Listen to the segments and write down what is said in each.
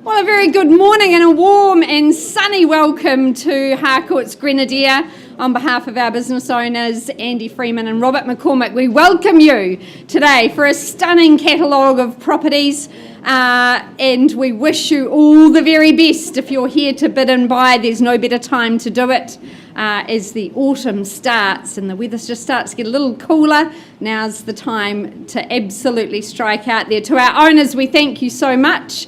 Well, a very good morning and a warm and sunny welcome to Harcourt's Grenadier. On behalf of our business owners, Andy Freeman and Robert McCormick, we welcome you today for a stunning catalogue of properties and we wish you all the very best. If you're here to bid and buy, there's no better time to do it. As the autumn starts and the weather just starts to get a little cooler, now's the time to absolutely strike out there. To our owners, we thank you so much.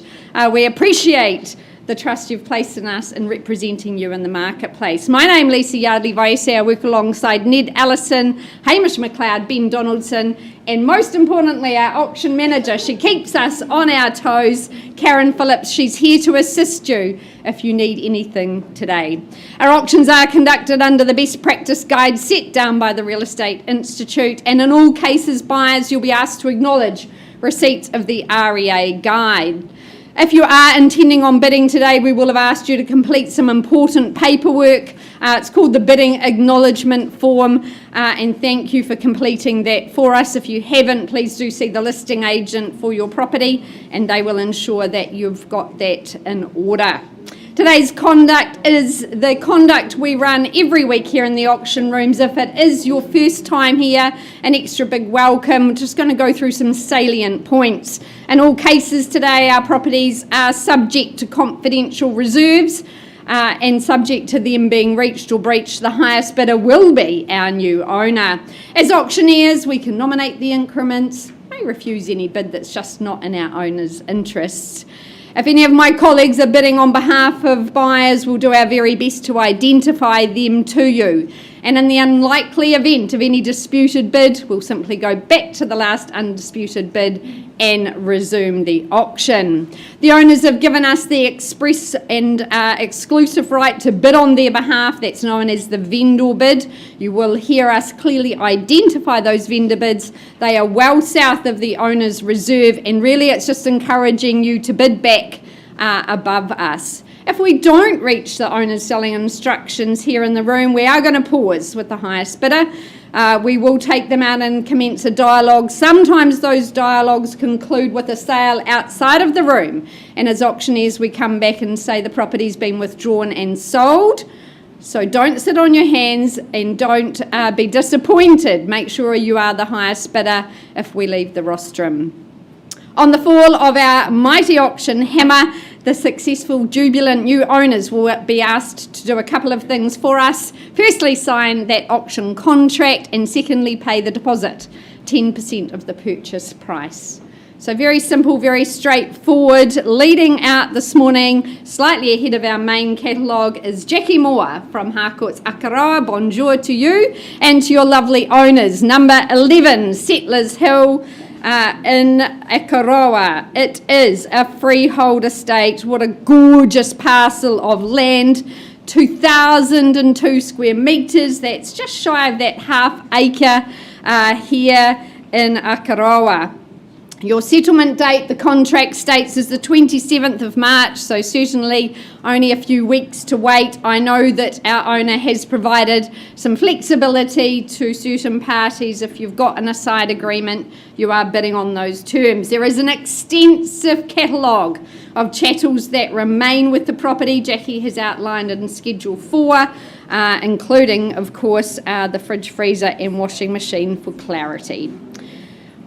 We appreciate the trust you've placed in us in representing you in the marketplace. My name is Lisa Yardley-Vaese. I work alongside Ned Allison, Hamish McLeod, Ben Donaldson, and most importantly, our auction manager. She keeps us on our toes, Karen Phillips. She's here to assist you if you need anything today. Our auctions are conducted under the best practice guide set down by the Real Estate Institute, and in all cases, buyers, you'll be asked to acknowledge receipt of the REA guide. If you are intending on bidding today, we will have asked you to complete some important paperwork. It's called the bidding acknowledgement form, and thank you for completing that for us. If you haven't, please do see the listing agent for your property, and they will ensure that you've got that in order. Today's conduct is the conduct we run every week here in the auction rooms. If it is your first time here, an extra big welcome. We're just going to go through some salient points. In all cases today, our properties are subject to confidential reserves and subject to them being reached or breached, the highest bidder will be our new owner. As auctioneers, we can nominate the increments, may refuse any bid that's just not in our owner's interests. If any of my colleagues are bidding on behalf of buyers, we'll do our very best to identify them to you. And in the unlikely event of any disputed bid, we'll simply go back to the last undisputed bid and resume the auction. The owners have given us the express and exclusive right to bid on their behalf. That's known as the vendor bid. You will hear us clearly identify those vendor bids. They are well south of the owner's reserve, and really it's just encouraging you to bid back above us. If we don't reach the owner's selling instructions here in the room, we are going to pause with the highest bidder. We will take them out and commence a dialogue. Sometimes those dialogues conclude with a sale outside of the room. And as auctioneers, we come back and say the property's been withdrawn and sold. So don't sit on your hands and don't be disappointed. Make sure you are the highest bidder if we leave the rostrum. On the fall of our mighty auction hammer, the successful jubilant new owners will be asked to do a couple of things for us. Firstly, sign that auction contract, and secondly, pay the deposit, 10% of the purchase price. So very simple, very straightforward. Leading out this morning, slightly ahead of our main catalogue, is Jackie Moore from Harcourt's Akaroa. Bonjour to you and to your lovely owners. Number 11, Settlers Hill, in Akaroa. It is a freehold estate. What a gorgeous parcel of land, 2,002 square metres. That's just shy of that half acre here in Akaroa. Your settlement date, the contract states, is the 27th of March, so certainly only a few weeks to wait. I know that our owner has provided some flexibility to certain parties. If you've got an aside agreement, you are bidding on those terms. There is an extensive catalogue of chattels that remain with the property. Jackie has outlined in Schedule 4, including, of course, the fridge, freezer and washing machine for clarity.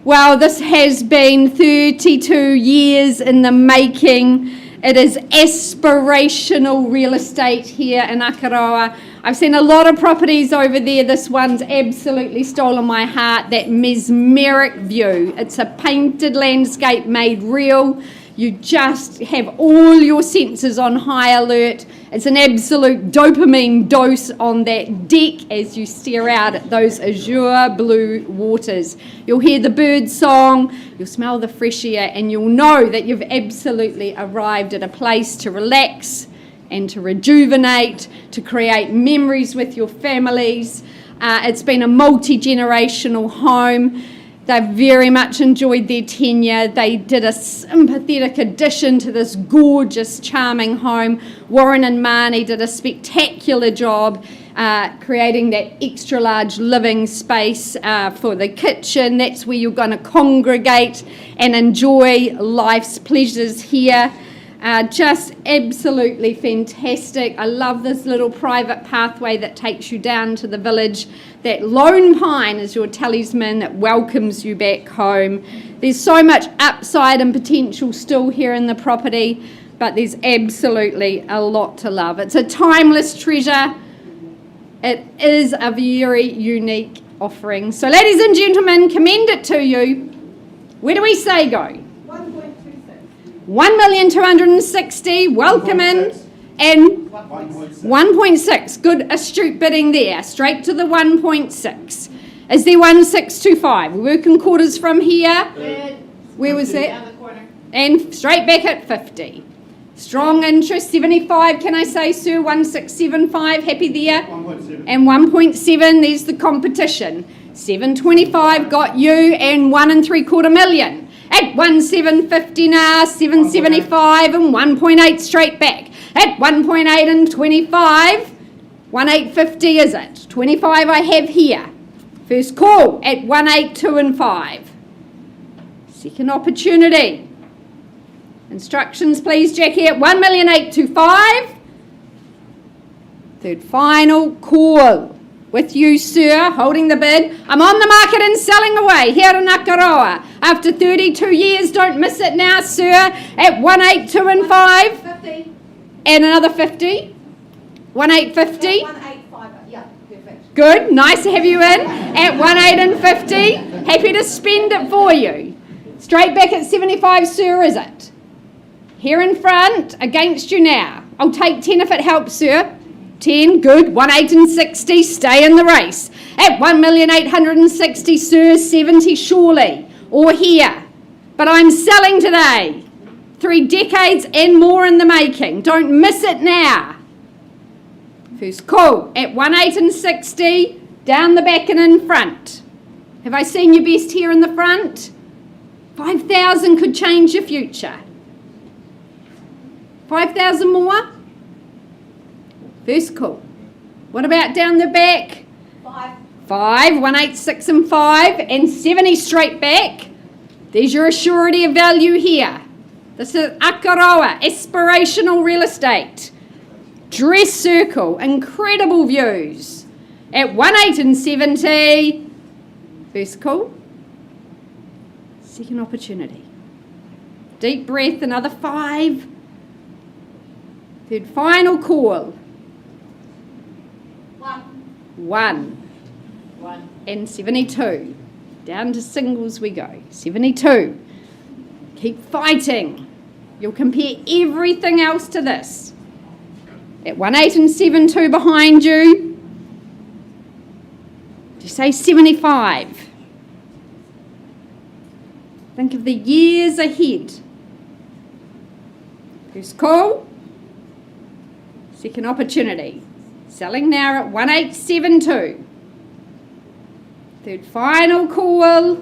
Well, this has been 32 years in the making. It is aspirational real estate here in Akaroa. I've seen a lot of properties over there. This one's absolutely stolen my heart, that mesmeric view. It's a painted landscape made real. You just have all your senses on high alert. It's an absolute dopamine dose on that deck as you stare out at those azure blue waters. You'll hear the bird song, you'll smell the fresh air, and you'll know that you've absolutely arrived at a place to relax and to rejuvenate, to create memories with your families. It's been a multi-generational home. They've very much enjoyed their tenure. They did a sympathetic addition to this gorgeous, charming home. Warren and Marnie did a spectacular job creating that extra large living space for the kitchen. That's where you're going to congregate and enjoy life's pleasures here. Just absolutely fantastic. I love this little private pathway that takes you down to the village. That lone pine is your talisman that welcomes you back home. There's so much upside and potential still here in the property, but there's absolutely a lot to love. It's a timeless treasure. It is a very unique offering. So ladies and gentlemen, commend it to you. Where do we say go? 1,260,000, welcome in, and 1.6, good astute bidding there, straight to the 1.6. Is there 1,625? We're working quarters from here. Where was that? And straight back at 50. Strong interest, 75, can I say, sir? 1,675, happy there? 1.7. And 1.7, there's the competition. 725 got you, and 1.75 million. At 1,750 now, 775 and 1.8 straight back. At 1.8 and 25, 1,850 is it? 25 I have here. First call at 182 and 5. Second opportunity. Instructions please, Jackie, at 1,825,000. Third final call. With you, sir, holding the bid. I'm on the market and selling away here in Akaroa. After 32 years, don't miss it now, sir. At 182 and 5. 50. And another 50. 1,850. 185, yeah, perfect. Good, nice to have you in. At 1,850. Happy to spend it for you. Straight back at 75, sir, is it? Here in front, against you now. I'll take 10 if it helps, sir. 10, good, 1,860, stay in the race. At 1,860,000, sir, 70 surely, or here. But I'm selling today. 3 decades and more in the making. Don't miss it now. First call at 1,860, down the back and in front. Have I seen you best here in the front? 5,000 could change your future. 5,000 more? First call. What about down the back? 5. 186 and 5 and 70 straight back. There's your assurity of value here. This is Akaroa, aspirational real estate. Dress circle, incredible views. At 1,870. First call. Second opportunity. Deep breath, another 5. Third final call. 1 and 72. Down to singles we go. 72. Keep fighting. You'll compare everything else to this. At 1,872 behind you. Do you say 75? Think of the years ahead. First call. Second opportunity. Selling now at 1,872. Third final call.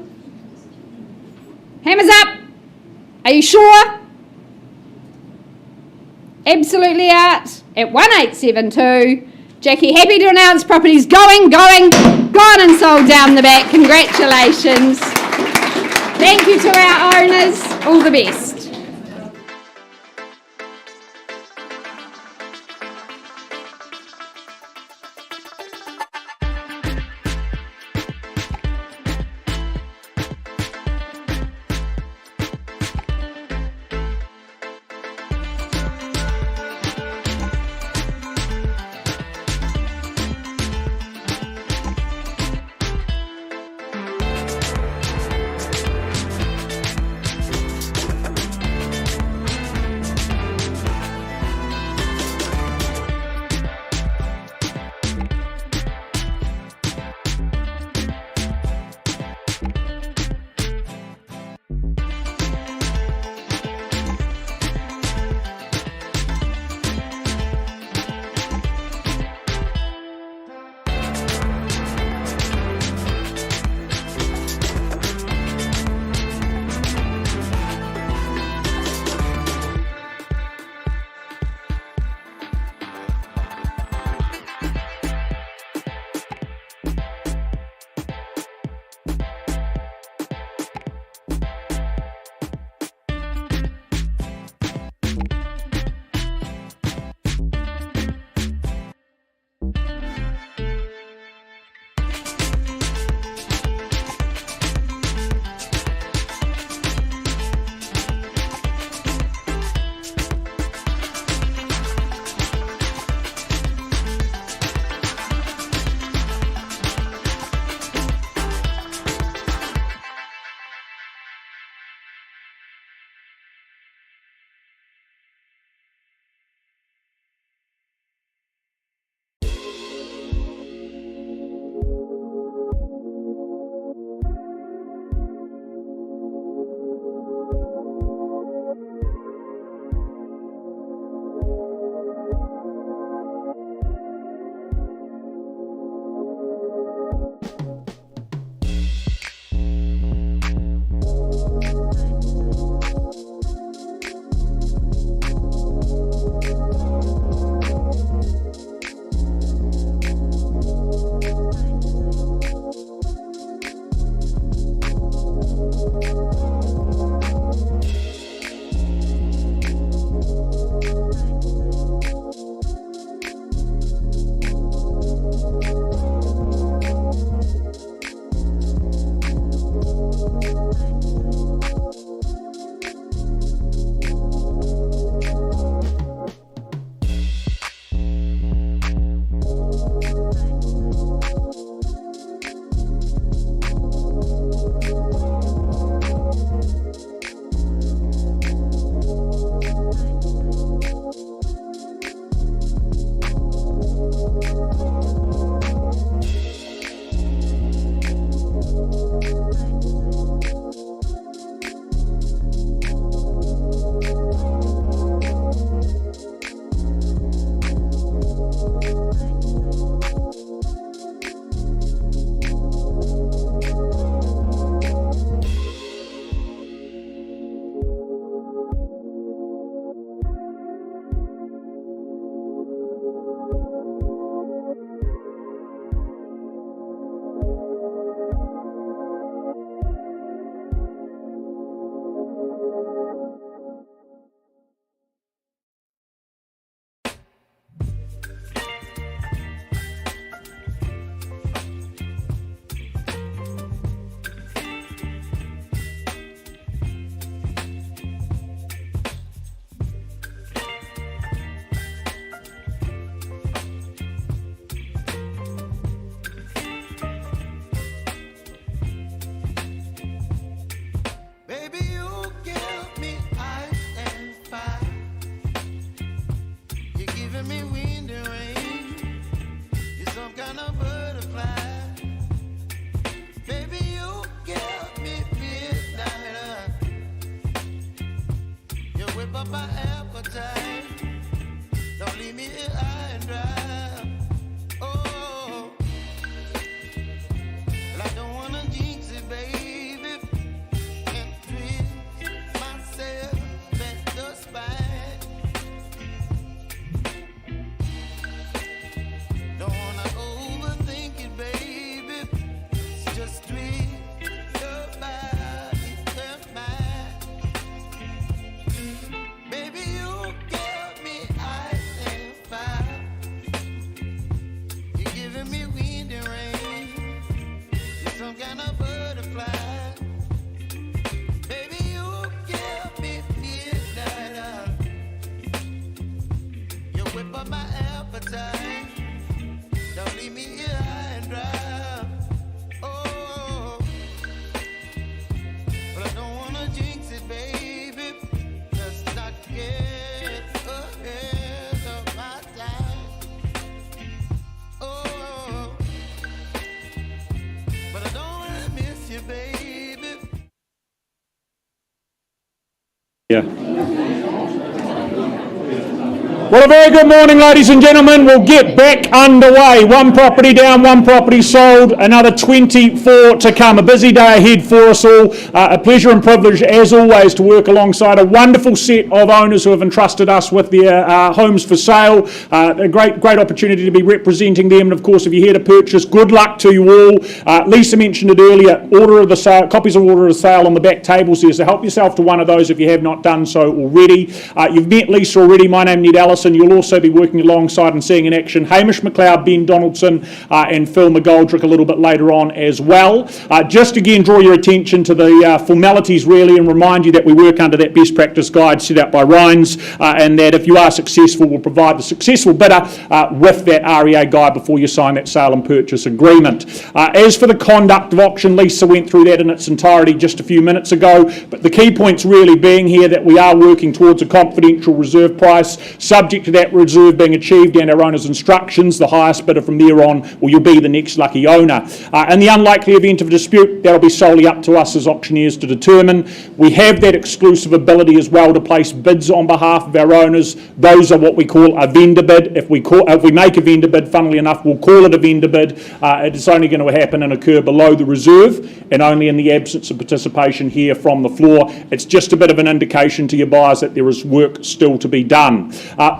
Hammers up. Are you sure? Absolutely out at 1,872. Jackie, happy to announce properties gone and sold down the back. Congratulations. Thank you to our owners. All the best. up my appetite. Don't leave me here high and dry. Oh, well, I don't wanna jinx it, baby, and twist myself at the spine. Don't wanna overthink it, baby. It's just twist your body and mine. Baby, you give me ice and fire. You're giving me wind and rain. You're some kind of butterfly. Baby, you give me midnight. You whip up my appetite. Don't leave me here high and dry. Oh, but I don't wanna jinx it, baby. Let's not get ahead of my time. Oh, but I don't wanna miss you, baby. Yeah. Well, a very good morning, ladies and gentlemen. We'll get back underway. One property down, one property sold, another 24 to come. A busy day ahead for us all. A pleasure and privilege, as always, to work alongside a wonderful set of owners who have entrusted us with their homes for sale. A great opportunity to be representing them. And of course, if you're here to purchase, good luck to you all. Lisa mentioned it earlier. Order of the sale, copies of order of the sale on the back tables there. So help yourself to one of those if you have not done so already. You've met Lisa already. My name is Ned Allison. You'll also be working alongside and seeing in action Hamish McLeod, Ben Donaldson and Phil McGoldrick a little bit later on as well. Just again draw your attention to the formalities really and remind you that we work under that best practice guide set out by Rhines and that if you are successful we'll provide the successful bidder with that REA guide before you sign that sale and purchase agreement. As for the conduct of auction, Lisa went through that in its entirety just a few minutes ago, but the key points really being here that we are working towards a confidential reserve price, subject to that reserve being achieved and our owner's instructions. The highest bidder from there on, well, you'll be the next lucky owner. In the unlikely event of a dispute, that'll be solely up to us as auctioneers to determine. We have that exclusive ability as well to place bids on behalf of our owners. Those are what we call a vendor bid. If we make a vendor bid, funnily enough, we'll call it a vendor bid. It's only going to happen and occur below the reserve and only in the absence of participation here from the floor. It's just a bit of an indication to your buyers that there is work still to be done.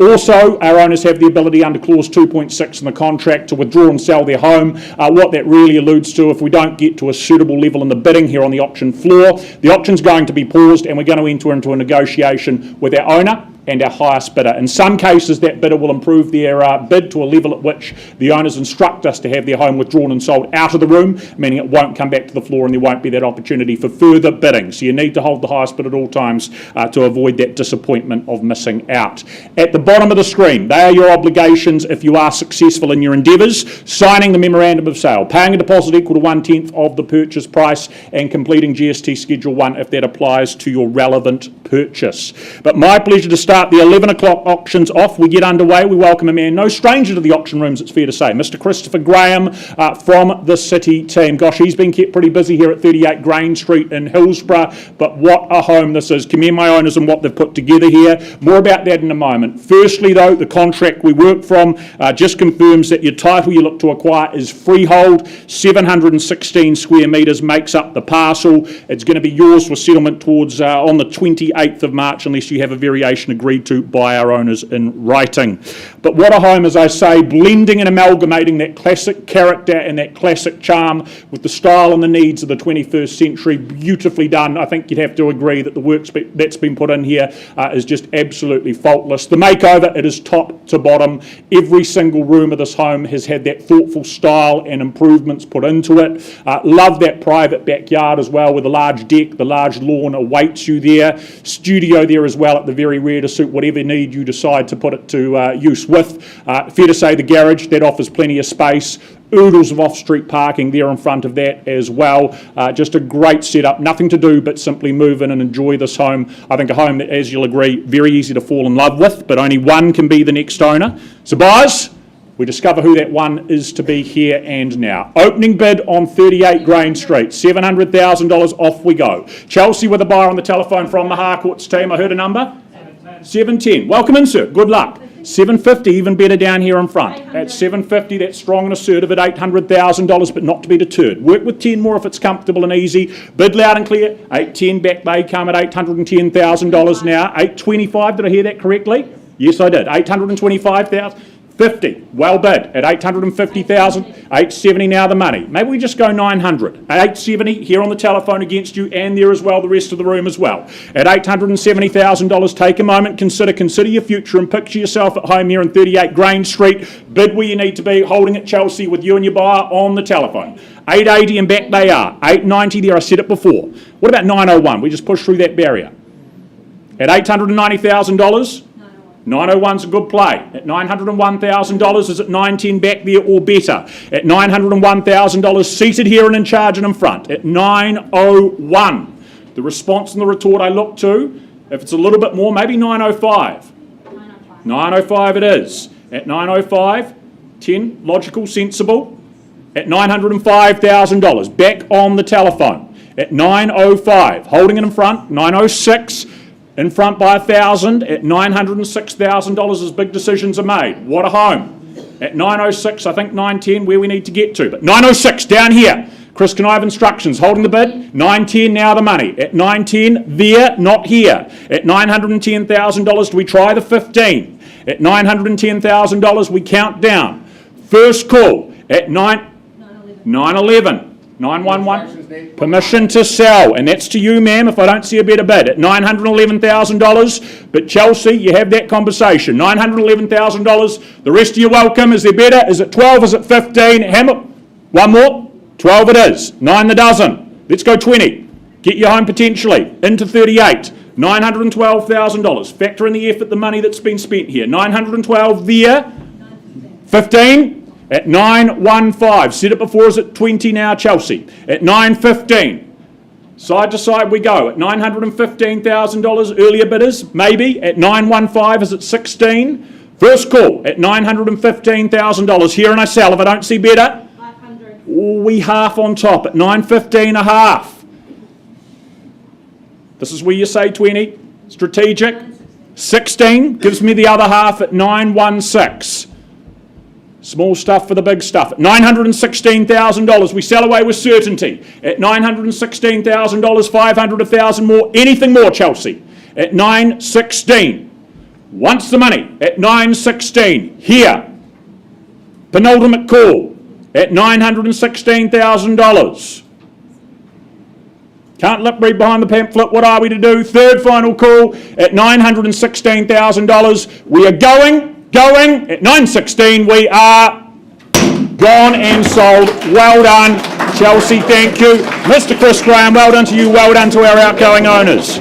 Also, our owners have the ability under clause 2.6 in the contract to withdraw and sell their home. What that really alludes to, if we don't get to a suitable level in the bidding here on the auction floor, the auction's going to be paused and we're going to enter into a negotiation with our owner and our highest bidder. In some cases, that bidder will improve their bid to a level at which the owners instruct us to have their home withdrawn and sold out of the room, meaning it won't come back to the floor and there won't be that opportunity for further bidding. So you need to hold the highest bid at all times to avoid that disappointment of missing out. At the bottom of the screen, they are your obligations if you are successful in your endeavours: signing the memorandum of sale, paying a deposit equal to 1/10 of the purchase price, and completing GST Schedule 1 if that applies to your relevant purchase. But my pleasure to start the 11 o'clock auctions off. We get underway. We welcome a man no stranger to the auction rooms, it's fair to say, Mr. Christopher Graham from the City team. Gosh, he's been kept pretty busy here at 38 Grange Street in Hillsborough, but what a home this is. Commend my owners and what they've put together here. More about that in a moment. Firstly though, the contract we work from just confirms that your title you look to acquire is freehold. 716 square metres makes up the parcel. It's going to be yours for settlement towards on the 28th of March unless you have a variation agreed to by our owners in writing. But what a home, as I say, blending and amalgamating that classic character and that classic charm with the style and the needs of the 21st century. Beautifully done. I think you'd have to agree that the work that's been put in here is just absolutely faultless. The makeover, it is top to bottom. Every single room of this home has had that thoughtful style and improvements put into it. Love that private backyard as well with the large deck, the large lawn awaits you there. Studio there as well at the very rear to suit whatever need you decide to put it to use with. Fair to say the garage, that offers plenty of space. Oodles of off-street parking there in front of that as well. Just a great setup. Nothing to do but simply move in and enjoy this home. I think a home that, as you'll agree, very easy to fall in love with, but only one can be the next owner. So buyers, we discover who that one is to be here and now. Opening bid on 38 Grange Street, $700,000, off we go. Chelsea with a buyer on the telephone from the Harcourts team. I heard a number? 710. Welcome in, sir. Good luck. 750, even better down here in front. At 750, that's strong and assertive at $800,000, but not to be deterred. Work with 10 more if it's comfortable and easy. Bid loud and clear. 810, back bay, come at $810,000 now. 825, did I hear that correctly? Yes, I did. 825,000. 50, well bid at 850,000, 870 now the money. Maybe we just go 900. At 870 here on the telephone against you, and there as well, the rest of the room as well. At $870,000, take a moment, consider your future and picture yourself at home here in 38 Grange Street. Bid where you need to be, holding at Chelsea with you and your buyer on the telephone. 880 and back they are. 890 there, I said it before. What about 901? We just push through that barrier. At $890,000, 901's a good play. At $901,000, is it 910 back there or better? At $901,000, seated here and in charge and in front. At 901. The response and the retort I look to, if it's a little bit more, maybe 905. 905 it is. At 905, 10, logical, sensible. At $905,000, back on the telephone. At 905, holding it in front, 906. In front by 1,000 at $906,000 as big decisions are made. What a home. At 906, I think 910 where we need to get to. But 906 down here. Chris, can I have instructions? Holding the bid. 910 now the money. At 910 there, not here. At $910,000 do we try the 15? At $910,000 we count down. First call at 911. 911, permission to sell, and that's to you, ma'am, if I don't see a better bid, at $911,000, but Chelsea, you have that conversation, $911,000, the rest of you welcome, is there better, is it 12, is it 15, one more, 12 it is, 9 the dozen, let's go 20, get you home potentially, into 38, $912,000, factor in the effort, the money that's been spent here, 912 there, 15, at 915, said it before, is it 20 now, Chelsea? At 915, side to side we go. At $915,000, earlier bidders, maybe. At 915, is it 16? First call, at $915,000. Here and I sell, if I don't see better. 500. We half on top, at 915 a half. This is where you say 20, strategic. 16, gives me the other half at 916. Small stuff for the big stuff. At $916,000, we sell away with certainty. At $916,000, 500, 1,000 more, anything more, Chelsea. At 916. Once the money, at 916. Here. Penultimate call. At $916,000. Can't lip read behind the pamphlet. What are we to do? Third final call at $916,000. We are going at 916, we are gone and sold. Well done, Chelsea, thank you. Mr. Chris Graham, well done to you, well done to our outgoing owners.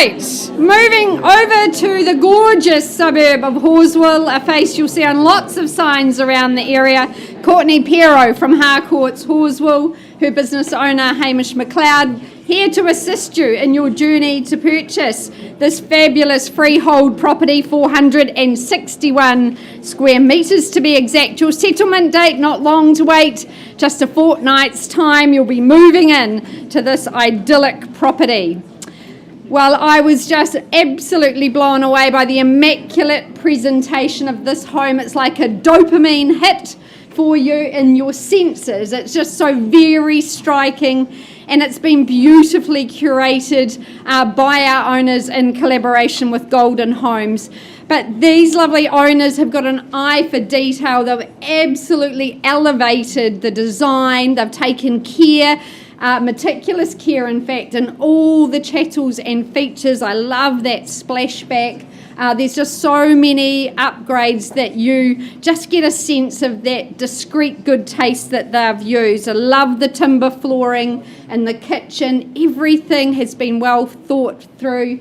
Right, moving over to the gorgeous suburb of Horswell, a face you'll see on lots of signs around the area. Courtney Pero from Harcourts Horswell, her business owner Hamish McLeod, here to assist you in your journey to purchase this fabulous freehold property, 461 square metres to be exact. Your settlement date, not long to wait, just a fortnight's time. You'll be moving in to this idyllic property. Well, I was just absolutely blown away by the immaculate presentation of this home. It's like a dopamine hit for you in your senses. It's just so very striking, and it's been beautifully curated by our owners in collaboration with Golden Homes. But these lovely owners have got an eye for detail. They've absolutely elevated the design. They've taken care, meticulous care, in fact, in all the chattels and features. I love that splashback. There's just so many upgrades that you just get a sense of that discreet good taste that they've used. I love the timber flooring in the kitchen. Everything has been well thought through.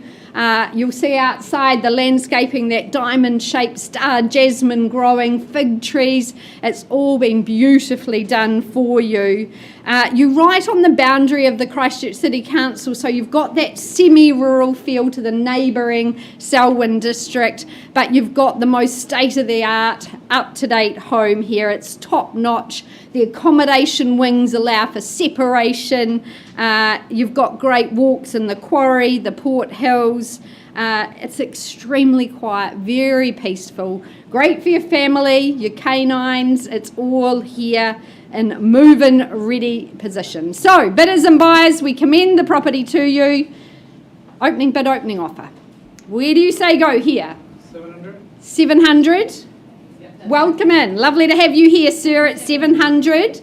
You'll see outside the landscaping, that diamond-shaped star jasmine growing, fig trees. It's all been beautifully done for you. You're right on the boundary of the Christchurch City Council, so you've got that semi-rural feel to the neighbouring Selwyn district, but you've got the most state-of-the-art, up-to-date home here. It's top-notch. The accommodation wings allow for separation. You've got great walks in the quarry, the Port Hills. It's extremely quiet, very peaceful. Great for your family, your canines. It's all here in move-in ready position. So, bidders and buyers, we commend the property to you. Opening bid, opening offer. Where do you say go here? 700. 700? Welcome in. Lovely to have you here, sir, at 700.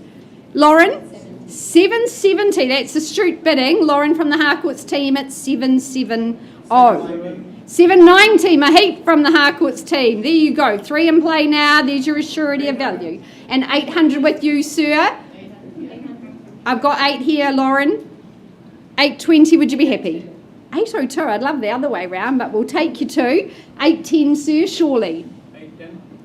Lauren? 770. That's the street bidding. Lauren from the Harcourts team at 770. 790. Mahit from the Harcourts team. There you go. 3 in play now. There's your surety of value. And 800 with you, sir. I've got 8 here, Lauren. 820. Would you be happy? 802. I'd love the other way round, but we'll take you to 810, sir, surely.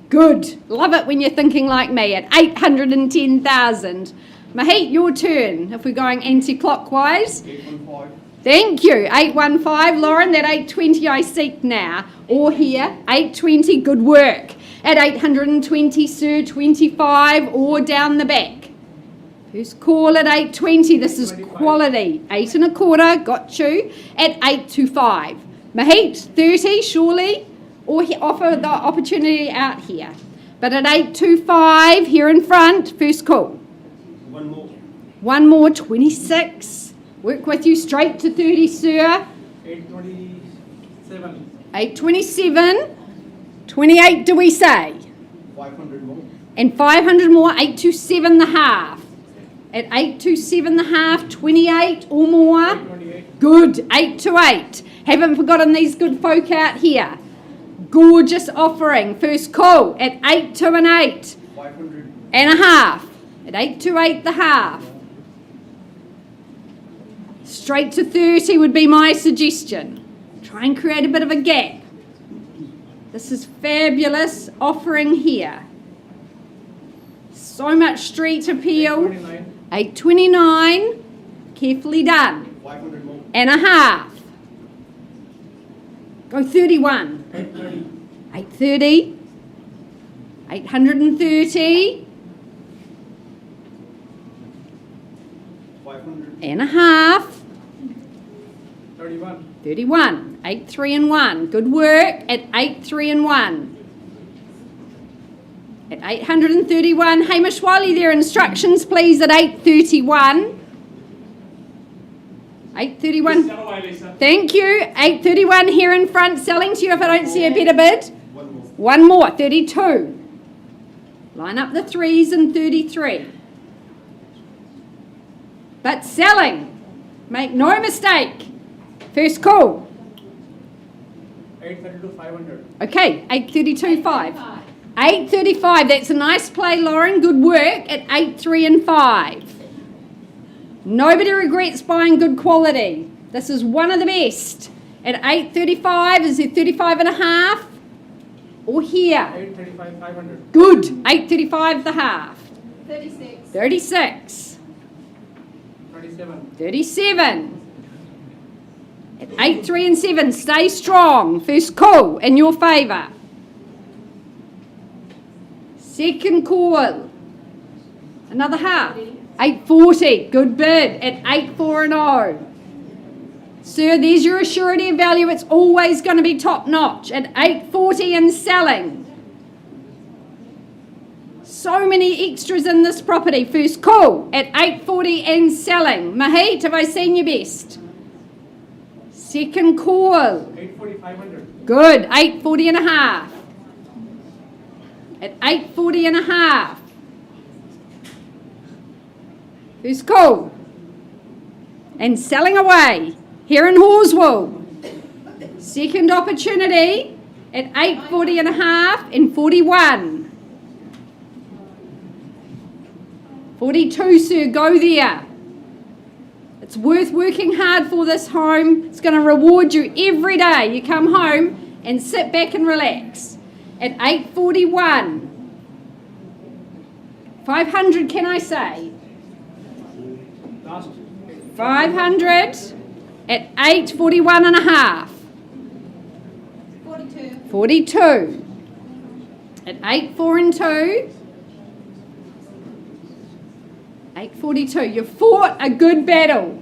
Good. Love it when you're thinking like me at 810,000. Mahit, your turn. If we're going anti-clockwise. 815. Thank you. 815. Lauren, that 820 I seek now. Or here, 820. Good work. At 820, sir, 25 or down the back. First call at 820. This is quality. 8 1/4. Got you. At 825. Mahit, 30, surely. Or offer the opportunity out here. But at 825, here in front, first call. One more, 26. Work with you straight to 30, sir. 827. 827. 28, do we say? 500 more. And 500 more, 827 the half. At 827 the half, 28 or more. 828. Good, 828. Haven't forgotten these good folk out here. Gorgeous offering. First call at 828 500. and a half. At 828 the half. Straight to 30 would be my suggestion. Try and create a bit of a gap. This is fabulous offering here. So much street appeal. 829. 829. Carefully done. 500 more. And a half. Go 31. 830. 830. 830. 500. And a half. 31. 31. 8 3 and 1. Good work at 8 3 and 1. At 831. Hamish Wiley, their instructions, please, at 831. 831. Sell away, Lisa. Thank you. 831 here in front. Selling to you if I don't see a better bid. One more. One more. 32. Line up the 3s and 33. But selling. Make no mistake. First call. 832 500. Okay, 832 5. 835. That's a nice play, Lauren. Good work at 8 3 and 5. Nobody regrets buying good quality. This is one of the best. At 8.35, is there 35 and a half? Or here? 835, 500. Good. 8.35 the half. 36. 36. 37. 37. At 8, 3 and 7, stay strong. First call in your favour. Second call. Another half. 8.40. Good bid. At 8, 4 and 0. Sir, there's your assurity of value. It's always going to be top notch. At 8.40 and selling. So many extras in this property. First call at 8.40 and selling. Mahit, have I seen your best? Second call. 840, 500. Good. 8.40 and a half. At 8.40 and a half. First call. And selling away. Here in Horswell. Second opportunity at 8.40 and a half and 41. 42, sir, go there. It's worth working hard for this home. It's going to reward you every day. You come home and sit back and relax. At 8.41. 500, can I say? Last. 500 at 8.41 and a half. 42. 42. At 8, 4 and 2. 8.42. You fought a good battle.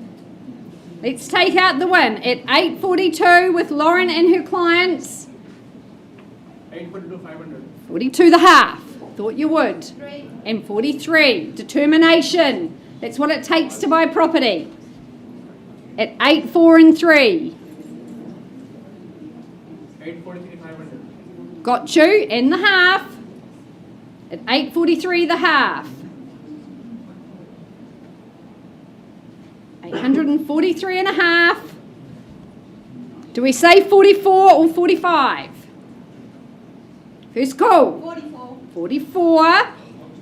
Let's take out the win. At 8.42 with Lauren and her clients. 842, 500. 42 the half. Thought you would. 3. And 43. Determination. That's what it takes to buy property. At 8, 4 and 3. 843, 500. Got you in the half. At 8.43 the half. 843 and a half. Do we say 44 or 45? First call. 44. 44.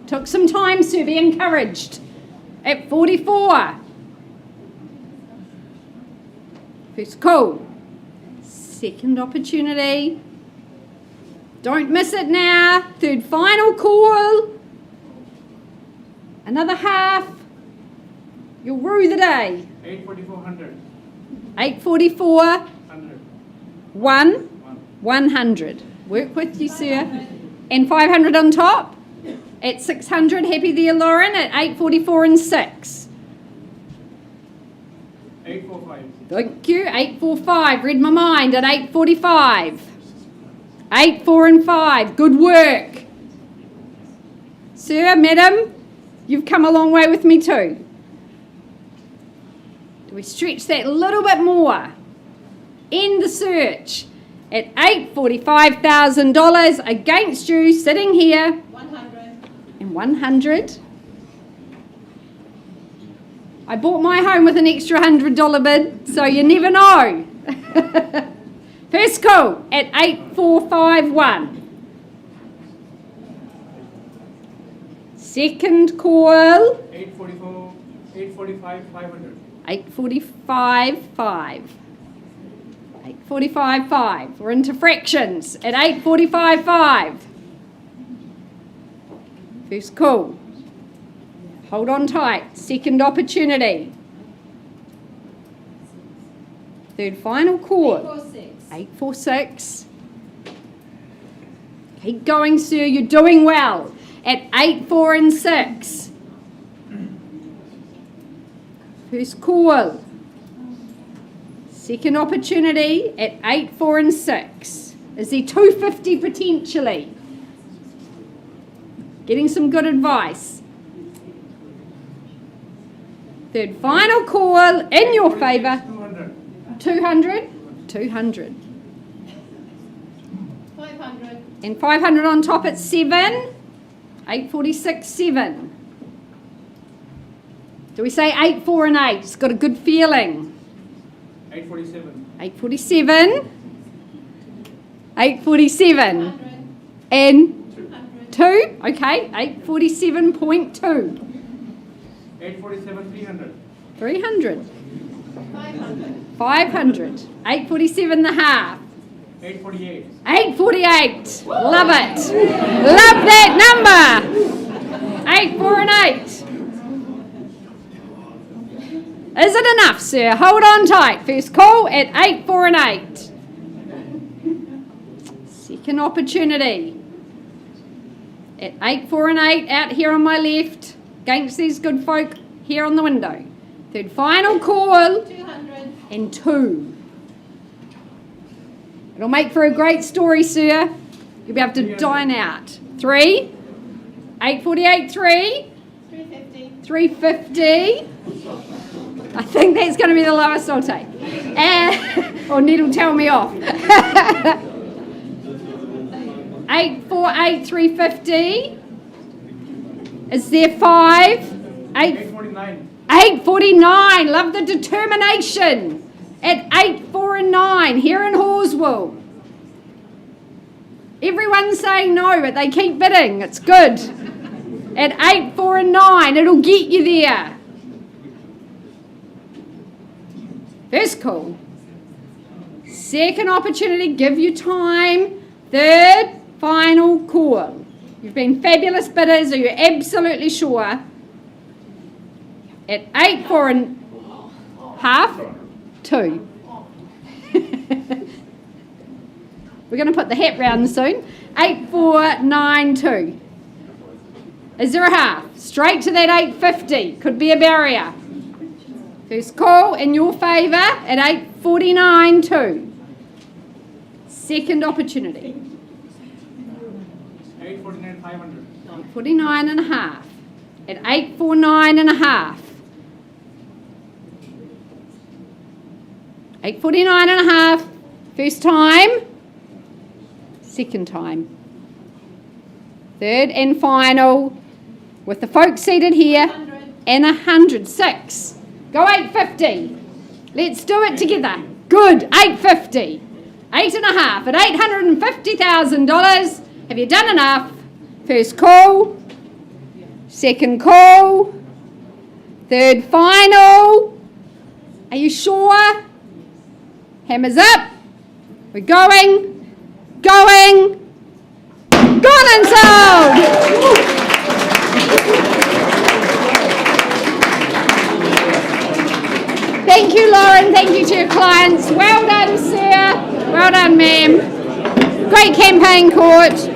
Took some time, sir. Be encouraged. At 44. First call. Second opportunity. Don't miss it now. Third final call. Another half. You'll rue the day. 844, 8.44. 100. 100. Work with you, sir. And 500 on top. At 600. Happy there, Lauren. At 8.44 and 6. 845. Thank you. 8.45. Read my mind at 8.45. 8, 4 and 5. Good work. Sir, madam, you've come a long way with me too. Do we stretch that a little bit more? End the search at $845,000 against you, sitting here. 100. And 100. I bought my home with an extra $100 bid, so you never know. First call at 8451. Second call. 844, 845, 500. 845 5. 845 5. We're into fractions at 845 5. First call. Hold on tight. Second opportunity. Third final call. 846. 846. Keep going, sir. You're doing well. At 8, 4 and 6. First call. Second opportunity at 8, 4 and 6. Is there 250 potentially? Getting some good advice. Third final call in your favour. 200. 200. 200. 500. And 500 on top at 7. 846, 7. Do we say 8, 4 and 8? It's got a good feeling. 847. 847. 847. 100. And 200. 2. Okay, 847.2. 847, 300. 300. 500. 500. 847 and a half. 848. 848. Love it. Love that number. 8, 4 and 8. Is it enough, sir? Hold on tight. First call at 8, 4 and 8. Second opportunity. At 8, 4 and 8 out here on my left. Against these good folk here on the window. Third final call. 200. And 2. It'll make for a great story, sir. You'll be able to dine out. 3. 848, 3. 350. 350. I think that's going to be the lowest I'll take. Or Ned will tell me off. 848, 350. Is there 5? 849. 849. Love the determination. At 8, 4 and 9 here in Horswell. Everyone's saying no, but they keep bidding. It's good. At 8, 4 and 9, it'll get you there. First call. Second opportunity, give you time. Third, final call. You've been fabulous bidders. Are you absolutely sure? At 8, 4 and half, 2. We're going to put the hat round soon. 8, 4, 9, 2. Is there a half? Straight to that 850. Could be a barrier. First call in your favour at 849, 2. Second opportunity. 849, 500. 849 and a half. At 849 and a half. 849 and a half. First time. Second time. Third and final. With the folks seated here. 100. And 106. Go 850. Let's do it together. Good. 850. 8 and a half at $850,000. Have you done enough? First call. Second call. Third final. Are you sure? Hammers up. We're going. Gone and sold. Thank you, Lauren. Thank you to your clients. Well done, sir. Well done, ma'am. Great campaign, court.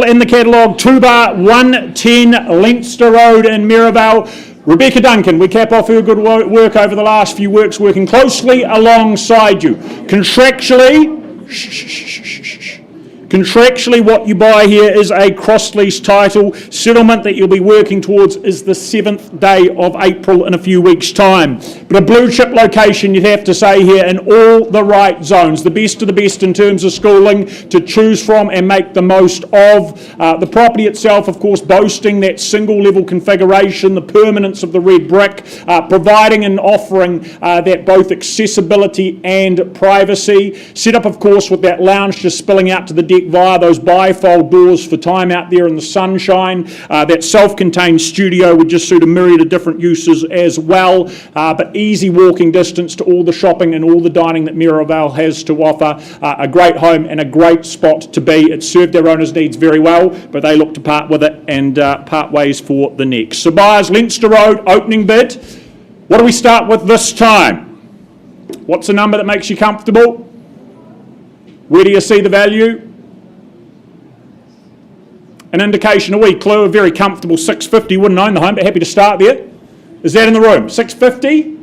In the catalogue, 2 bar 110 Leinster Road in Mirabel. Rebecca Duncan, we cap off her good work over the last few weeks, working closely alongside you. Contractually, Contractually, what you buy here is a cross-lease title. Settlement that you'll be working towards is the 7th day of April in a few weeks' time. But a blue-chip location, you'd have to say here, in all the right zones. The best of the best in terms of schooling to choose from and make the most of. The property itself, of course, boasting that single-level configuration, the permanence of the red brick, providing and offering that both accessibility and privacy. Set up, of course, with that lounge just spilling out to the deck via those bifold doors for time out there in the sunshine. That self-contained studio would just suit a myriad of different uses as well, but easy walking distance to all the shopping and all the dining that Mirabel has to offer. A great home and a great spot to be. It served their owners' needs very well, but they look to part with it and part ways for the next. So buyers, Leinster Road, opening bid. What do we start with this time? What's a number that makes you comfortable? Where do you see the value? An indication, a wee clue, a very comfortable 650, wouldn't own the home, but happy to start there. Is that in the room? 650?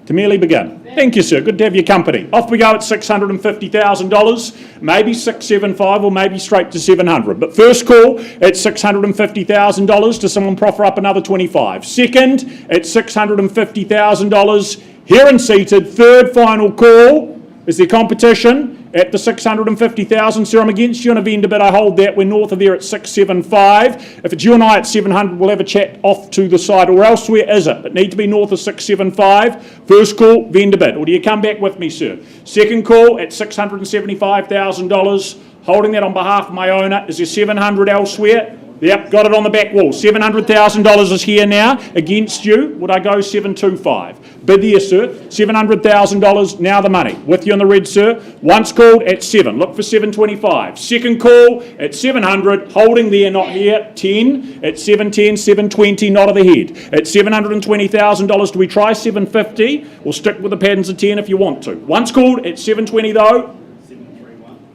To merely begin. Thank you, sir. Good to have your company. Off we go at $650,000, maybe 675 or maybe straight to 700. But first call at $650,000. Does someone proffer up another 25? Second at $650,000. Here and seated. Third final call. Is there competition? At the 650,000, sir, I'm against you on a vendor bid. I hold that. We're north of there at 675. If it's you and I at 700, we'll have a chat off to the side. Or else, where is it? It needs to be north of 675. First call, vendor bid. Or do you come back with me, sir? Second call at $675,000. Holding that on behalf of my owner. Is there 700 elsewhere? Yep, got it on the back wall. $700,000 is here now. Against you, would I go 725? Bid there, sir. $700,000, now the money. With you on the red, sir. Once called at 7. Look for 725. Second call at 700. Holding there, not here. 10. At 710, 720, not of the head. At $720,000, do we try 750? We'll stick with the patterns of 10 if you want to. Once called at 720 though.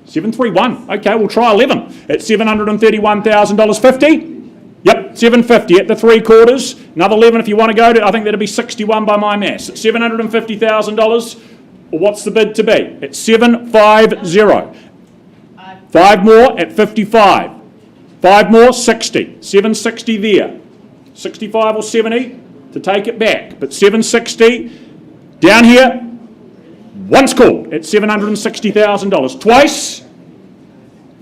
731. Okay, we'll try 11 at $731,000. 50? Yep, 750 at the 3/4. Another 11 if you want to go to. I think that'll be 61 by my maths. At $750,000. Or what's the bid to be? At 750. 5 more at 55. 5 more, 60. 760 there. 65 or 70 to take it back. But 760 down here. Once called at $760,000. Twice.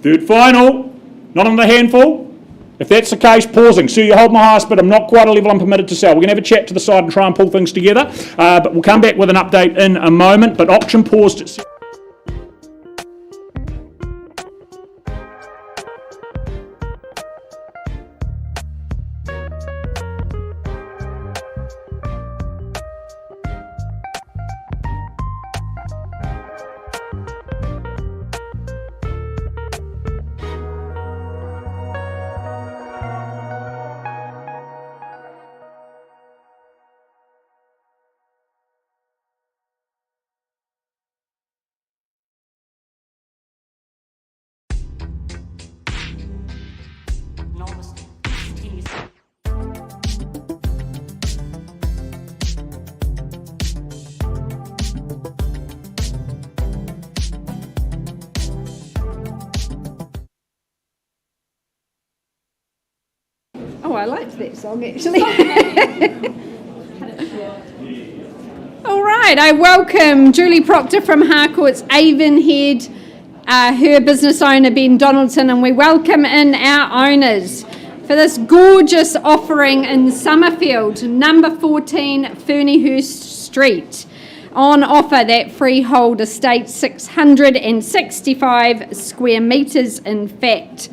Third final. Not on the handful. If that's the case, pausing. So you hold my highest bid. I'm not quite a level I'm permitted to sell. We're going to have a chat to the side and try and pull things together. But we'll come back with an update in a moment. But auction paused at... Oh, I liked that song actually. All right, I welcome Julie Proctor from Harcourt's Avonhead, her business owner Ben Donaldson, and we welcome in our owners for this gorgeous offering in Summerfield, number 14 Ferniehurst Street. On offer, that freehold estate, 665 square metres in fact.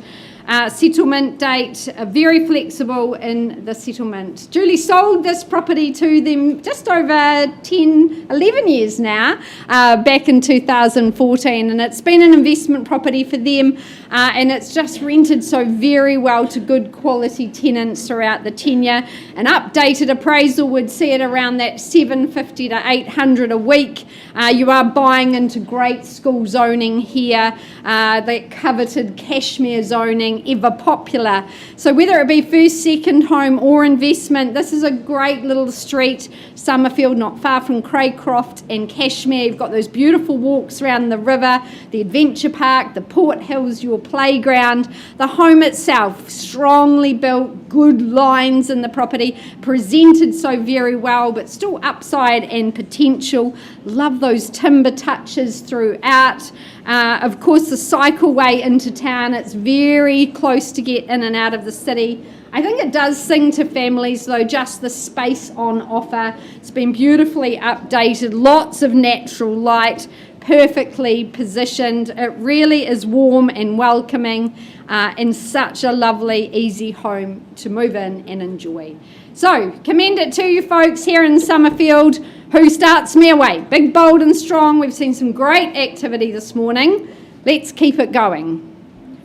Settlement date, very flexible in the settlement. Julie sold this property to them just over 11 years now, back in 2014, and it's been an investment property for them, and it's just rented so very well to good quality tenants throughout the tenure. An updated appraisal would see it around that $750 to $800 a week. You are buying into great school zoning here, that coveted Cashmere zoning, becoming ever popular. So whether it be first, second home or investment, this is a great little street. Summerfield, not far from Craycroft and Cashmere. You've got those beautiful walks around the river, the adventure park, the Port Hills, your playground. The home itself, strongly built, good lines in the property, presented so very well, but still upside and potential. Love those timber touches throughout. Of course, the cycleway into town, it's very close to get in and out of the city. I think it does sing to families, though, just the space on offer. It's been beautifully updated, lots of natural light, perfectly positioned. It really is warm and welcoming, and such a lovely, easy home to move in and enjoy. So, commend it to you folks here in Summerfield. Who starts me away? Big, bold and strong. We've seen some great activity this morning. Let's keep it going.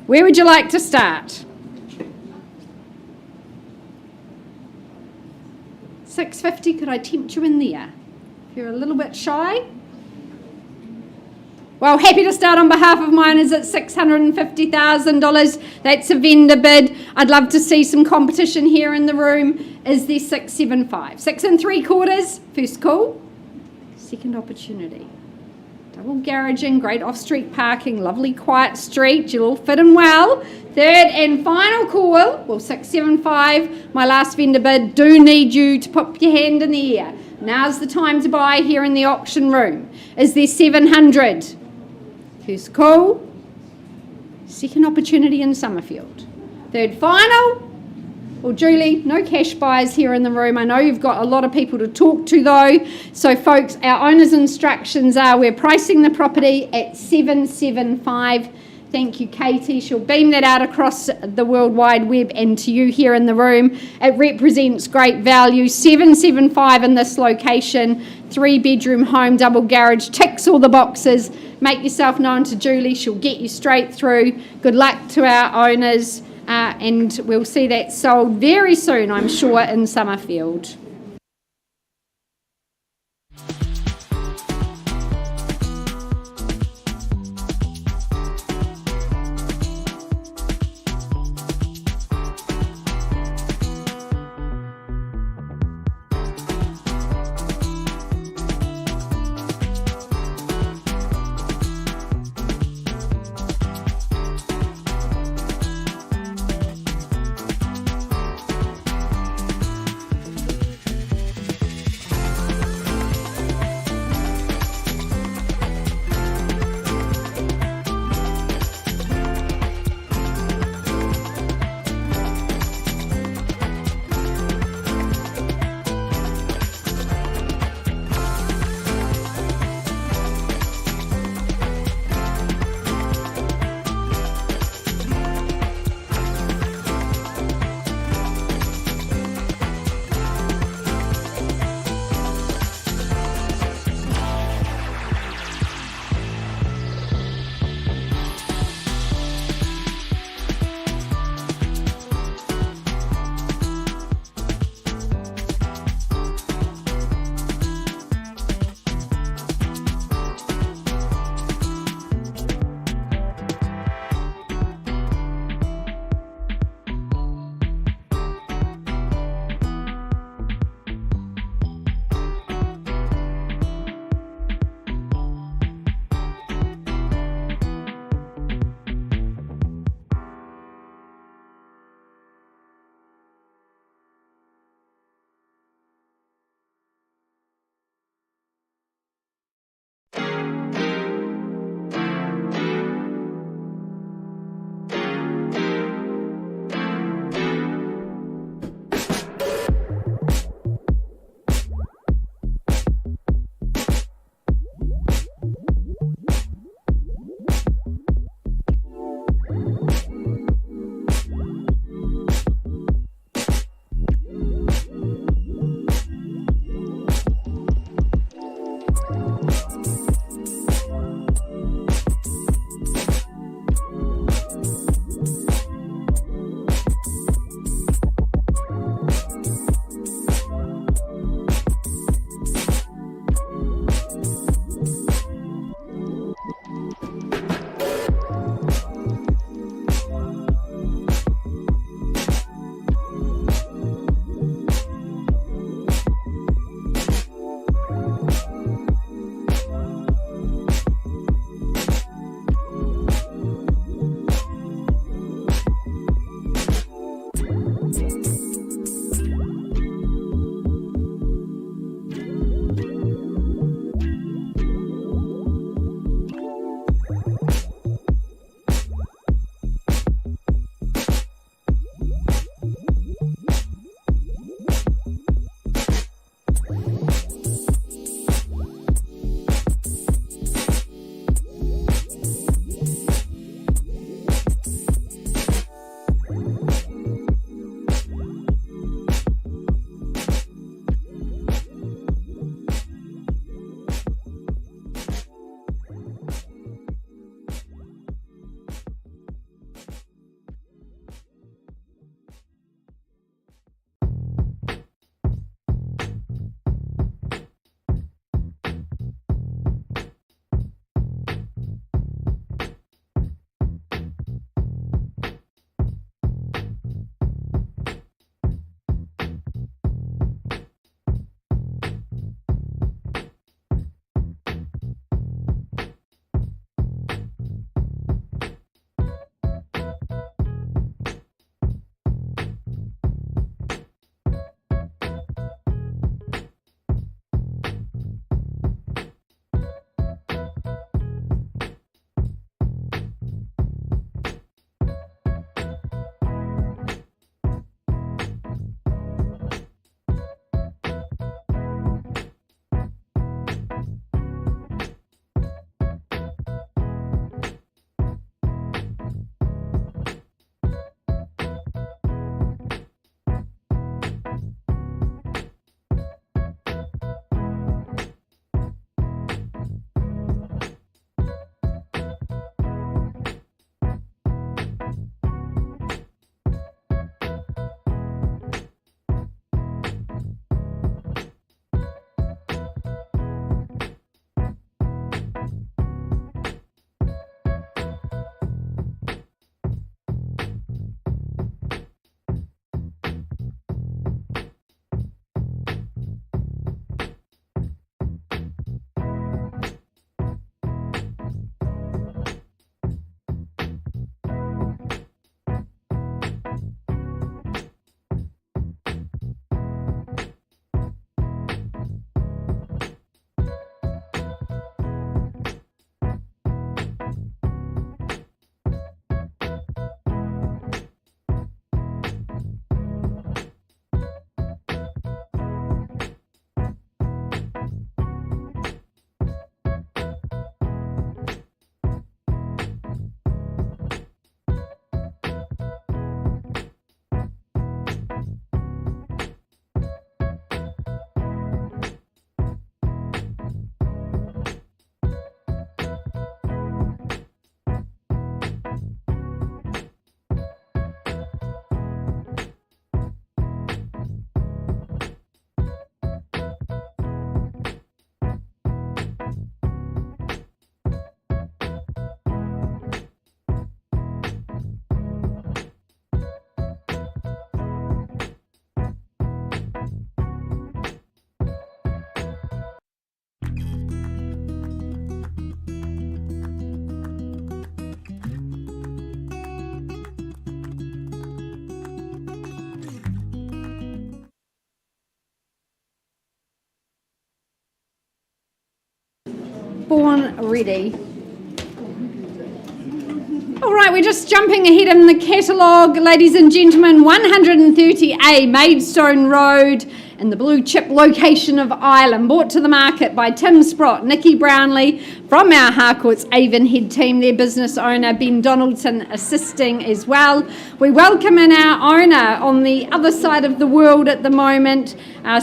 Where would you like to start? 650, could I tempt you in there? If you're a little bit shy. Well, happy to start on behalf of mine is at $650,000. That's a vendor bid. I'd love to see some competition here in the room. Is there 675? 6 3/4, first call. Second opportunity. Double garaging, great off-street parking, lovely quiet street. You'll all fit in well. Third and final call, well, 675. My last vendor bid. Do need you to put your hand in the air. Now's the time to buy here in the auction room. Is there 700? First call. Second opportunity in Summerfield. Third final. Well, Julie, no cash buyers here in the room. I know you've got a lot of people to talk to, though. So, folks, our owner's instructions are we're pricing the property at 775. Thank you, Katie. She'll beam that out across the World Wide Web and to you here in the room. It represents great value. 775 in this location. 3-bedroom home, double garage, ticks all the boxes. Make yourself known to Julie. She'll get you straight through. Good luck to our owners. And we'll see that sold very soon, I'm sure, in Summerfield. Born ready. All right, we're just jumping ahead in the catalogue, ladies and gentlemen. 130A Maidstone Road in the blue chip location of Ireland, brought to the market by Tim Sprott, Nikki Brownlee from our Harcourt's Avonhead team, their business owner Ben Donaldson assisting as well. We welcome in our owner on the other side of the world at the moment,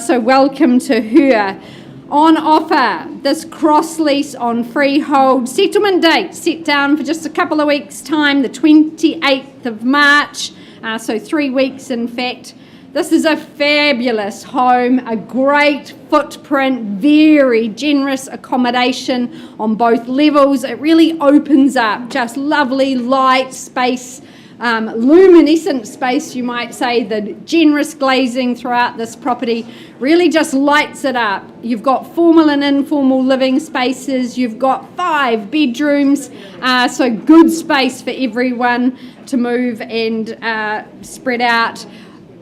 so welcome to her. On offer, this cross lease on freehold, settlement date set down for just a couple of weeks' time, the 28th of March, so 3 weeks in fact. This is a fabulous home, a great footprint, very generous accommodation on both levels. It really opens up, just lovely light space, luminescent space, you might say. The generous glazing throughout this property really just lights it up. You've got formal and informal living spaces. You've got 5 bedrooms, so good space for everyone to move and spread out.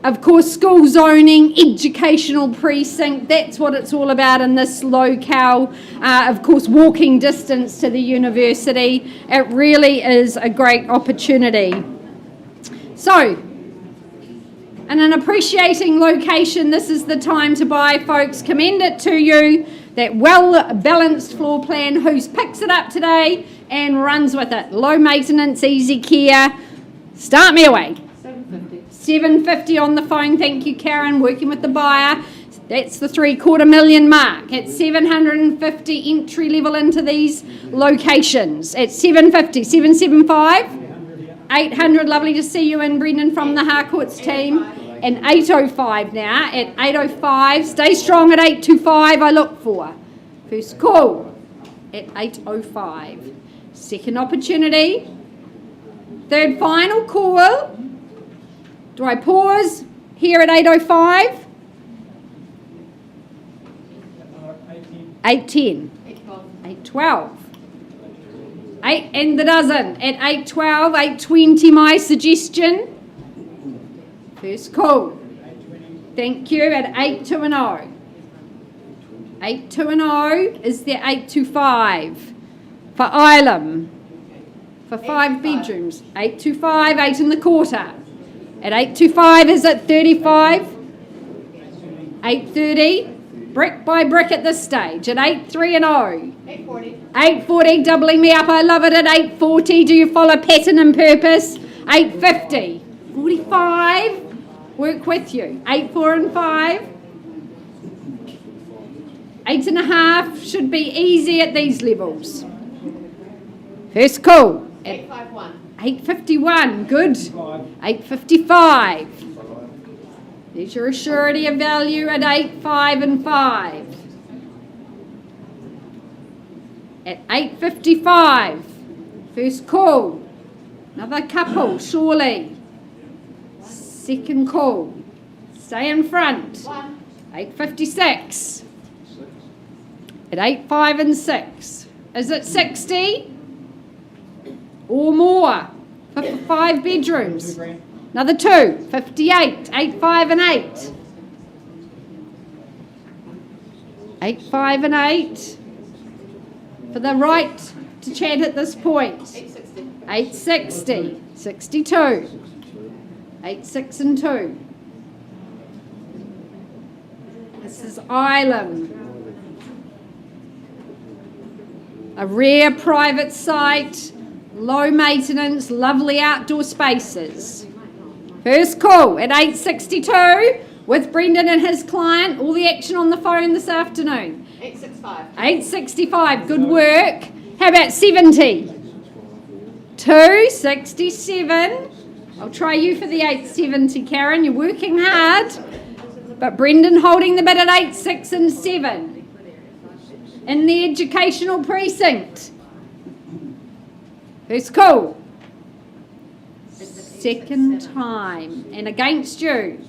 Of course, school zoning, educational precinct, that's what it's all about in this locale. Of course, walking distance to the university. It really is a great opportunity. So, in an appreciating location, this is the time to buy, folks. Commend it to you. That well-balanced floor plan, who picks it up today and runs with it. Low maintenance, easy care. Start me away. $750 on the phone. Thank you, Karen, working with the buyer. That's the $750,000 mark. At $750 entry level into these locations. At $750, $775, $800. Lovely to see you in, Brendan, from the Harcourts team. And $805 now. At $805, stay strong at $825. I look for first call at $805. Second opportunity. Third final call. Do I pause here at $805? 810. 812. 8 and the dozen at 812, 820 my suggestion. First call. Thank you at 8210. 8210 is the 825 for Ilam for 5 bedrooms. 825, 8 and the quarter. At 825 is at 35. 830, brick by brick at this stage. At 830. 840. 840, doubling me up. I love it at 840. Do you follow pattern and purpose? 850. 45. Work with you. 8, 4 and 5. 8.5 should be easy at these levels. First call. 851. 851, good. 855. There's your surety of value at 8, 5 and 5. At 855, first call. Another couple, surely. Second call. Stay in front. 1. 856. At 8, 5 and 6. Is it 60? Or more for 5 bedrooms. Another 2, 58, 8, 5 and 8. 8, 5 and 8. For the right to chat at this point. 860. 860, 62. 8, 6 and 2. This is Ilam. A rare private site. Low maintenance, lovely outdoor spaces. First call at 862 with Brendan and his client. All the action on the phone this afternoon. 865. 865, good work. How about 70? 267. I'll try you for the 870, Karen. You're working hard. But Brendan holding the bit at 8, 6 and 7. In the educational precinct. First call. Second time. And against you.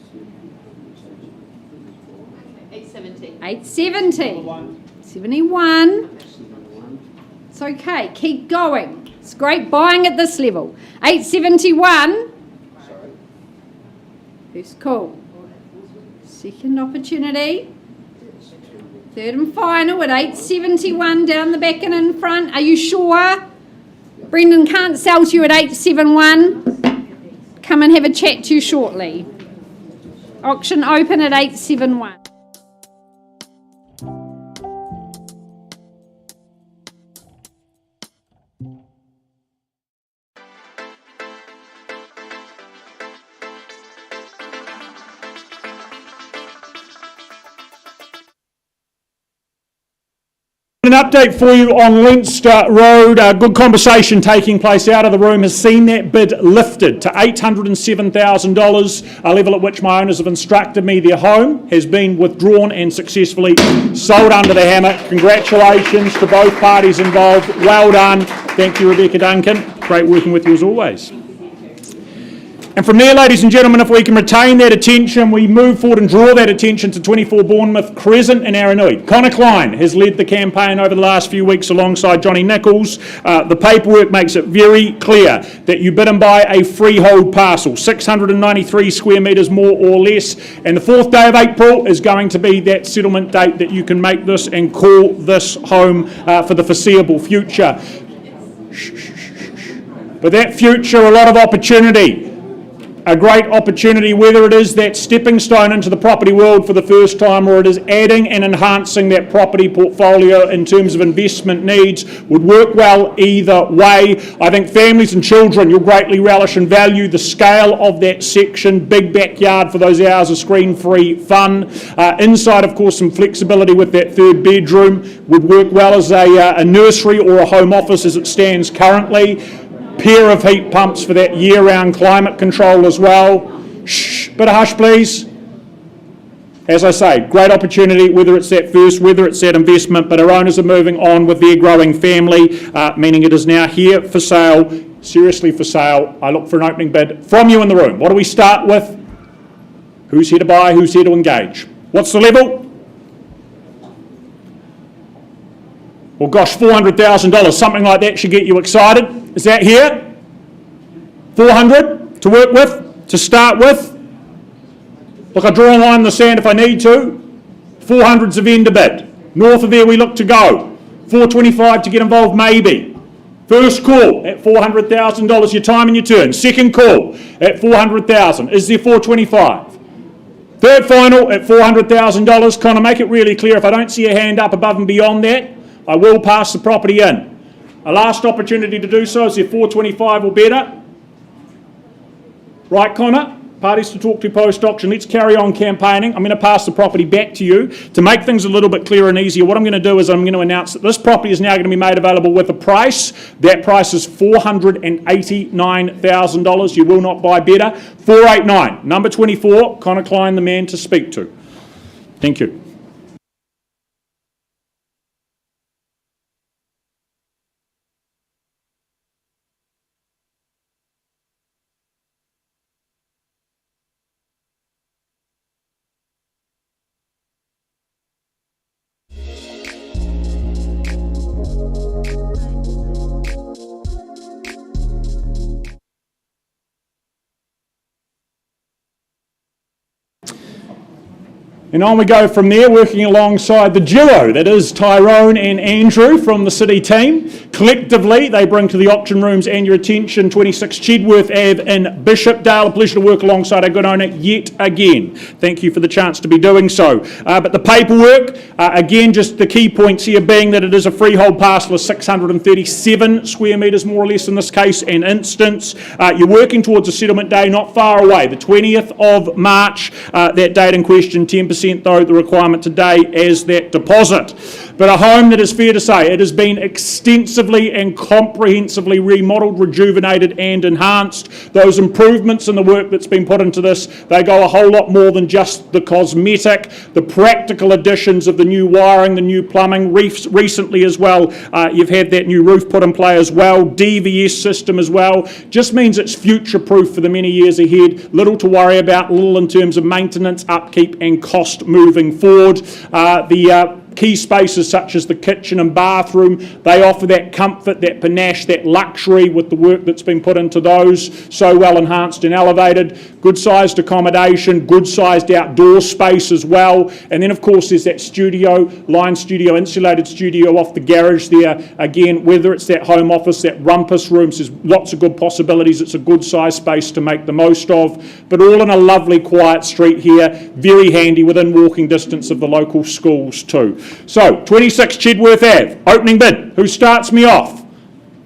870. 870. 71. It's okay. Keep going. It's great buying at this level. 871. First call. Second opportunity. Third and final at 871 down the back and in front. Are you sure? Brendan can't sell to you at 871. Come and have a chat to you shortly. Auction open at 871. An update for you on Leinster Road. A good conversation taking place out of the room has seen that bid lifted to $807,000, a level at which my owners have instructed me their home has been withdrawn and successfully sold under the hammer. Congratulations to both parties involved. Well done. Thank you, Rebecca Duncan. Great working with you as always. And from there, ladies and gentlemen, if we can retain that attention, we move forward and draw that attention to 24 Bournemouth Crescent in Aranui. Connor Klein has led the campaign over the last few weeks alongside Johnny Nichols. The paperwork makes it very clear that you bid and buy a freehold parcel, 693 square metres more or less, and the 4th day of April is going to be that settlement date that you can make this and call this home for the foreseeable future. But that future, a lot of opportunity. A great opportunity, whether it is that stepping stone into the property world for the first time or it is adding and enhancing that property portfolio in terms of investment needs, would work well either way. I think families and children, you'll greatly relish and value the scale of that section, big backyard for those hours of screen-free fun. Inside, of course, some flexibility with that 3rd bedroom would work well as a nursery or a home office as it stands currently. Pair of heat pumps for that year-round climate control as well. Shh, bit of hush please. As I say, great opportunity, whether it's that first, whether it's that investment, but our owners are moving on with their growing family, meaning it is now here for sale, seriously for sale. I look for an opening bid from you in the room. What do we start with? Who's here to buy, who's here to engage? What's the level? Well, gosh, $400,000, something like that should get you excited. Is that here? 400 to work with, to start with. Look, I draw a line in the sand if I need to. 400's the vendor bid. North of there we look to go. 425 to get involved maybe. First call at $400,000, your time and your turn. Second call at $400,000. Is there 425? Third final at $400,000. Connor, make it really clear. If I don't see a hand up above and beyond that, I will pass the property in. A last opportunity to do so. Is there 425 or better? Right, Connor? Parties to talk to post-auction. Let's carry on campaigning. I'm going to pass the property back to you. To make things a little bit clearer and easier, what I'm going to do is I'm going to announce that this property is now going to be made available with a price. That price is $489,000. You will not buy better. 489. Number 24, Connor Klein, the man to speak to. Thank you. And on we go from there, working alongside the duo that is Tyrone and Andrew from the City team. Collectively, they bring to the auction rooms and your attention 26 Chedworth Ave in Bishopdale. A pleasure to work alongside our good owner yet again. Thank you for the chance to be doing so. But the paperwork, again, just the key points here being that it is a freehold parcel of 637 square metres, more or less in this case and instance. You're working towards a settlement day not far away, the 20th of March, that date in question, 10% though the requirement today as that deposit. But a home that is fair to say it has been extensively and comprehensively remodelled, rejuvenated and enhanced. Those improvements and the work that's been put into this, they go a whole lot more than just the cosmetic, the practical additions of the new wiring, the new plumbing, recently as well. You've had that new roof put in play as well, DVS system as well. Just means it's future proof for the many years ahead. Little to worry about, little in terms of maintenance, upkeep and cost moving forward. The key spaces such as the kitchen and bathroom, they offer that comfort, that panache, that luxury with the work that's been put into those, so well enhanced and elevated. Good sized accommodation, good sized outdoor space as well. And then of course there's that studio, line studio, insulated studio off the garage there. Again, whether it's that home office, that rumpus rooms, there's lots of good possibilities. It's a good sized space to make the most of, but all in a lovely quiet street here, very handy within walking distance of the local schools too. So, 26 Chedworth Ave, opening bid. Who starts me off?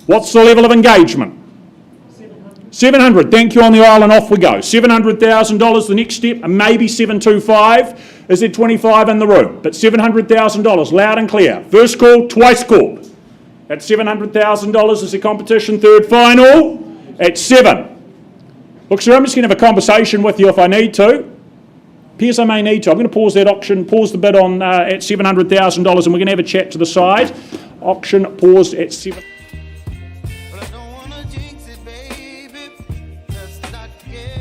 What's the level of engagement? 700. Thank you on the aisle and off we go. $700,000 the next step, and maybe 725. Is there 25 in the room? But $700,000, loud and clear. First call, twice called. At $700,000 is the competition. Third final at 7. Look, sir, I'm just going to have a conversation with you if I need to. Appears I may need to. I'm going to pause that auction, pause the bid on at $700,000, and we're going to have a chat to the side. Auction paused at 7. But I don't wanna jinx it, baby. Let's not get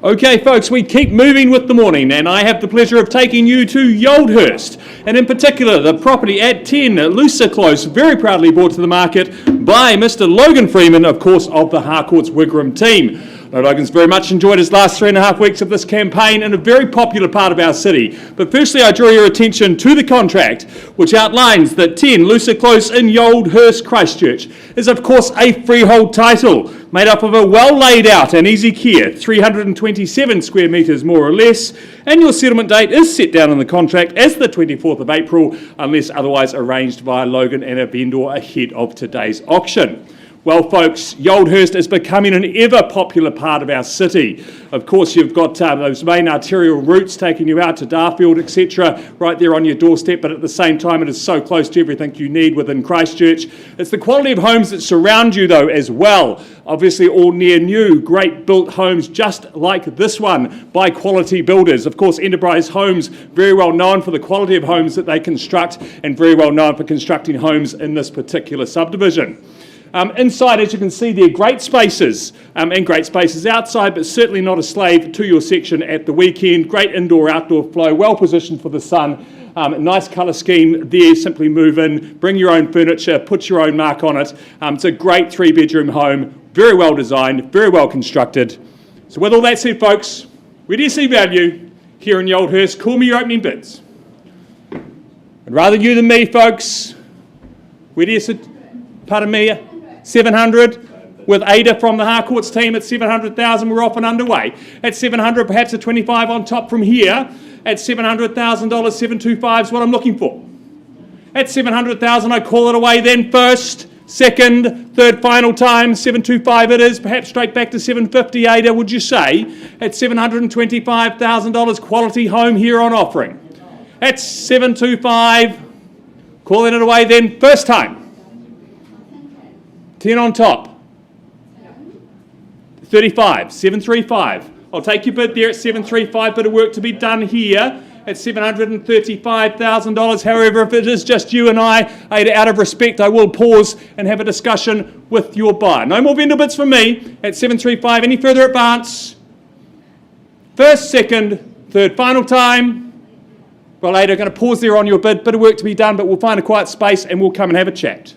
Okay, folks, we keep moving with the morning, and I have the pleasure of taking you to Yoldhurst, and in particular, the property at 10 Lucca Close, very proudly brought to the market by Mr. Logan Freeman, of course, of the Harcourts Wigram team. Now, Logan's very much enjoyed his last 3.5 weeks of this campaign in a very popular part of our city. But firstly, I draw your attention to the contract, which outlines that 10 Lucca Close in Yoldhurst, Christchurch, is of course a freehold title, made up of a well laid out and easy care, 327 square metres more or less. Annual settlement date is set down in the contract as the 24th of April, unless otherwise arranged by Logan and a vendor ahead of today's auction. Well, folks, Yoldhurst is becoming an ever popular part of our city. Of course, you've got those main arterial routes taking you out to Darfield, etc., right there on your doorstep, but at the same time, it is so close to everything you need within Christchurch. It's the quality of homes that surround you, though, as well. Obviously, all near new, great built homes just like this one by quality builders. Of course, Enterprise Homes, very well known for the quality of homes that they construct and very well known for constructing homes in this particular subdivision. Inside, as you can see, there are great spaces and great spaces outside, but certainly not a slave to your section at the weekend. Great indoor-outdoor flow, well positioned for the sun. Nice colour scheme there. Simply move in, bring your own furniture, put your own mark on it. It's a great 3-bedroom home, very well designed, very well constructed. So with all that said, folks, where do you see value here in Yoldhurst? Call me your opening bids. And rather you than me, folks, where do you sit? Pardon me. 700 with Ada from the Harcourts team at 700,000. We're off and underway. At 700, perhaps a 25 on top from here. At $700,000, 725 is what I'm looking for. At 700,000, I call it away then first, second, third, final time. 725 it is, perhaps straight back to 750, Ada, would you say? At $725,000, quality home here on offering. At 725, calling it away then first time. 10 on top. 35, 735. I'll take your bid there at 735, bit of work to be done here at $735,000. However, if it is just you and I, out of respect, I will pause and have a discussion with your buyer. No more vendor bids from me at 735. Any further advance? First, second, third, final time. Well, Ada, I'm going to pause there on your bid. Bit of work to be done, but we'll find a quiet space and we'll come and have a chat.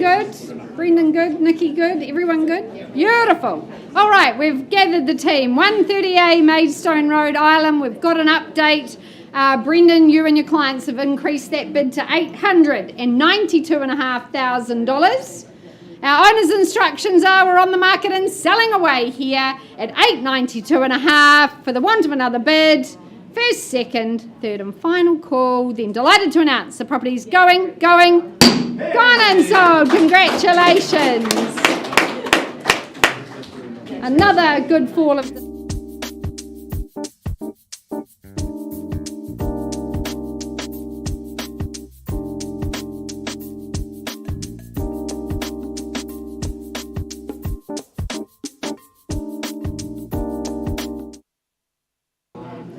good? Brendan good? Nikki good? Everyone good? Beautiful. All right, we've gathered the team. 130A Maidstone Road, Ireland. We've got an update. Brendan, you and your clients have increased that bid to $892,500. Our owner's instructions are we're on the market and selling away here at $892,500 for the want of another bid. First, second, third and final call. Then delighted to announce the property's gone and sold. Congratulations. Another good fall of the...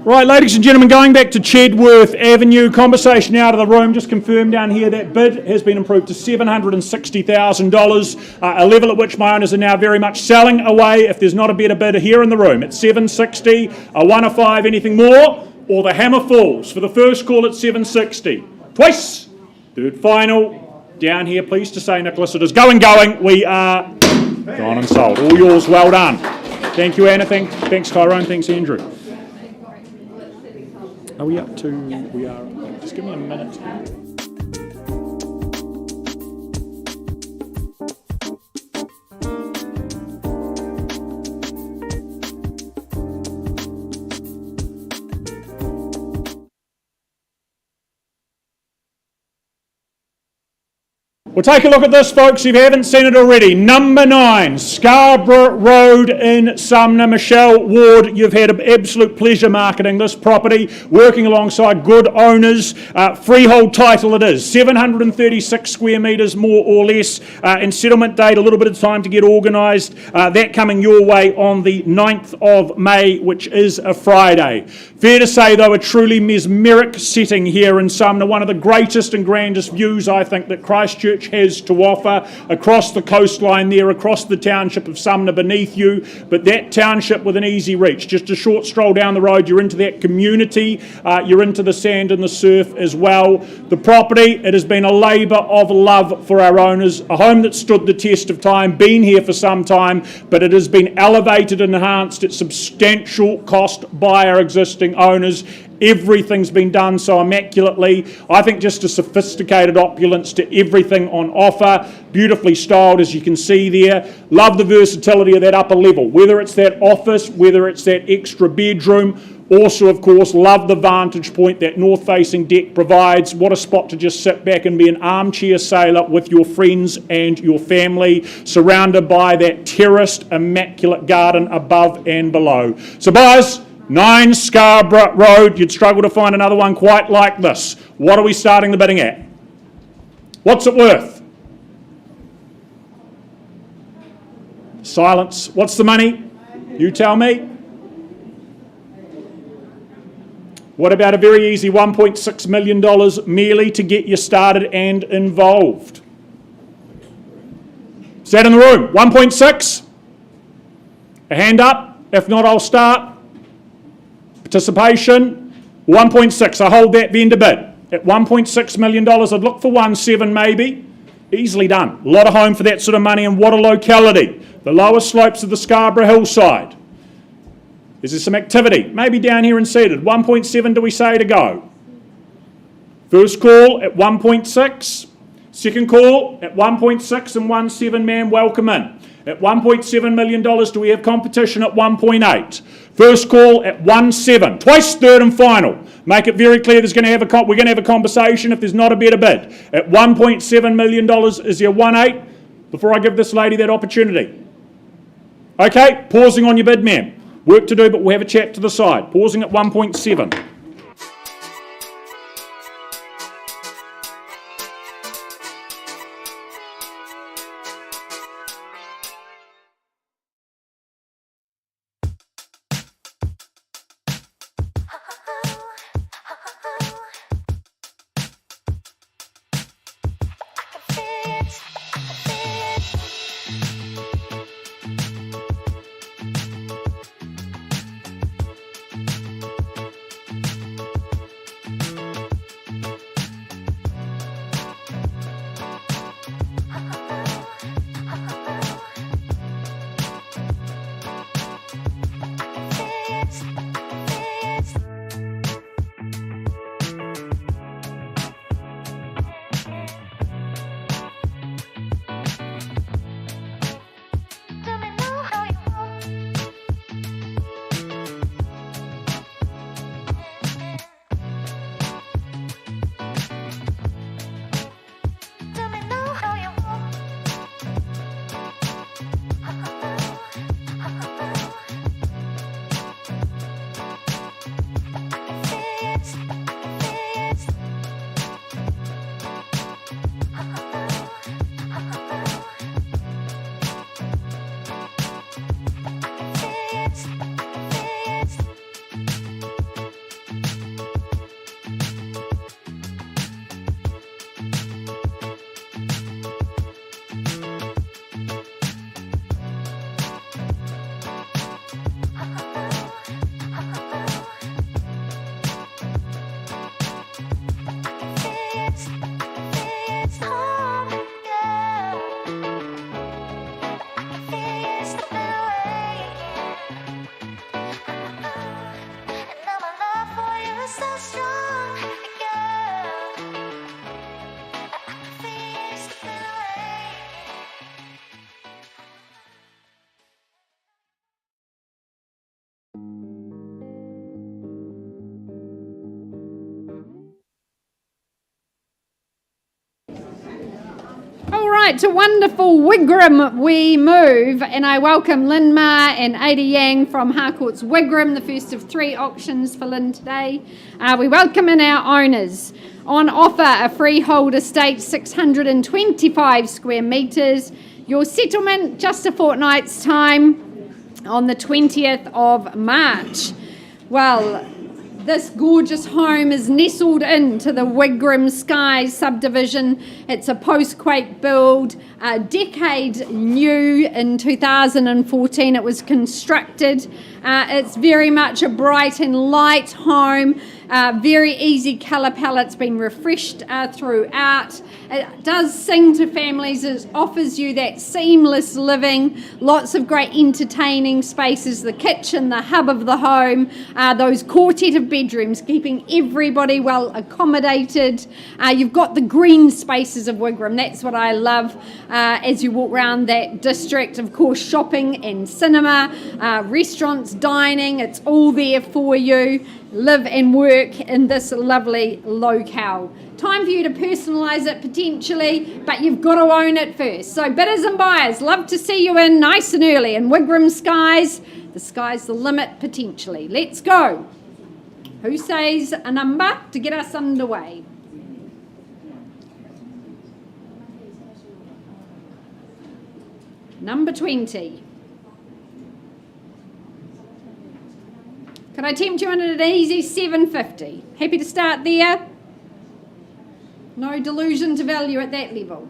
Right, ladies and gentlemen, going back to Chedworth Avenue, conversation out of the room, just confirmed down here that bid has been improved to $760,000, a level at which my owners are now very much selling away if there's not a better bid here in the room. It's $760, a 1 or 5, anything more, or the hammer falls. For the first call, it's $760. Twice, third final, down here, pleased to say, Nicholas, it is going. We are gone and sold. All yours, well done. Thank you, Anna. Thanks, Tyrone. Thanks, Andrew. Are we up to... We are... Just give me a minute. We'll take a look at this, folks, if you haven't seen it already. Number 9, Scarra Road in Sumner. Michelle Ward, you've had an absolute pleasure marketing this property, working alongside good owners. Freehold title it is, 736 square metres, more or less. And settlement date, a little bit of time to get organised. That coming your way on the 9th of May, which is a Friday. Fair to say, though, a truly mesmeric setting here in Sumner. One of the greatest and grandest views, I think, that Christchurch has to offer across the coastline there, across the township of Sumner beneath you, but that township with an easy reach. Just a short stroll down the road, you're into that community, you're into the sand and the surf as well. The property, it has been a labour of love for our owners, a home that stood the test of time, been here for some time, but it has been elevated and enhanced at substantial cost by our existing owners. Everything's been done so immaculately. I think just a sophisticated opulence to everything on offer. Beautifully styled, as you can see there. Love the versatility of that upper level, whether it's that office, whether it's that extra bedroom. Also, of course, love the vantage point that north-facing deck provides. What a spot to just sit back and be an armchair sailor with your friends and your family, surrounded by that terraced, immaculate garden above and below. So, buyers, 9 Scarra Road, you'd struggle to find another one quite like this. What are we starting the bidding at? What's it worth? Silence. What's the money? You tell me. What about a very easy $1.6 million merely to get you started and involved? Is that in the room? 1.6? A hand up? If not, I'll start. Participation, 1.6. I hold that vendor bid at $1.6 million. I'd look for 1.7 maybe. Easily done. A lot of home for that sort of money, and what a locality. The lower slopes of the Scarborough hillside. Is there some activity? Maybe down here in Seated. 1.7 do we say to go? First call at 1.6. Second call at 1.6 and 1.7, man, welcome in. At $1.7 million, do we have competition at 1.8? First call at 1.7. Twice, third and final. Make it very clear we're going to have a conversation if there's not a better bid. At $1.7 million, is there 1.8? Before I give this lady that opportunity. Okay, pausing on your bid, ma'am. Work to do, but we'll have a chat to the side. Pausing at 1.7. All right, to wonderful Wigram we move, and I welcome Lynn Ma and Ada Yang from Harcourt's Wigram, the first of 3 auctions for Lynn today. We welcome in our owners. On offer, a freehold estate, 625 square metres. Your settlement, just a fortnight's time, on the 20th of March. Well, this gorgeous home is nestled into the Wigram Skies subdivision. It's a post-quake build, a decade new. In 2014 it was constructed. It's very much a bright and light home. Very easy colour palette's been refreshed throughout. It does sing to families. It offers you that seamless living, lots of great entertaining spaces, the kitchen, the hub of the home, those quartet of bedrooms, keeping everybody well accommodated. You've got the green spaces of Wigram. That's what I love as you walk around that district. Of course, shopping and cinema, restaurants, dining, it's all there for you. Live and work in this lovely locale. Time for you to personalise it potentially, but you've got to own it first. So bidders and buyers, love to see you in nice and early in Wigram Skies. The sky's the limit potentially. Let's go. Who says a number to get us underway? Number 20. Could I tempt you in at an easy 750? Happy to start there? No delusion to value at that level.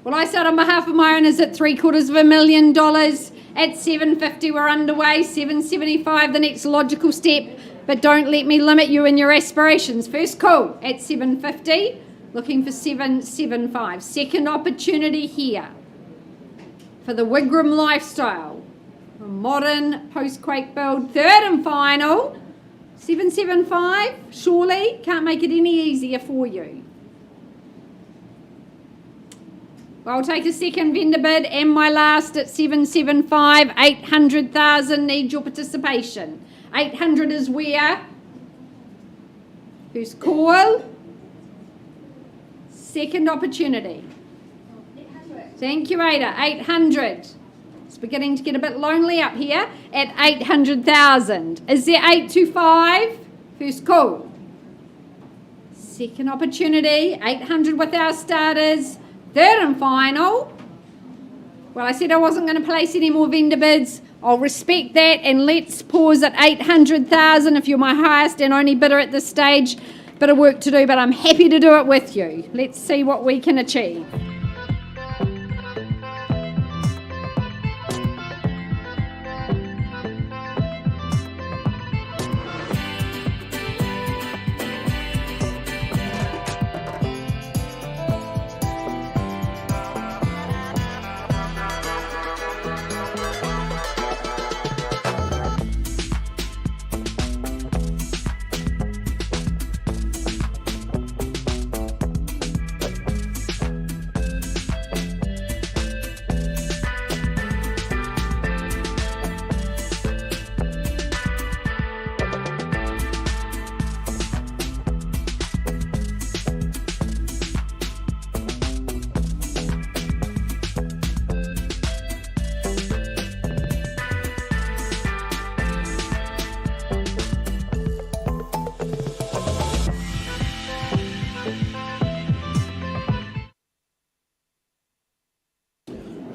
Well, I start on behalf of my owners at $750,000. At 750 we're underway, 775 the next logical step, but don't let me limit you in your aspirations. First call at 750, looking for 775. Second opportunity here for the Wigram lifestyle. A modern post-quake build. Third and final, 775, surely can't make it any easier for you. Well, I'll take a second vendor bid and my last at 775, 800,000, need your participation. 800 is where? Who's call? Second opportunity. Thank you, Ada. 800. It's beginning to get a bit lonely up here at 800,000. Is there 825? First call. Second opportunity, 800 with our starters. Third and final. Well, I said I wasn't going to place any more vendor bids. I'll respect that, and let's pause at 800,000 if you're my highest and only bidder at this stage. Bit of work to do, but I'm happy to do it with you. Let's see what we can achieve.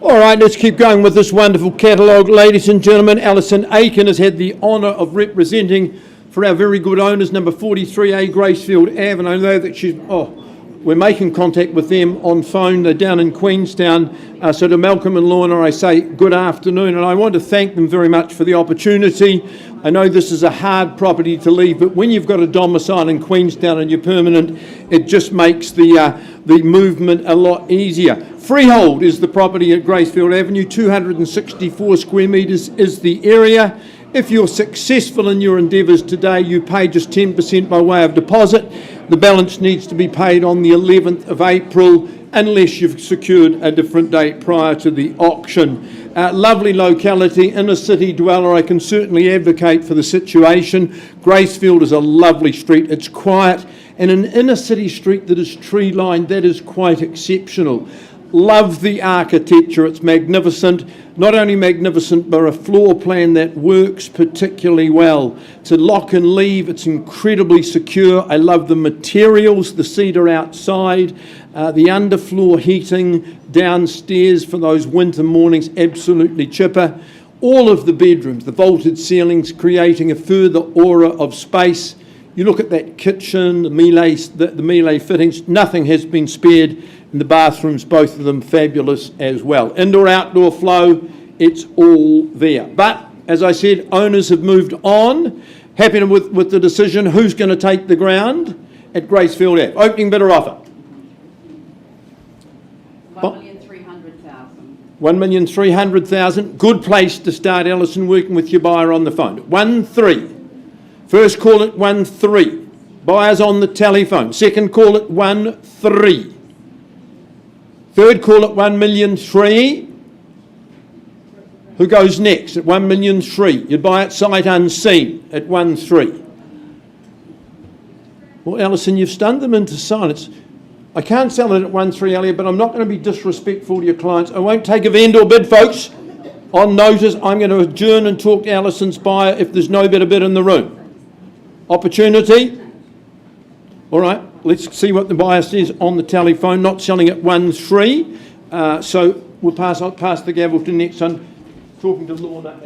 All right, let's keep going with this wonderful catalogue. Ladies and gentlemen, Alison Aiken has had the honour of representing for our very good owners, number 43A Gracefield Avenue. I know that we're making contact with them on phone. They're down in Queenstown. So to Malcolm and Lorna, I say good afternoon, and I want to thank them very much for the opportunity. I know this is a hard property to leave, but when you've got a domicile in Queenstown and you're permanent, it just makes the movement a lot easier. Freehold is the property at Gracefield Avenue. 264 square metres is the area. If you're successful in your endeavours today, you pay just 10% by way of deposit. The balance needs to be paid on the 11th of April unless you've secured a different date prior to the auction. Lovely locality, inner city dweller. I can certainly advocate for the situation. Gracefield is a lovely street. It's quiet and an inner city street that is tree lined, that is quite exceptional. Love the architecture, it's magnificent. Not only magnificent, but a floor plan that works particularly well. It's a lock and leave, it's incredibly secure. I love the materials, the cedar outside, the underfloor heating downstairs for those winter mornings, absolutely chipper. All of the bedrooms, the vaulted ceilings, creating a further aura of space. You look at that kitchen, the melee fittings, nothing has been spared. And the bathrooms, both of them fabulous as well. Indoor-outdoor flow, it's all there. But, as I said, owners have moved on. Happy with the decision. Who's going to take the ground at Gracefield Ave? Opening bidder offer. 1,300,000. 1,300,000. Good place to start, Alison, working with your buyer on the phone. 1-3. First call at 1-3. Buyers on the telephone. Second call at 1-3. Third call at 1,000,003. Who goes next at 1,000,003? You'd buy it sight unseen at 1-3. Well, Alison, you've stunned them into silence. I can't sell it at 1-3, Elliot, but I'm not going to be disrespectful to your clients. I won't take a vendor bid, folks. On notice, I'm going to adjourn and talk to Alison's buyer if there's no better bid in the room. Opportunity? All right, let's see what the buyer says on the telephone. Not selling at 1-3. So we'll pass the gavel to the next one. Talking to Lorna.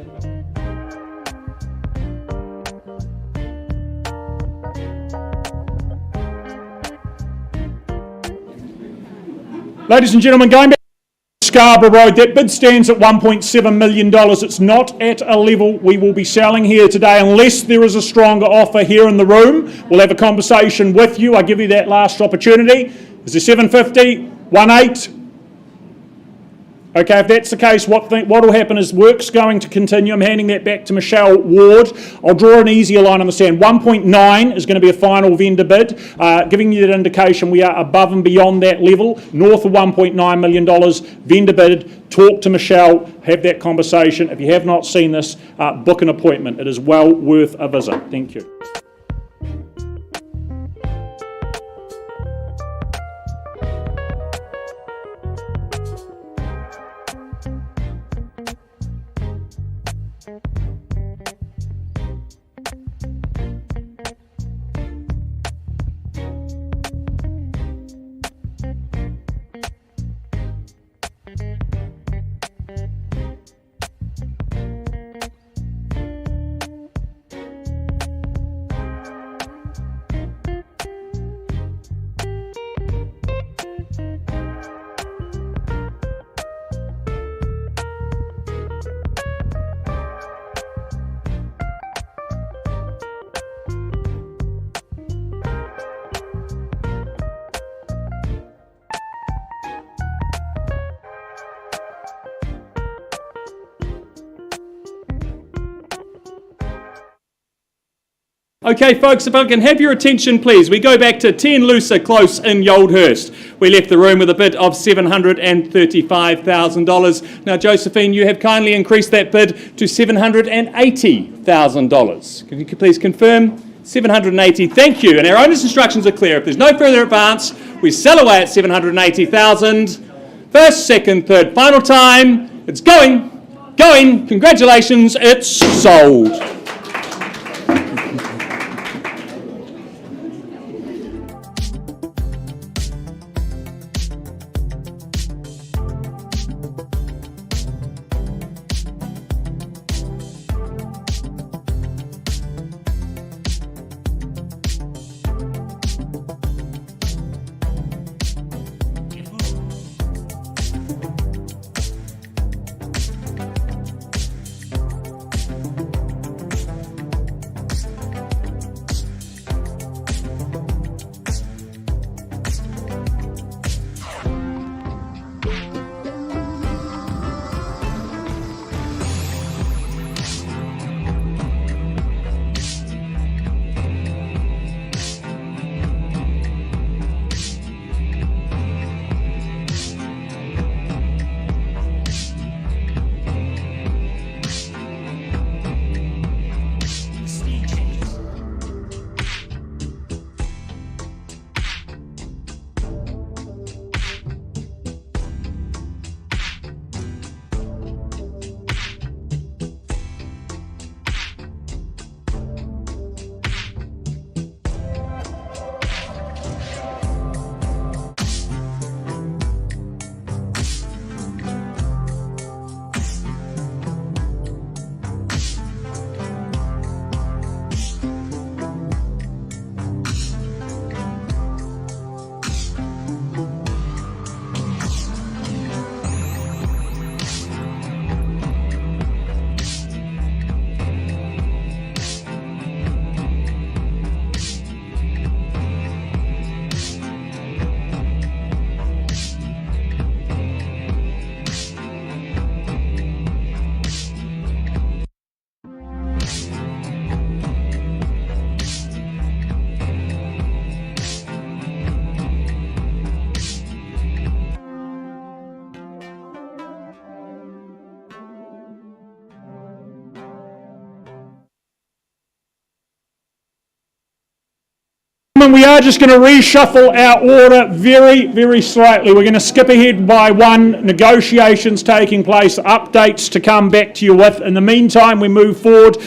Ladies and gentlemen, going back to Scarra Road, that bid stands at $1.7 million. It's not at a level we will be selling here today unless there is a stronger offer here in the room. We'll have a conversation with you. I give you that last opportunity. Is there 750? 1.8? Okay, if that's the case, what will happen is work's going to continue. I'm handing that back to Michelle Ward. I'll draw an easier line on the sand. 1.9 is going to be a final vendor bid. Giving you that indication, we are above and beyond that level, north of $1.9 million. Vendor bid, talk to Michelle, have that conversation. If you have not seen this, book an appointment. It is well worth a visit. Thank you. Okay, folks, if I can have your attention, please. We go back to 10 Lucca Close in Yoldhurst. We left the room with a bid of $735,000. Now, Josephine, you have kindly increased that bid to $780,000. Can you please confirm? 780. Thank you. And our owner's instructions are clear. If there's no further advance, we sell away at 780,000. First, second, third, final time. It's going. Congratulations, it's sold. gentlemen, we are just going to reshuffle our order very, very slightly. We're going to skip ahead by one. Negotiations taking place, updates to come back to you with. In the meantime, we move forward,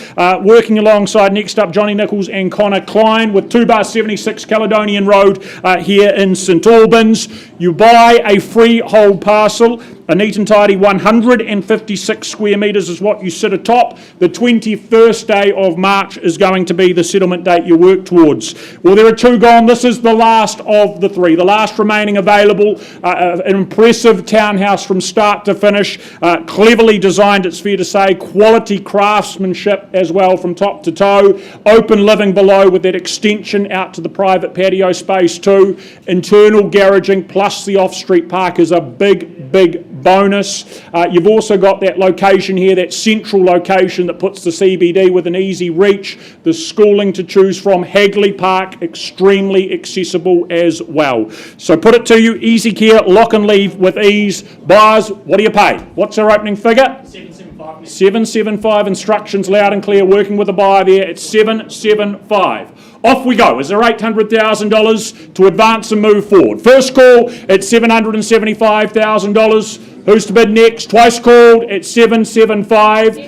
working alongside next up Johnny Nichols and Connor Klein with 2/76 Caledonian Road here in St Albans. You buy a freehold parcel. A neat and tidy 156 square metres is what you sit atop. The 21st day of March is going to be the settlement date you work towards. Well, there are two gone. This is the last of the three. The last remaining available. An impressive townhouse from start to finish. Cleverly designed, it's fair to say. Quality craftsmanship as well from top to toe. Open living below with that extension out to the private patio space too. Internal garaging plus the off-street park is a big, big bonus. You've also got that location here, that central location that puts the CBD with an easy reach. The schooling to choose from. Hagley Park, extremely accessible as well. So put it to you, easy care, lock and leave with ease. Buyers, what do you pay? What's our opening figure? 775. 775, instructions loud and clear, working with the buyer there at 775. Off we go. Is there $800,000 to advance and move forward? First call at $775,000. Who's to bid next? Twice called at 775.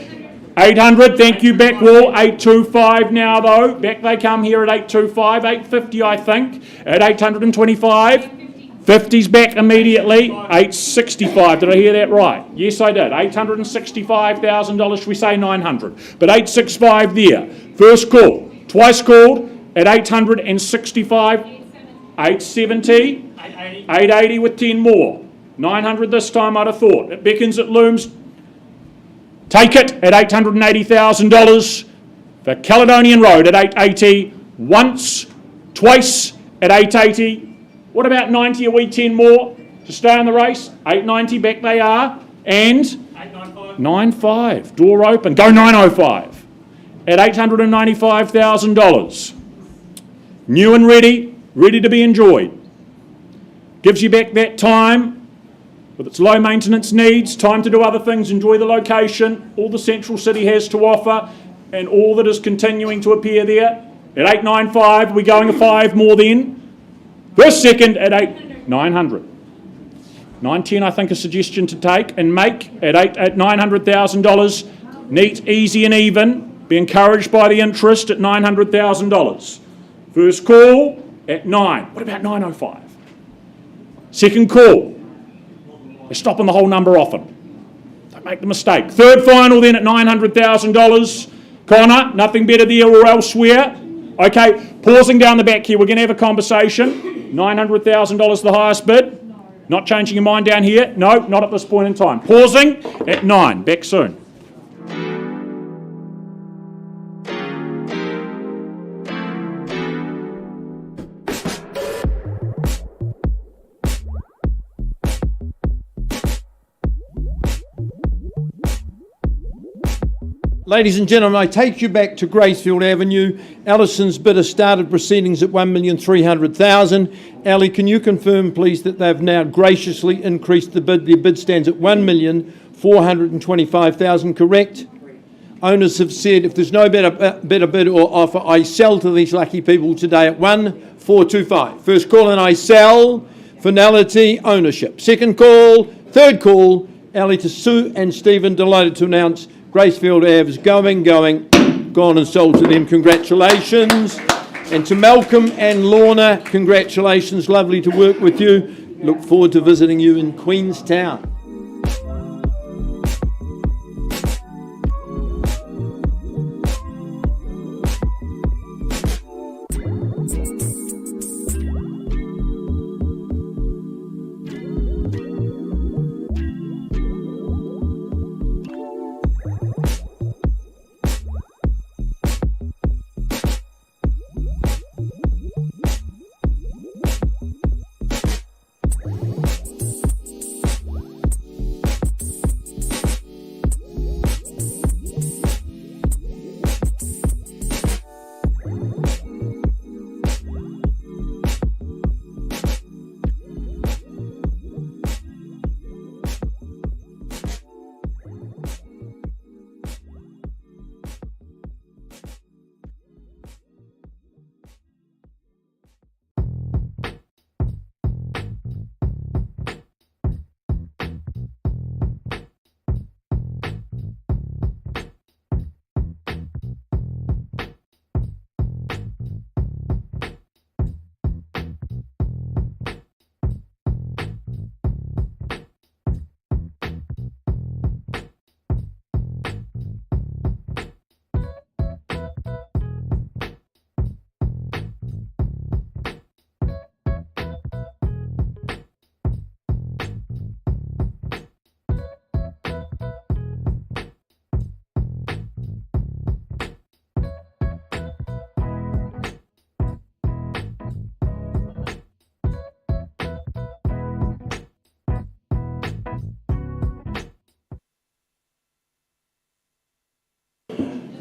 800, thank you, back wall. 825 now though. Back they come here at 825. 850 I think. At 825. 50's back immediately. 865. Did I hear that right? Yes, I did. $865,000. Should we say 900? But 865 there. First call. Twice called at 865. 870. 880 with 10 more. 900 this time, I'd have thought. It beckons, it looms. Take it at $880,000 for Caledonian Road at 880. Once, twice at 880. What about 90? A wee 10 more to stay in the race? 890, back they are. And 895. Door open. Go 905 at $895,000. New and ready to be enjoyed. Gives you back that time with its low maintenance needs, time to do other things, enjoy the location, all the central city has to offer, and all that is continuing to appear there. At 895, are we going a 5 more then? First, second at 900. 910, I think, a suggestion to take and make at $900,000. Neat, easy and even. Be encouraged by the interest at $900,000. First call at 9. What about 905? Second call. They're stopping the whole number often. Don't make the mistake. Third final then at $900,000. Connor, nothing better there or elsewhere. Okay, pausing down the back here. We're going to have a conversation. $900,000 the highest bid. Not changing your mind down here? No, not at this point in time. Pausing at 9. Back soon. Ladies and gentlemen, I take you back to Gracefield Avenue. Alison's bidder started proceedings at $1,300,000. Ali, can you confirm, please, that they've now graciously increased the bid? Their bid stands at $1,425,000, correct? Owners have said if there's no better bid or offer, I sell to these lucky people today at $1,425. First call and I sell. Finality, ownership. Second call, third call. Ali, to Sue and Stephen, delighted to announce Gracefield Ave is gone and sold to them. Congratulations. And to Malcolm and Lorna, congratulations. Lovely to work with you. Look forward to visiting you in Queenstown.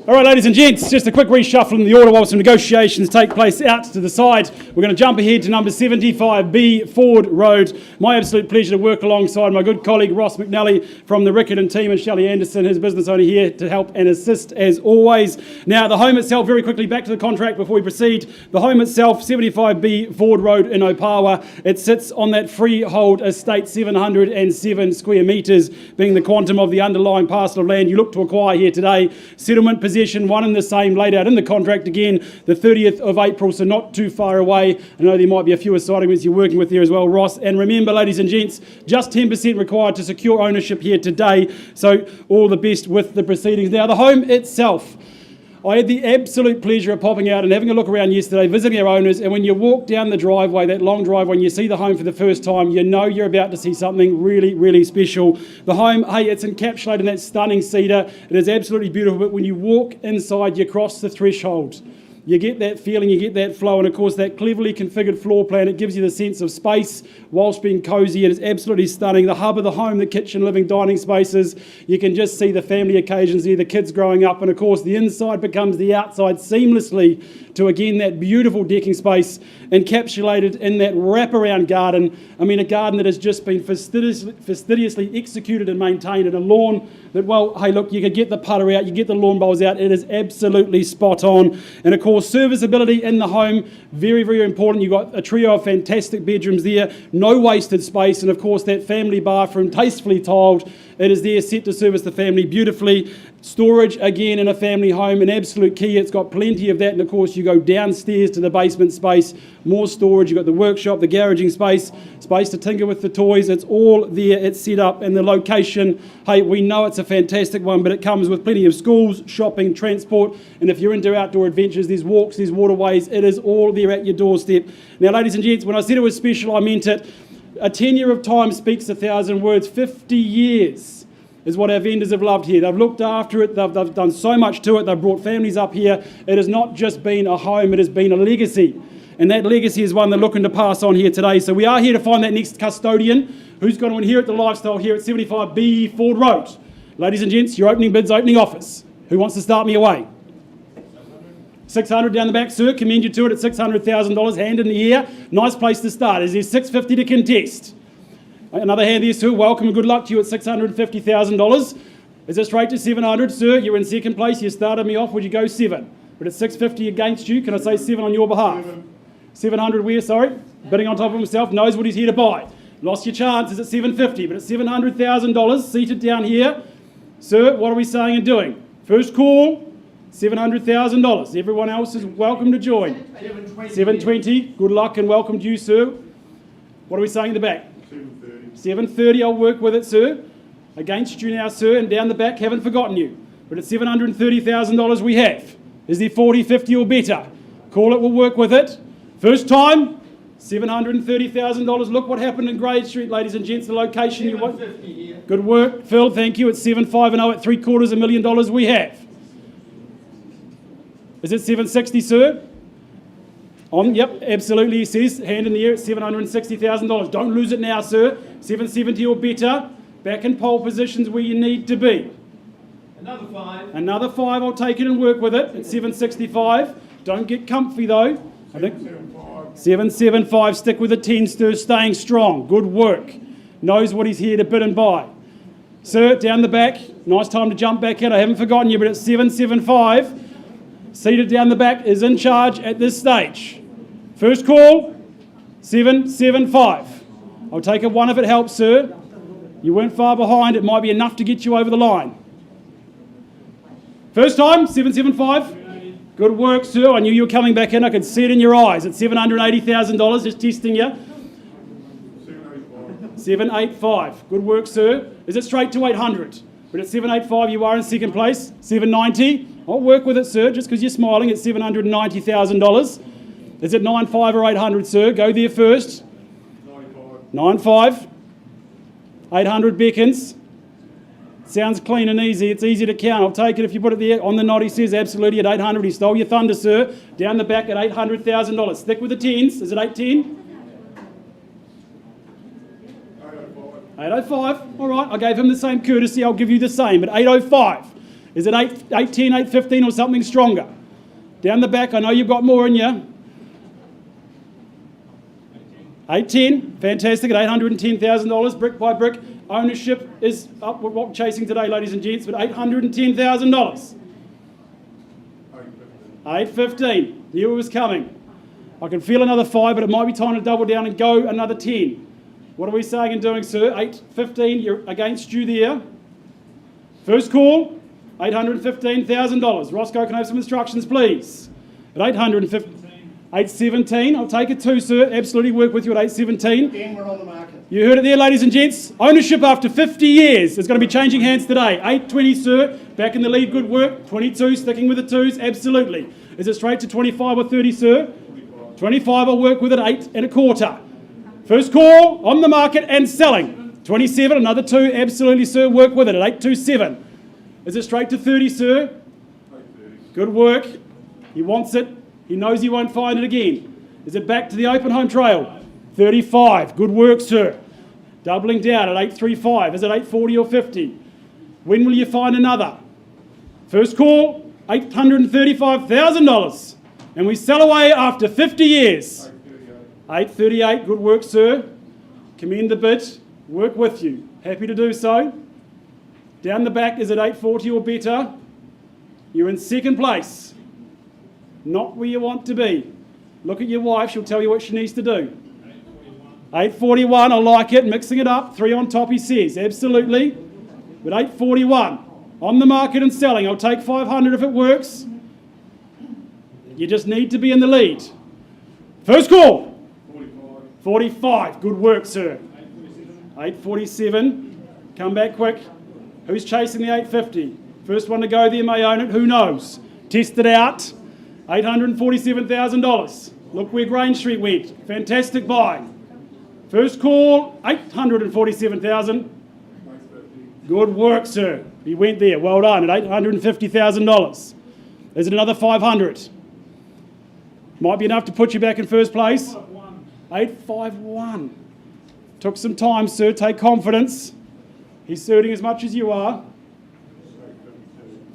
All right, ladies and gents, just a quick reshuffle in the order while some negotiations take place out to the side. We're going to jump ahead to number 75B, Ford Road. My absolute pleasure to work alongside my good colleague Ross McNally from the Rickerton team and Shelley Anderson, his business owner, here to help and assist as always. Now, the home itself, very quickly back to the contract before we proceed. The home itself, 75B, Ford Road in Opawa. It sits on that freehold estate, 707 square metres, being the quantum of the underlying parcel of land you look to acquire here today. Settlement possession, one and the same, laid out in the contract again, the 30th of April, so not too far away. I know there might be a few assignments you're working with there as well, Ross. And remember, ladies and gents, just 10% required to secure ownership here today, so all the best with the proceedings. Now, the home itself, I had the absolute pleasure of popping out and having a look around yesterday, visiting our owners, and when you walk down the driveway, that long driveway, and you see the home for the first time, you know you're about to see something really, really special. The home, hey, it's encapsulated in that stunning cedar. It is absolutely beautiful, but when you walk inside, you cross the threshold. You get that feeling, you get that flow, and of course that cleverly configured floor plan, it gives you the sense of space whilst being cosy. It is absolutely stunning. The hub of the home, the kitchen, living, dining spaces, you can just see the family occasions there, the kids growing up, and of course the inside becomes the outside seamlessly to, again, that beautiful decking space encapsulated in that wraparound garden. I mean, a garden that has just been fastidiously executed and maintained, and a lawn that, well, hey, look, you could get the putter out, you get the lawn bowls out. It is absolutely spot on. And of course, serviceability in the home, very, very important. You've got a trio of fantastic bedrooms there, no wasted space, and of course that family bathroom, tastefully tiled. It is there set to service the family beautifully. Storage, again, in a family home, an absolute key. It's got plenty of that, and of course you go downstairs to the basement space, more storage. You've got the workshop, the garaging space, space to tinker with the toys. It's all there, it's set up, and the location, hey, we know it's a fantastic one, but it comes with plenty of schools, shopping, transport, and if you're into outdoor adventures, there's walks, there's waterways, it is all there at your doorstep. Now, ladies and gents, when I said it was special, I meant it. A tenure of time speaks 1,000 words. 50 years is what our vendors have loved here. They've looked after it, they've done so much to it, they've brought families up here. It has not just been a home, it has been a legacy. And that legacy is one they're looking to pass on here today. So we are here to find that next custodian who's going to inherit the lifestyle here at 75B Ford Road. Ladies and gents, your opening bids, opening offers. Who wants to start me away? 600 down the back, sir. Commend you to it at $600,000. Hand in the air. Nice place to start. Is there 650 to contest? Another hand there, sir. Welcome and good luck to you at $650,000. Is it straight to 700, sir? You're in second place. You started me off. Would you go 7? But it's 650 against you. Can I say 7 on your behalf? 700 where, sorry? Bidding on top of himself. Knows what he's here to buy. Lost your chance. Is at 750, but it's $700,000. Seated down here. Sir, what are we saying and doing? First call. $700,000. Everyone else is welcome to join. 720. Good luck and welcome to you, sir. What are we saying in the back? 730. I'll work with it, sir. Against you now, sir, and down the back, haven't forgotten you. But at $730,000 we have. Is there 40, 50 or better? Call it, we'll work with it. First time, $730,000. Look what happened in Grange Street, ladies and gents. The location you want. Good work, Phil. Thank you. It's 750 at $750,000 we have. Is it 760, sir? On, yep, absolutely, he says. Hand in the air at $760,000. Don't lose it now, sir. 770 or better. Back in pole positions where you need to be. Another 5. Another 5, I'll take it and work with it at 765. Don't get comfy though. I think 775, stick with the 10, sir, staying strong. Good work. Knows what he's here to bid and buy. Sir, down the back. Nice time to jump back in. I haven't forgotten you, but at 775. Seated down the back is in charge at this stage. First call, 775. I'll take a 1 if it helps, sir. You weren't far behind. It might be enough to get you over the line. First time, 775. Good work, sir. I knew you were coming back in. I could see it in your eyes. At $780,000, just testing you. 785. Good work, sir. Is it straight to 800? But at 785, you are in second place. 790. I'll work with it, sir, just because you're smiling at $790,000. Is it 95 or 800, sir? Go there first. 95. 800 beckons. Sounds clean and easy. It's easy to count. I'll take it if you put it there. On the nod, he says absolutely at 800. He stole your thunder, sir. Down the back at $800,000. Stick with the 10s. Is it 810? 805. All right, I gave him the same courtesy. I'll give you the same. At 805. Is it 810, 815 or something stronger? Down the back, I know you've got more in you. 810, fantastic, at $810,000, brick by brick. Ownership is up with what we're chasing today, ladies and gents, but $810,000. 815, knew it was coming. I can feel another 5, but it might be time to double down and go another 10. What are we saying and doing, sir? 815, you're against you there. First call, $815,000. Roscoe, can I have some instructions, please? At 817, I'll take it too, sir. Absolutely work with you at 817. Again, we're on the market. You heard it there, ladies and gents. Ownership after 50 years is going to be changing hands today. 820, sir. Back in the lead, good work. 22, sticking with the twos, absolutely. Is it straight to 25 or 30, sir? 25, I'll work with it, 8 1/4. First call, on the market and selling. 27, another 2, absolutely, sir. Work with it at 827. Is it straight to 30, sir? Good work. He wants it. He knows he won't find it again. Is it back to the open home trail? 35. Good work, sir. Doubling down at 835. Is it 840 or 50? When will you find another? First call, $835,000. And we sell away after 50 years. 838. Good work, sir. Commend the bid. Work with you. Happy to do so. Down the back, is it 840 or better? You're in second place. Not where you want to be. Look at your wife, she'll tell you what she needs to do. 841, I like it, mixing it up. 3 on top, he says, absolutely. But 841, on the market and selling. I'll take 500 if it works. You just need to be in the lead. First call. 45, good work, sir. 847, come back quick. Who's chasing the 850? First one to go there may own it, who knows? Test it out. $847,000. Look where Grange Street went. Fantastic buy. First call, $847,000. Good work, sir. He went there. Well done at $850,000. Is it another 500? Might be enough to put you back in first place. 851. Took some time, sir. Take confidence. He's suiting as much as you are.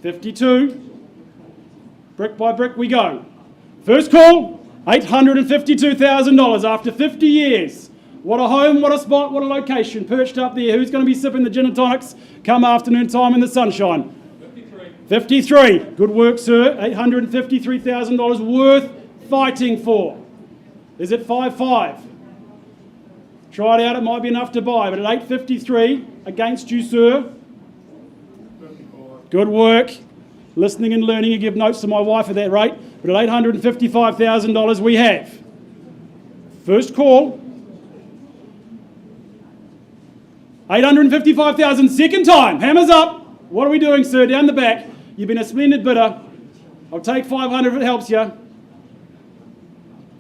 52. Brick by brick we go. First call, $852,000 after 50 years. What a home, what a spot, what a location. Perched up there. Who's going to be sipping the gin and tonics come afternoon time in the sunshine? 53. Good work, sir. $853,000 worth fighting for. Is it 5-5? Try it out, it might be enough to buy, but at 853, against you, sir. Good work. Listening and learning, you give notes to my wife at that rate, but at $855,000 we have. First call. $855,000, second time, hammers up. What are we doing, sir? Down the back. You've been a splendid bidder. I'll take 500 if it helps you.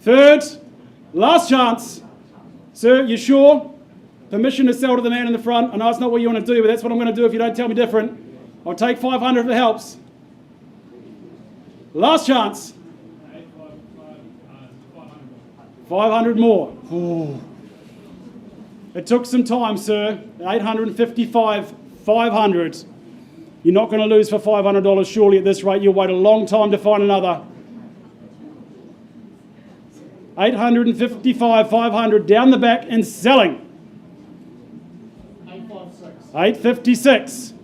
Third, last chance. Sir, you sure? Permission to sell to the man in the front. I know it's not what you want to do, but that's what I'm going to do if you don't tell me different. I'll take 500 if it helps. Last chance. 500 more. Ooh. It took some time, sir. 855, 500. You're not going to lose for $500 surely at this rate. You'll wait a long time to find another. 855, 500 down the back and selling. 856.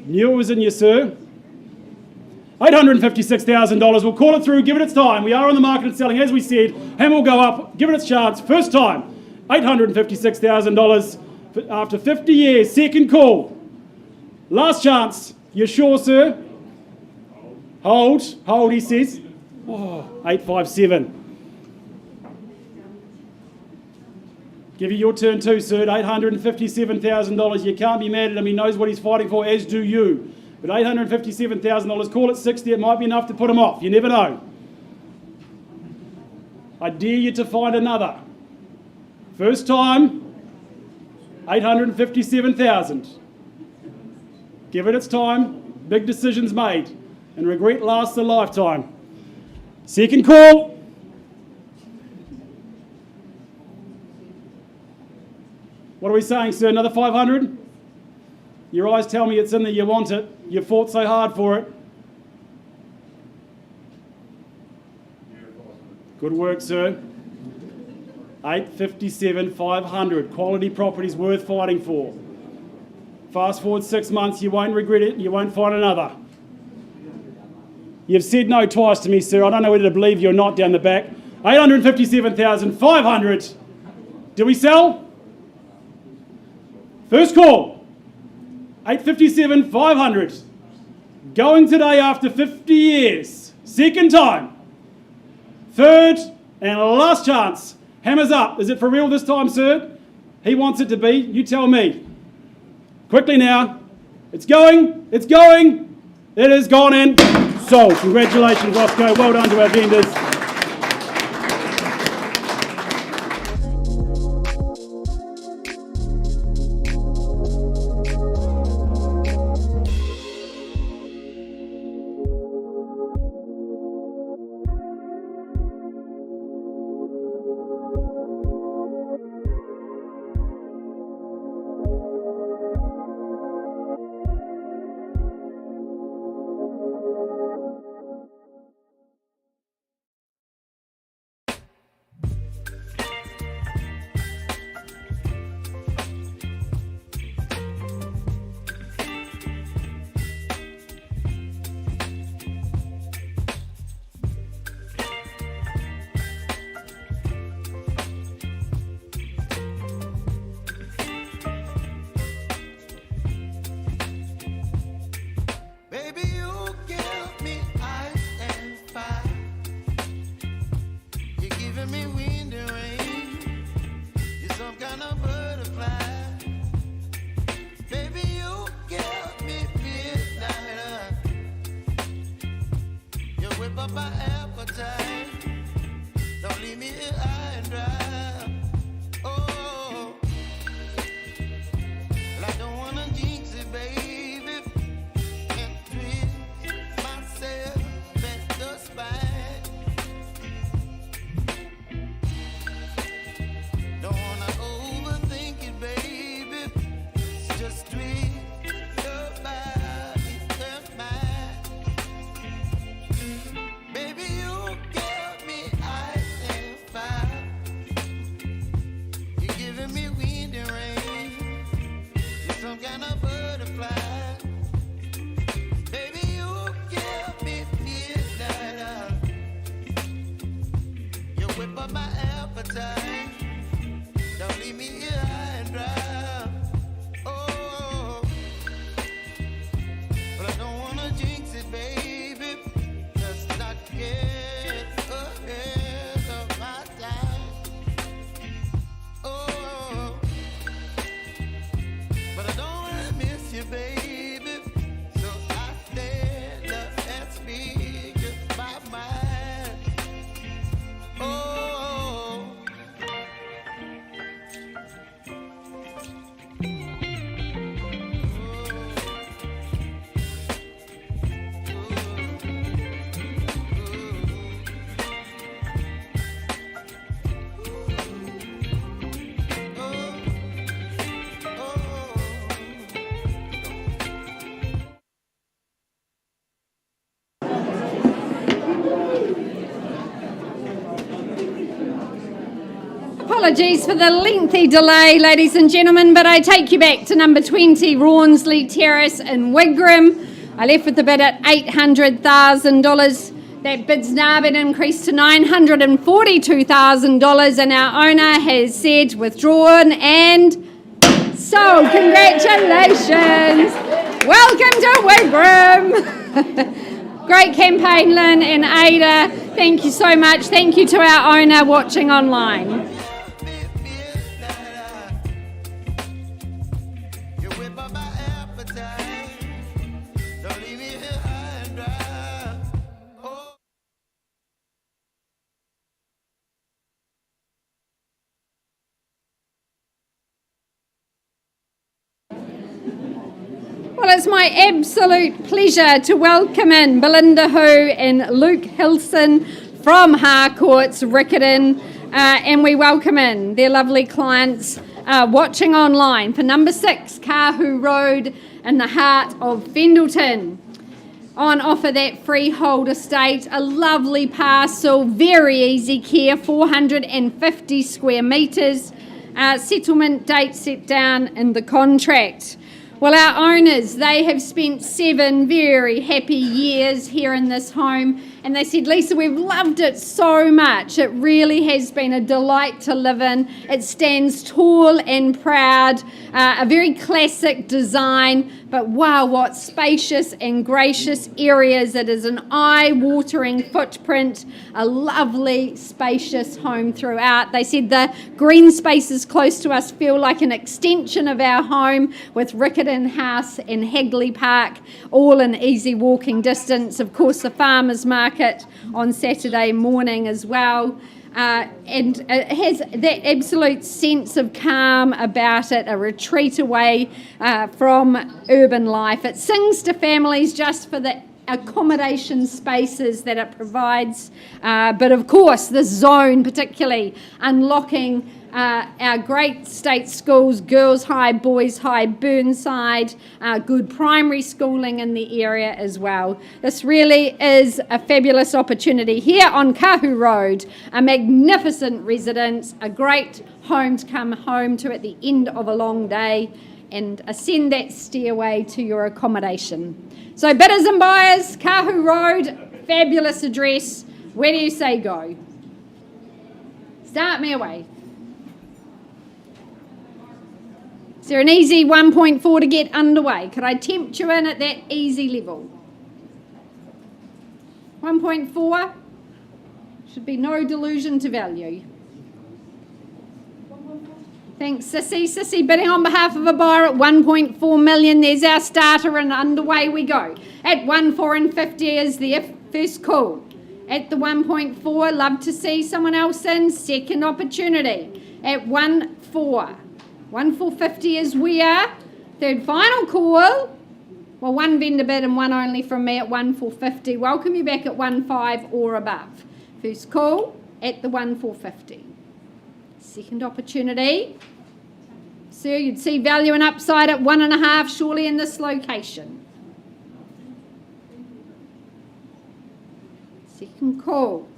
Knew it was in you, sir. $856,000. We'll call it through, give it its time. We are on the market and selling, as we said. Hammer will go up, give it its chance. First time, $856,000 after 50 years. Second call. Last chance. You sure, sir? Hold, he says. Oh, 857. Give you your turn too, sir, at $857,000. You can't be mad at him. He knows what he's fighting for, as do you. But $857,000, call it 60. It might be enough to put him off. You never know. I dare you to find another. First time, $857,000. Give it its time. Big decisions made. And regret lasts a lifetime. Second call. What are we saying, sir? Another 500? Your eyes tell me it's in there, you want it. You fought so hard for it. Good work, sir. 857 500. Quality properties worth fighting for. Fast forward 6 months, you won't regret it, you won't find another. You've said no twice to me, sir. I don't know whether to believe you or not down the back. 857,500. Do we sell? First call. 857 500. Going today after 50 years. Second time. Third and last chance. Hammers up. Is it for real this time, sir? He wants it to be. You tell me. Quickly now. It's going. It's going. It is gone and sold. Congratulations, Roscoe. Well done to our vendors. Baby, you give me ice and fire. You're giving me wind and rain. You're some kind of butterfly. Baby, you give me midnight. You whip up my appetite. Don't leave me here high and dry. Oh, well, I don't wanna jinx it, baby. Don't leave me here high and dry. Oh, but I don't wanna jinx it, baby. Just not get ahead of my time. Oh, but I don't wanna miss you, baby. So I stand up and speak my mind. Oh. Apologies for the lengthy delay, ladies and gentlemen, but I take you back to number 20, Ronley Terrace in Wigram. I left with the bid at $800,000. That bid's now been increased to $942,000, and our owner has said withdrawn and sold. Congratulations. Welcome to Wigram. Great campaign, Lynn and Ada. Thank you so much. Thank you to our owner watching online. Well, it's my absolute pleasure to welcome in Belinda Hu and Luke Hilson from Harcourts, Riccarton, and we welcome in their lovely clients, watching online for number 6, Kaho Road in the heart of Fendleton. On offer that freehold estate, a lovely parcel, very easy care, 450 square metres, settlement date set down in the contract. Well, our owners, they have spent 7 very happy years here in this home, and they said, Lisa, we've loved it so much. It really has been a delight to live in. It stands tall and proud, a very classic design, but wow, what spacious and gracious areas. It is an eye-watering footprint, a lovely, spacious home throughout. They said the green spaces close to us feel like an extension of our home, with Riccarton House and Hagley Park, all in easy walking distance. Of course, the farmers market on Saturday morning as well. And it has that absolute sense of calm about it, a retreat away from urban life. It sings to families just for the accommodation spaces that it provides, but of course this zone particularly unlocking our great state schools, Girls High, Boys High, Burnside, good primary schooling in the area as well. This really is a fabulous opportunity here on Kaho Road, a magnificent residence, a great home to come home to at the end of a long day, and ascend that stairway to your accommodation. So bidders and buyers, Kaho Road, fabulous address. Where do you say go? Start me away. Is there an easy 1.4 to get underway? Could I tempt you in at that easy level? 1.4? Should be no delusion to value. Thanks, Sissy. Sissy bidding on behalf of a buyer at 1.4 million. There's our starter and underway we go. At 1.450 is the first call. At the 1.4, love to see someone else in. Second opportunity. At 1.4. 1.450 is where? Third final call. Well, one vendor bid and one only from me at 1.450. Welcome you back at 1.5 or above. First call at the 1.450. Second opportunity. Sir, you'd see value and upside at 1.5 surely in this location. Second call.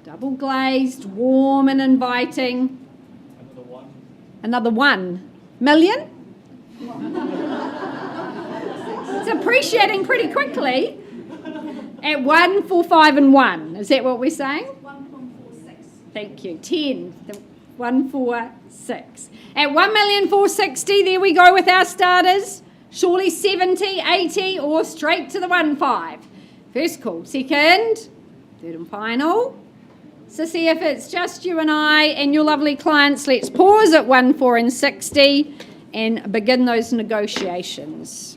Double glazed, warm and inviting. Another 1 million? It's appreciating pretty quickly. At 1.45 and 1. Is that what we're saying? 1.46. Thank you. 10. 1.46. At 1,460,000, there we go with our starters. Surely 70, 80, or straight to the 1.5. First call. Second. Third and final. Sissy, if it's just you and I and your lovely clients, let's pause at 1.460 and begin those negotiations.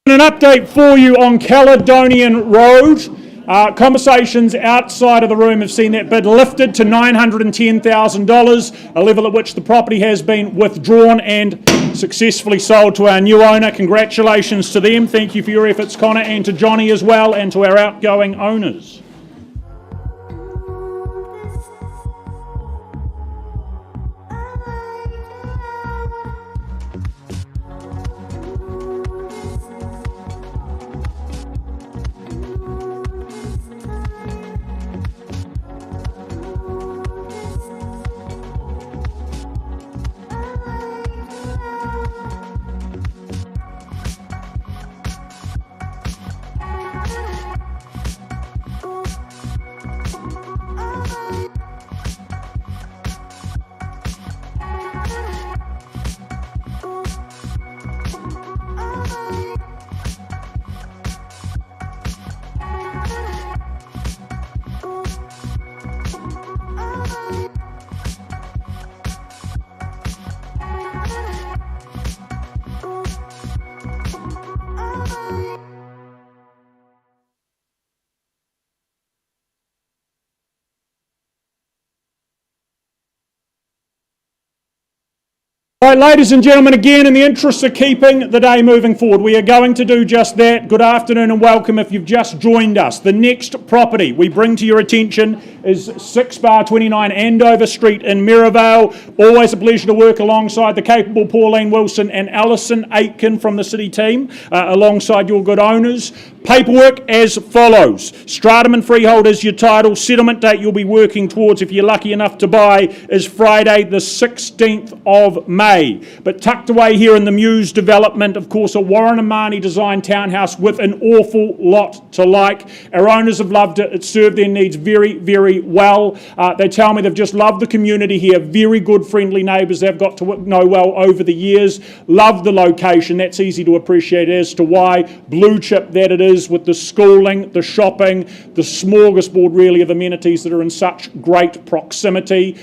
An update for you on Caledonian Road. Conversations outside of the room have seen that bid lifted to $910,000, a level at which the property has been withdrawn and successfully sold to our new owner. Congratulations to them. Thank you for your efforts, Connor, and to Johnny as well, and to our outgoing owners. Right, ladies and gentlemen, again, in the interest of keeping the day moving forward, we are going to do just that. Good afternoon and welcome if you've just joined us. The next property we bring to your attention is 6/29 Andover Street in Merivale. Always a pleasure to work alongside the capable Pauline Wilson and Alison Aitken from the City team, alongside your good owners. Paperwork as follows. Stratum and freehold is your title. Settlement date you'll be working towards, if you're lucky enough to buy, is Friday the 16th of May. But tucked away here in the Muse development, of course, a Warren and Marnie designed townhouse with an awful lot to like. Our owners have loved it. It served their needs very, very well. They tell me they've just loved the community here. Very good, friendly neighbours they've got to know well over the years. Love the location. That's easy to appreciate as to why. Blue chip that it is, with the schooling, the shopping, the smorgasbord really of amenities that are in such great proximity.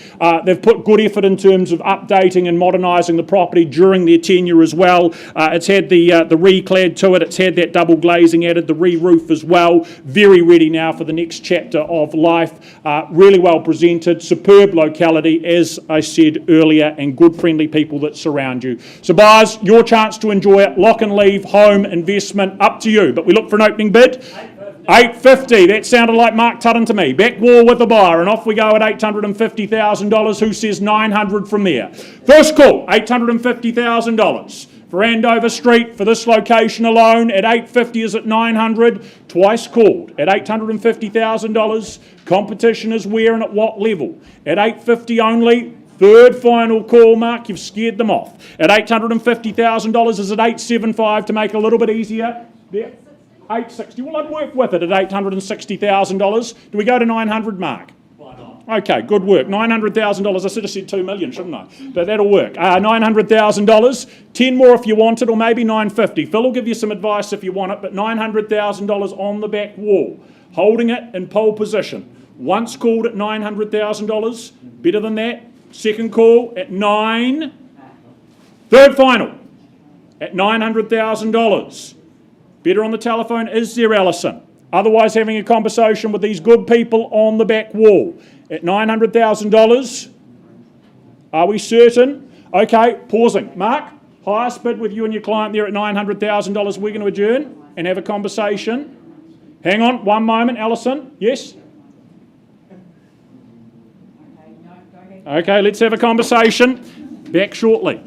They've put good effort in terms of updating and modernising the property during their tenure as well. It's had the reclad to it. It's had that double glazing added, the re-roof as well. Very ready now for the next chapter of life. Really well presented. Superb locality, as I said earlier, and good friendly people that surround you. So buyers, your chance to enjoy it. Lock and leave, home, investment, up to you. But we look for an opening bid. $850. That sounded like Mark Tutton to me. Back wall with the buyer, and off we go at $850,000. Who says 900 from there? First call, $850,000 for Andover Street. For this location alone, at $850 is at 900. Twice called at $850,000. Competition is where and at what level? At $850 only. Third final call, Mark. You've scared them off. At $850,000 is at $875 to make it a little bit easier. There. $860. Well, I'd work with it at $860,000. Do we go to 900, Mark? Why not? Okay, good work. $900,000. I should have said $2 million, shouldn't I? But that'll work. $900,000. 10 more if you want it, or maybe $950. Phil will give you some advice if you want it, but $900,000 on the back wall. Holding it in pole position. Once called at $900,000. Better than that. Second call at $9. Third final at $900,000. Better on the telephone, is there, Alison? Otherwise, having a conversation with these good people on the back wall. At $900,000, are we certain? Okay, pausing. Mark, highest bid with you and your client there at $900,000. We're going to adjourn and have a conversation. Hang on, one moment, Alison. Yes? Okay, let's have a conversation. Back shortly.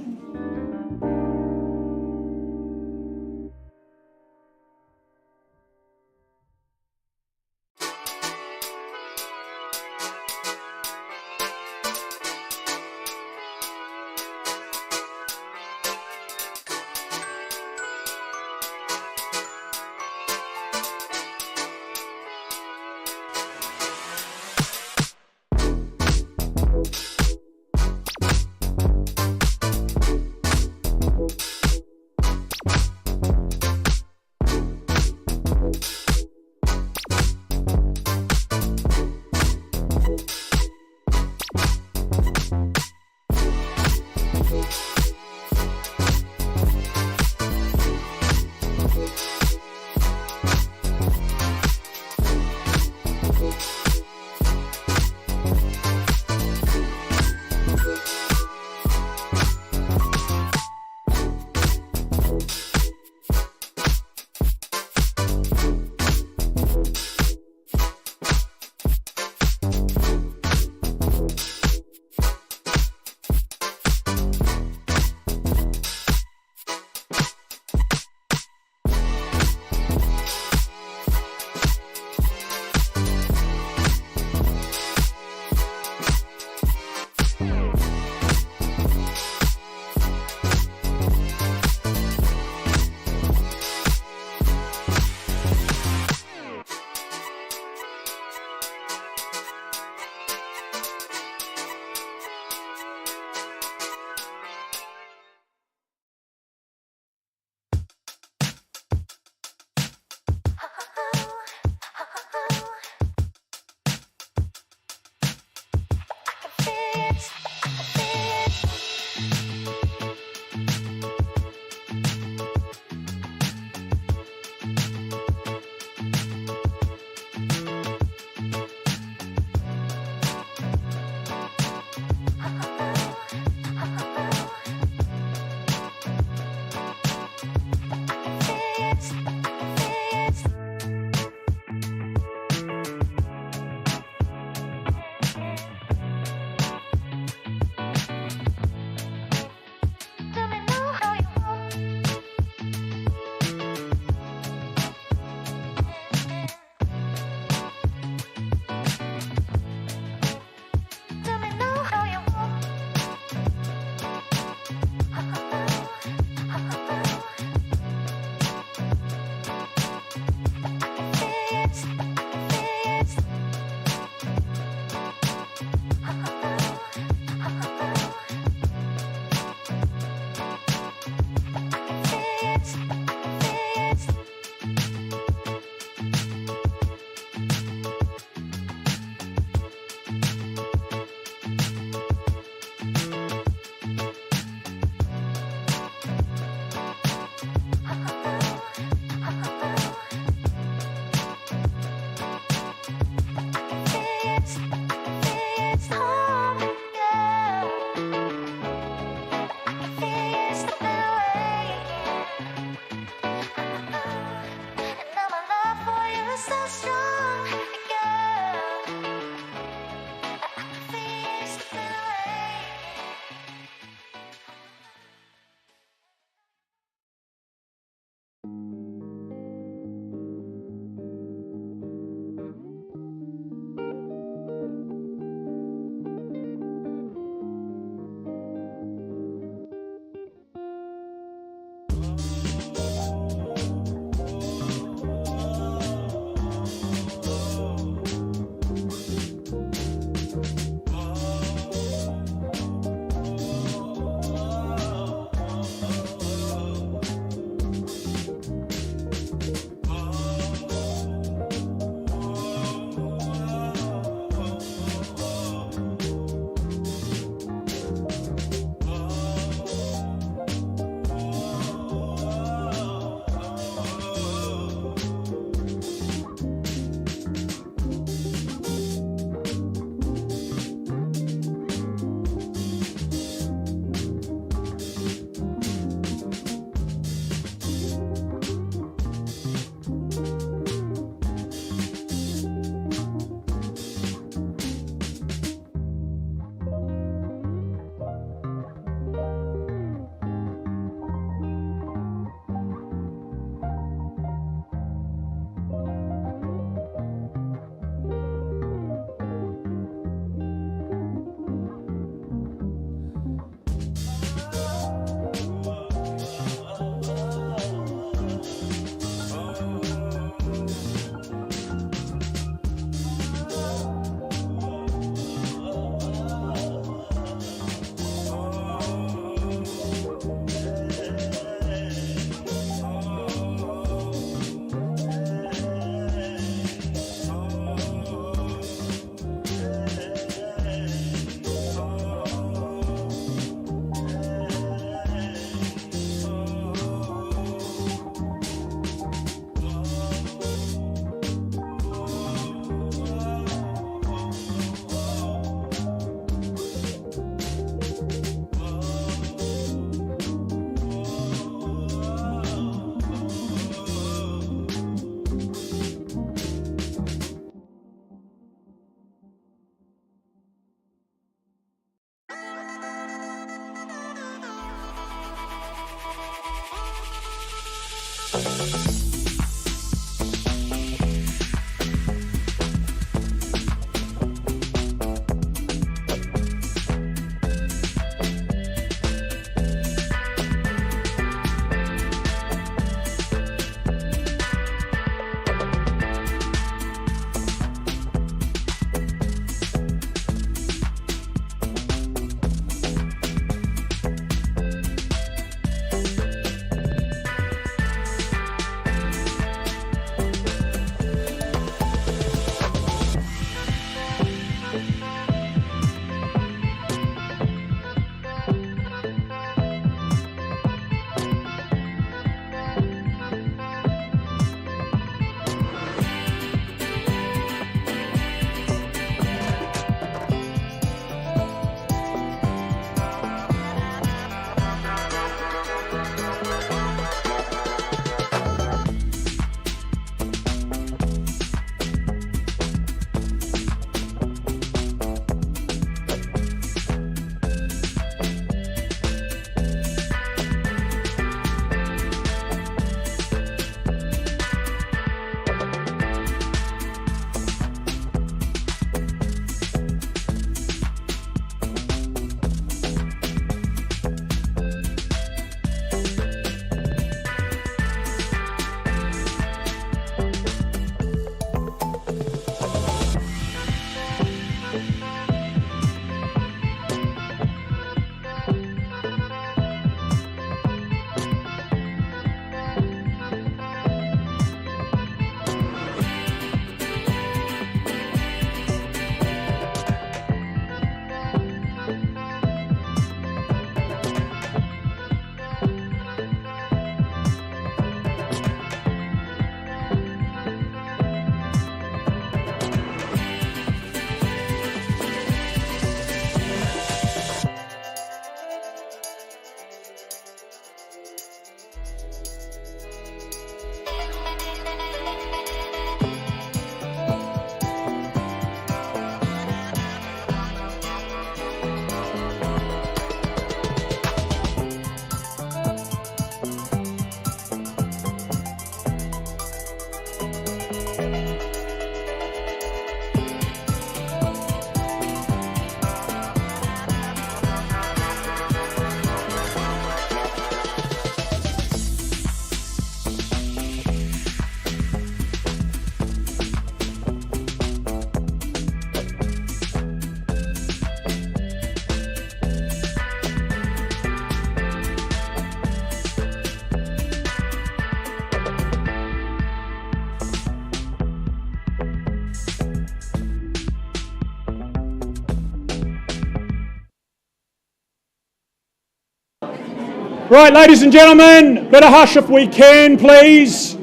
Right, ladies and gentlemen, bit of hush if we can, please.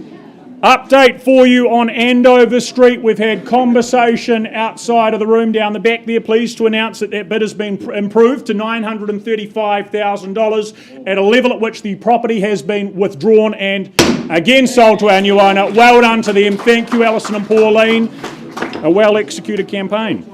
Update for you on Andover Street. We've had conversation outside of the room down the back there. Pleased to announce that that bid has been improved to $935,000 at a level at which the property has been withdrawn and again sold to our new owner. Well done to them. Thank you, Alison and Pauline. A well-executed campaign.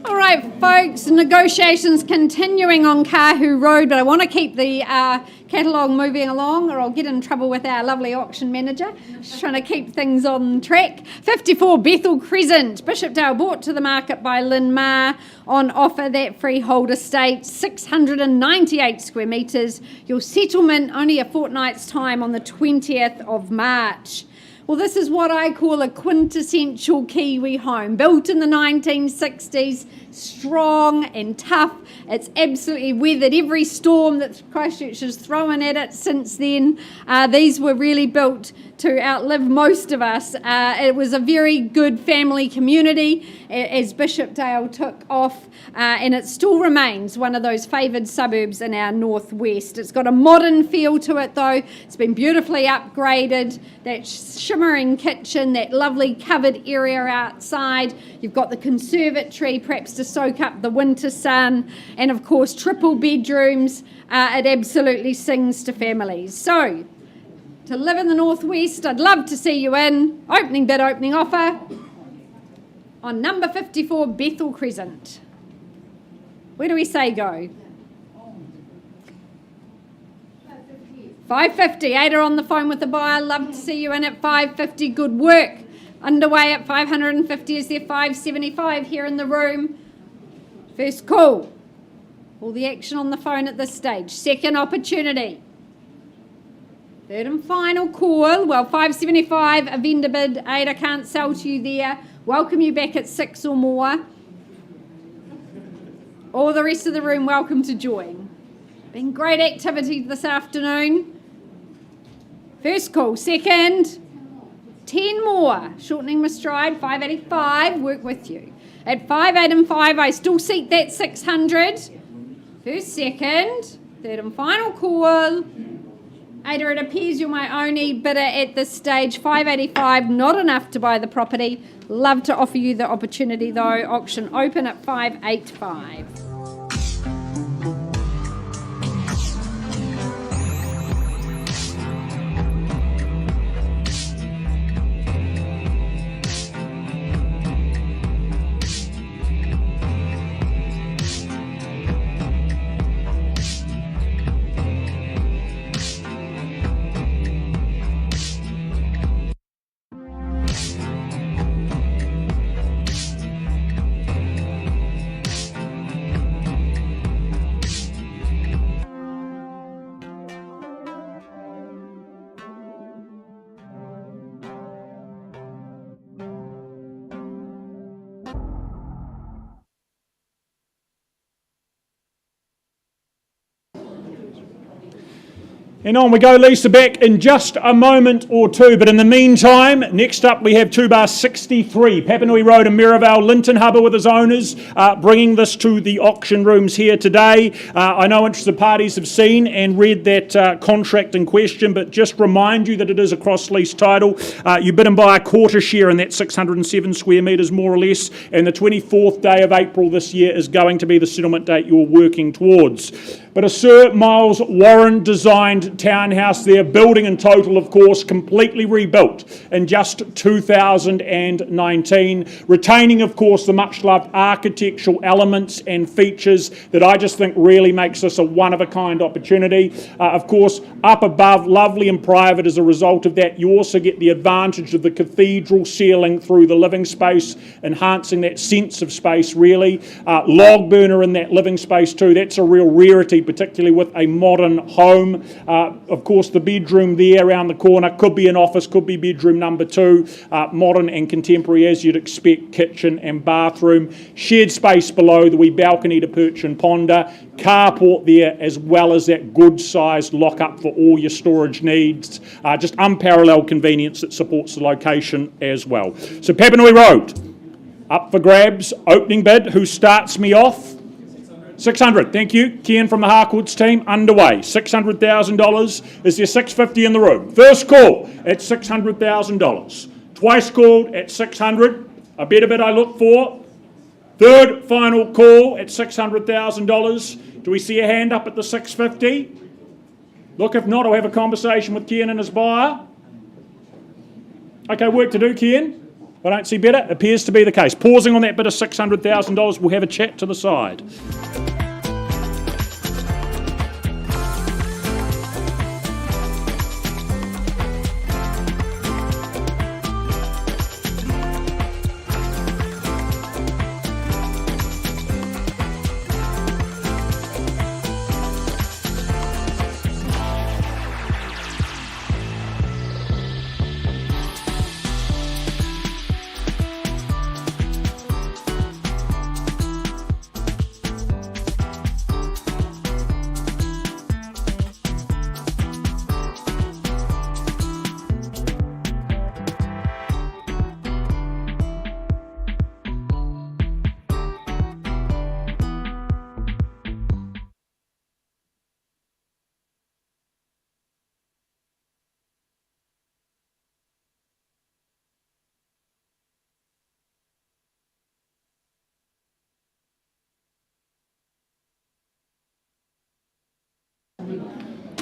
All right, folks, negotiations continuing on Kaho Road, but I want to keep the catalogue moving along or I'll get in trouble with our lovely auction manager. Just trying to keep things on track. 54 Bethal Crescent, Bishopdale, bought to the market by Lynn Marr, on offer that freehold estate, 698 square metres. Your settlement only a fortnight's time on the 20th of March. Well, this is what I call a quintessential Kiwi home, built in the 1960s, strong and tough. It's absolutely weathered every storm that Christchurch has thrown at it since then. These were really built to outlive most of us. It was a very good family community as Bishopdale took off, and it still remains one of those favoured suburbs in our northwest. It's got a modern feel to it though. It's been beautifully upgraded, that shimmering kitchen, that lovely covered area outside. You've got the conservatory perhaps to soak up the winter sun, and of course triple bedrooms. It absolutely sings to families. So, to live in the northwest, I'd love to see you in. Opening bid, opening offer on number 54 Bethal Crescent. Where do we say go? 550. Ada on the phone with the buyer. Love to see you in at 550. Good work. Underway at 550. Is there 575 here in the room? First call. All the action on the phone at this stage. Second opportunity. Third and final call. Well, 575, a vendor bid. Ada can't sell to you there. Welcome you back at 6 or more. All the rest of the room, welcome to join. Been great activity this afternoon. First call. Second. 10 more. Shortening my stride. 585. Work with you. At 585, I still seek that 600. First, second. Third and final call. Ada, it appears you're my only bidder at this stage. 585, not enough to buy the property. Love to offer you the opportunity though. Auction open at 585. And on we go, Lisa, back in just a moment or two. But in the meantime, next up we have 2 bar 63, Papanui Road and Merivale, Linton Hubber with his owners, bringing this to the auction rooms here today. I know interested parties have seen and read that contract in question, but just remind you that it is a cross-lease title. You bid and buy a quarter share in that 607 square metres, more or less, and the 24th day of April this year is going to be the settlement date you're working towards. But a Sir Miles Warren designed townhouse there, building in total, of course, completely rebuilt in just 2019, retaining, of course, the much-loved architectural elements and features that I just think really makes this a one-of-a-kind opportunity. Of course, up above, lovely and private as a result of that, you also get the advantage of the cathedral ceiling through the living space, enhancing that sense of space, really. Log burner in that living space too, that's a real rarity property, particularly with a modern home. Of course, the bedroom there around the corner could be an office, could be bedroom number 2, modern and contemporary as you'd expect, kitchen and bathroom. Shared space below, the wee balcony to perch and ponder. Carport there, as well as that good-sized lock-up for all your storage needs. Just unparalleled convenience that supports the location as well. So Papanui Road, up for grabs. Opening bid, who starts me off? 600, thank you. Kian from the Harcourts team, underway. $600,000. Is there 650 in the room? First call at $600,000. Twice called at 600. A better bid I look for. Third final call at $600,000. Do we see a hand up at the 650? Look, if not, I'll have a conversation with Kian and his buyer. Okay, work to do, Kian. I don't see better. Appears to be the case. Pausing on that bid of $600,000, we'll have a chat to the side.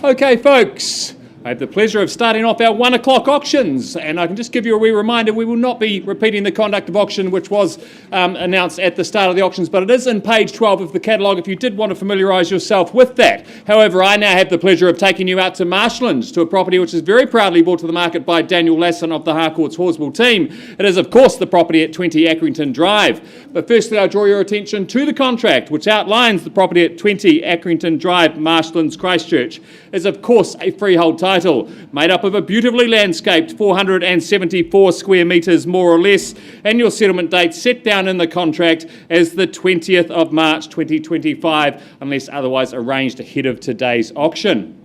Okay, folks, I have the pleasure of starting off our 1 o'clock auctions, and I can just give you a wee reminder, we will not be repeating the conduct of auction which was announced at the start of the auctions, but it is in page 12 of the catalogue if you did want to familiarise yourself with that. However, I now have the pleasure of taking you out to Marshlands, to a property which is very proudly brought to the market by Daniel Lasson of the Harcourts Horswell team. It is, of course, the property at 20 Arrington Drive. But firstly, I draw your attention to the contract, which outlines the property at 20 Arrington Drive, Marshlands, Christchurch, is, of course, a freehold title, made up of a beautifully landscaped 474 square metres, more or less, and your settlement date set down in the contract as the 20th of March 2025, unless otherwise arranged ahead of today's auction.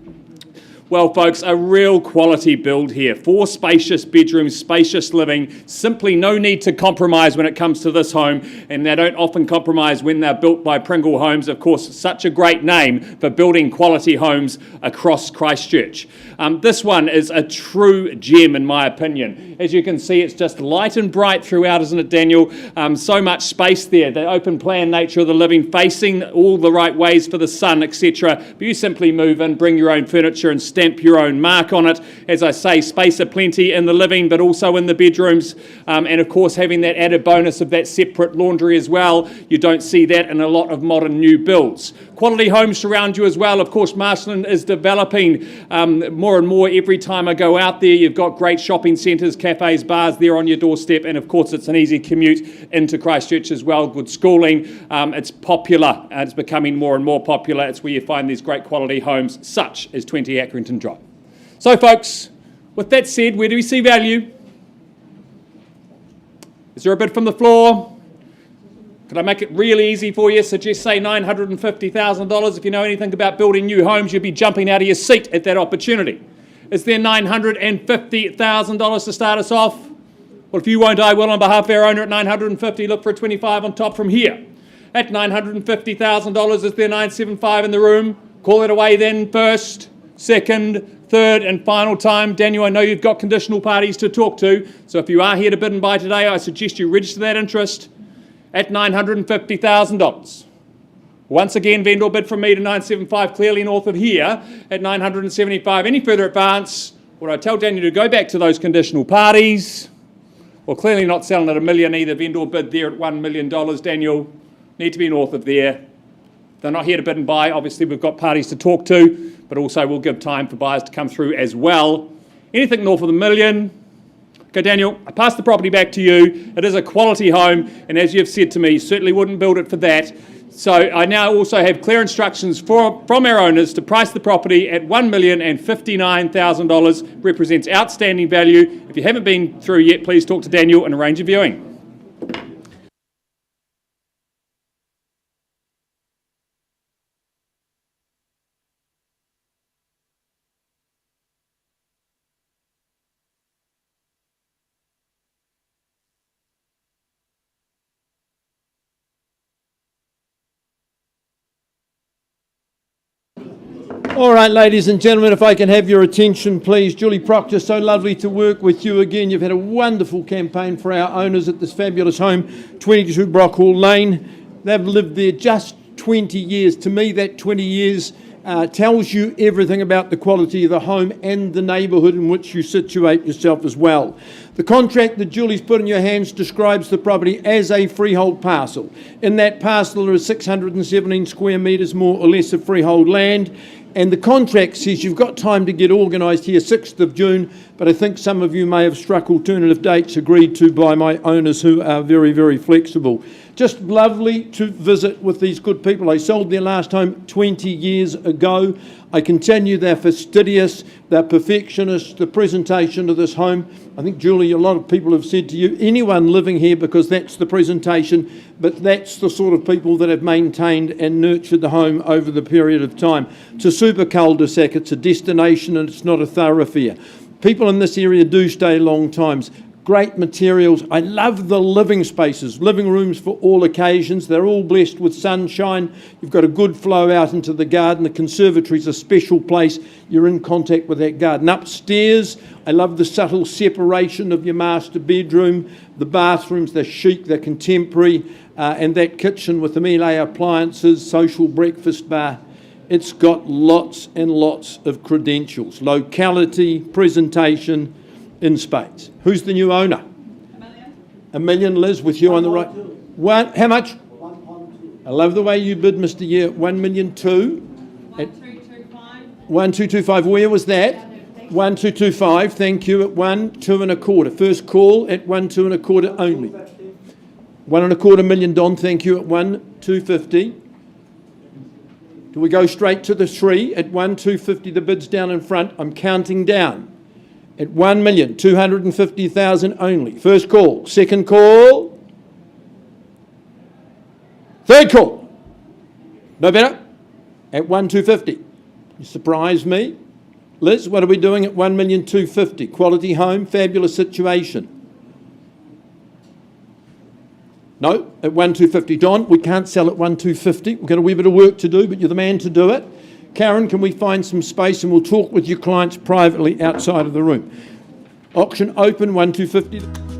Well, folks, a real quality build here. 4 spacious bedrooms, spacious living. Simply no need to compromise when it comes to this home, and they don't often compromise when they're built by Pringle Homes. Of course, such a great name for building quality homes across Christchurch. This one is a true gem, in my opinion. As you can see, it's just light and bright throughout, isn't it, Daniel? So much space there. The open plan nature of the living, facing all the right ways for the sun, etc. But you simply move in, bring your own furniture and stamp your own mark on it. As I say, space aplenty in the living, but also in the bedrooms. And of course, having that added bonus of that separate laundry as well. You don't see that in a lot of modern new builds. Quality homes surround you as well. Of course, Marshland is developing more and more every time I go out there. You've got great shopping centres, cafes, bars there on your doorstep, and of course it's an easy commute into Christchurch as well. Good schooling. It's popular, and it's becoming more and more popular. It's where you find these great quality homes, such as 20 Arrington Drive. So folks, with that said, where do we see value? Is there a bid from the floor? Could I make it really easy for you? Suggest, say, $950,000. If you know anything about building new homes, you'd be jumping out of your seat at that opportunity. Is there $950,000 to start us off? Well, if you won't, I will on behalf of our owner at $950. Look for a 25 on top from here. At $950,000, is there $975 in the room? Call it away then first, second, third and final time. Daniel, I know you've got conditional parties to talk to, so if you are here to bid and buy today, I suggest you register that interest at $950,000. Once again, vendor bid from me to $975, clearly north of here at $975. Any further advance, would I tell Daniel to go back to those conditional parties? Well, clearly not selling at $1 million either. Vendor bid there at $1 million, Daniel. Need to be north of there. They're not here to bid and buy. Obviously, we've got parties to talk to, but also we'll give time for buyers to come through as well. Anything north of $1 million? Okay, Daniel, I pass the property back to you. It is a quality home, and as you've said to me, you certainly wouldn't build it for that. So I now also have clear instructions from our owners to price the property at $1,059,000, represents outstanding value. If you haven't been through yet, please talk to Daniel and arrange a viewing. All right, ladies and gentlemen, if I can have your attention, please. Julie Proctor, so lovely to work with you again. You've had a wonderful campaign for our owners at this fabulous home, 22 Brockhall Lane. They've lived there just 20 years. To me, that 20 years tells you everything about the quality of the home and the neighbourhood in which you situate yourself as well. The contract that Julie's put in your hands describes the property as a freehold parcel. In that parcel there is 617 square metres more or less of freehold land. And the contract says you've got time to get organised here, 6th of June, but I think some of you may have struck alternative dates agreed to by my owners who are very, very flexible. Just lovely to visit with these good people. I sold their last home 20 years ago. I can tell you they're fastidious, they're perfectionists, the presentation of this home. I think, Julie, a lot of people have said to you, anyone living here, because that's the presentation, but that's the sort of people that have maintained and nurtured the home over the period of time. It's a super cul-de-sac, it's a destination and it's not a thoroughfare. People in this area do stay long times. Great materials. I love the living spaces, living rooms for all occasions. They're all blessed with sunshine. You've got a good flow out into the garden. The conservatory's a special place. You're in contact with that garden. Upstairs, I love the subtle separation of your master bedroom. The bathrooms, they're chic, they're contemporary. And that kitchen with the Miele appliances, social breakfast bar. It's got lots and lots of credentials. Locality, presentation, in spades. Who's the new owner? $1 million, Liz, with you on the right. How much? 1.2. I love the way you bid, Mr. Year. 1,200,000. 1225. 1225. Where was that? 1225. Thank you. At 1,225,000. First call at 1,225,000 only. 1.25 million, Don. Thank you. At 1,250,000. Do we go straight to the 3 at 1,250,000? The bid's down in front. I'm counting down. At 1,250,000 only. First call. Second call. Third call. No better? At 1,250,000. You surprise me. Liz, what are we doing at 1,250,000? Quality home, fabulous situation. No, at 1,250,000. Don, we can't sell at 1,250,000. We've got a wee bit of work to do, but you're the man to do it. Karen, can we find some space and we'll talk with your clients privately outside of the room. Auction open, 1,250,000.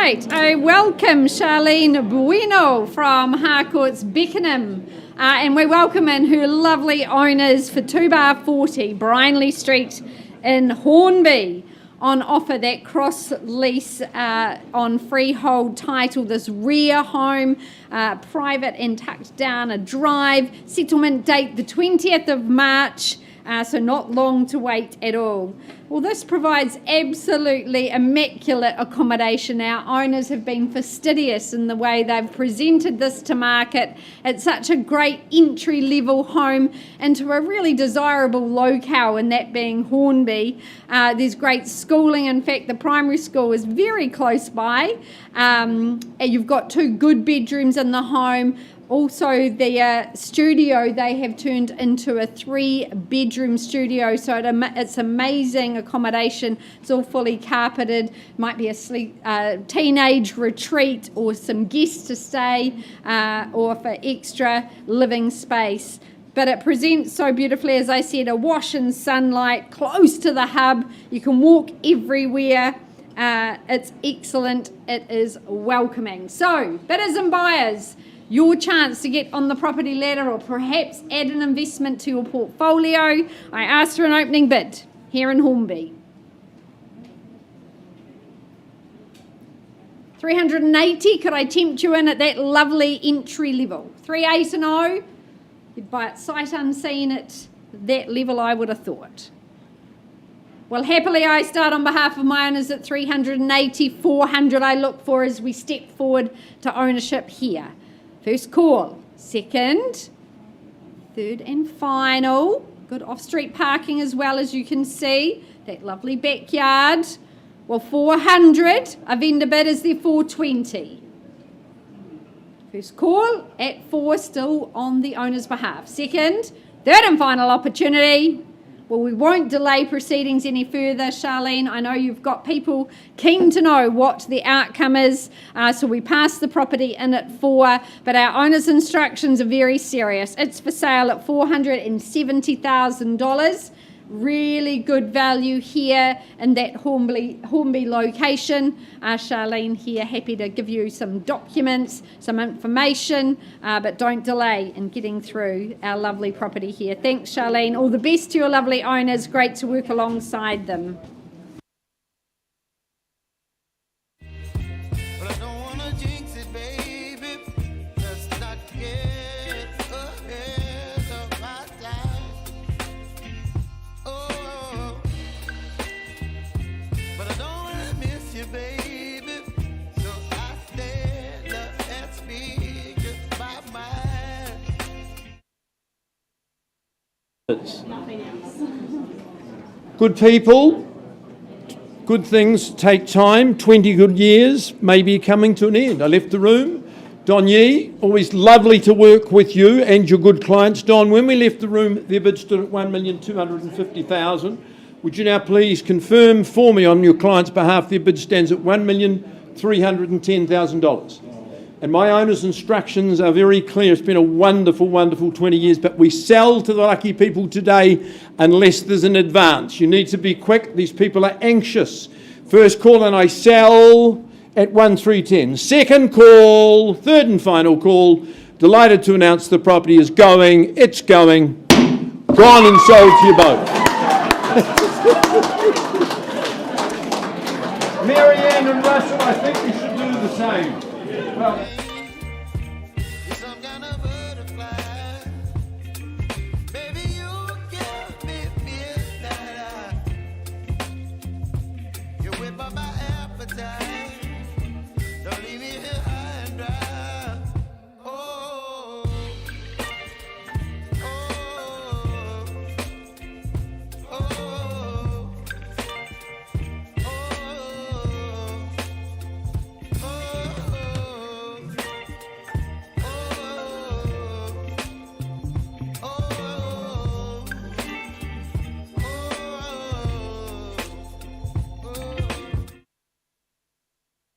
right, I welcome Charlene Bueno from Harcourt's Beckenham. And we welcome in her lovely owners for 2-40 Brinley Street in Hornby, on offer that cross lease on freehold title, this rear home, private and tucked down a drive, settlement date the 20th of March, so not long to wait at all. Well, this provides absolutely immaculate accommodation. Our owners have been fastidious in the way they've presented this to market. It's such a great entry-level home into a really desirable locale, and that being Hornby. There's great schooling. In fact, the primary school is very close by. And you've got 2 good bedrooms in the home. Also, the studio they have turned into a 3-bedroom studio, so it's amazing accommodation. It's all fully carpeted. Might be a teenage retreat or some guests to stay, or for extra living space. But it presents so beautifully, as I said, awash in sunlight, close to the hub. You can walk everywhere. It's excellent. It is welcoming. So, bidders and buyers, your chance to get on the property ladder or perhaps add an investment to your portfolio. I asked for an opening bid here in Hornby. 380, could I tempt you in at that lovely entry level? 380, you'd buy it sight unseen at that level, I would have thought. Well, happily I start on behalf of my owners at 380, 400 I look for as we step forward to ownership here. First call, second, third and final. Good off-street parking as well, as you can see. That lovely backyard. Well, 400. A vendor bid is there 420. First call at 4, still on the owner's behalf. Second, third and final opportunity. Well, we won't delay proceedings any further, Charlene. I know you've got people keen to know what the outcome is, so we pass the property in at 4, but our owner's instructions are very serious. It's for sale at $470,000. Really good value here in that Hornby location. Charlene here, happy to give you some documents, some information, but don't delay in getting through our lovely property here. Thanks, Charlene. All the best to your lovely owners. Great to work alongside them. But I don't wanna jinx it, baby. Let's not get ahead of my time. Oh, but I don't wanna miss you, baby. So I stand up and speak just my mind. Good people, good things take time. 20 good years may be coming to an end. I left the room. Don Yee, always lovely to work with you and your good clients. Don, when we left the room, their bid stood at $1,250,000. Would you now please confirm for me on your client's behalf their bid stands at $1,310,000? And my owner's instructions are very clear. It's been a wonderful, wonderful 20 years, but we sell to the lucky people today unless there's an advance. You need to be quick. These people are anxious. First call and I sell at 1,310. Second call, third and final call. Delighted to announce the property is going. It's going. Gone and sold to you both. Mary Ann and Russell, I think you should do the same. Well, You're some kind of butterfly. Baby, you give me midnight. You whip up my appetite. Don't leave me here high and dry. Oh, oh, oh, oh.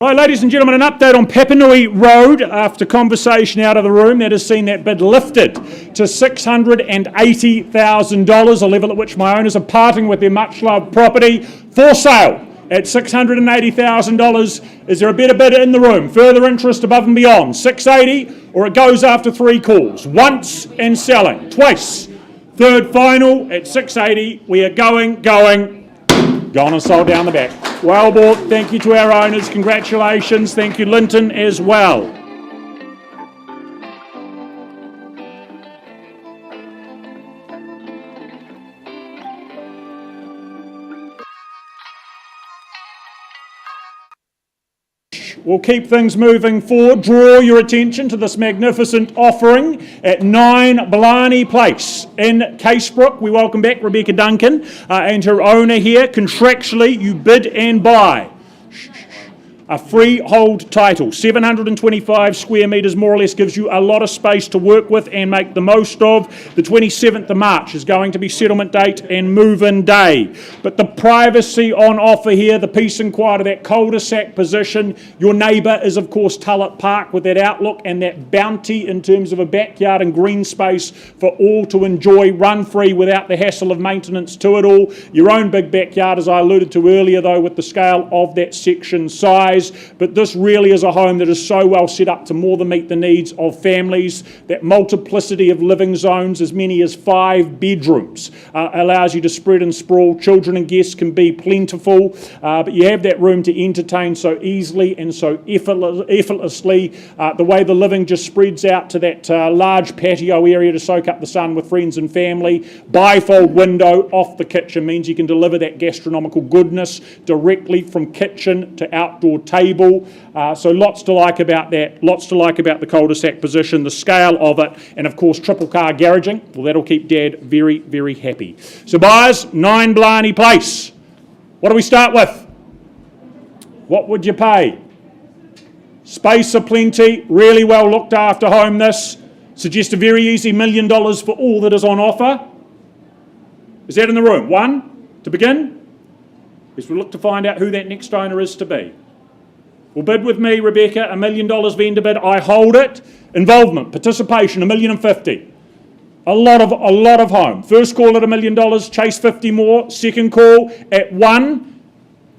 Right, ladies and gentlemen, an update on Papanui Road after conversation out of the room that has seen that bid lifted to $680,000, a level at which my owners are parting with their much-loved property for sale at $680,000. Is there a better bidder in the room? Further interest above and beyond? 680, or it goes after 3 calls? Once and selling. Twice. Third final at 680. We are going. Gone and sold down the back. Well bought. Thank you to our owners. Congratulations. Thank you, Linton, as well. We'll keep things moving forward. Draw your attention to this magnificent offering at 9 Blaney Place in Casebrook. We welcome back Rebecca Duncan and her owner here. Contractually, you bid and buy. A freehold title, 725 square metres more or less, gives you a lot of space to work with and make the most of. The 27th of March is going to be settlement date and move-in day. But the privacy on offer here, the peace and quiet of that cul-de-sac position. Your neighbour is, of course, Tullett Park with that outlook and that bounty in terms of a backyard and green space for all to enjoy, run free without the hassle of maintenance to it all. Your own big backyard, as I alluded to earlier, though, with the scale of that section size. But this really is a home that is so well set up to more than meet the needs of families. That multiplicity of living zones, as many as 5 bedrooms, allows you to spread and sprawl. Children and guests can be plentiful, but you have that room to entertain so easily and so effortlessly. The way the living just spreads out to that large patio area to soak up the sun with friends and family. Bifold window off the kitchen means you can deliver that gastronomical goodness directly from kitchen to outdoor table. So lots to like about that. Lots to like about the cul-de-sac position, the scale of it, and of course triple car garaging. Well, that'll keep Dad very, very happy. So buyers, 9 Blaney Place. What do we start with? What would you pay? Space aplenty, really well looked after home this. Suggest a very easy $1 million for all that is on offer. Is that in the room? One, to begin, as we look to find out who that next owner is to be. Well, bid with me, Rebecca, $1 million vendor bid. I hold it. Involvement, participation, $1,050,000. A lot of home. First call at $1 million, chase 50 more. Second call at 1.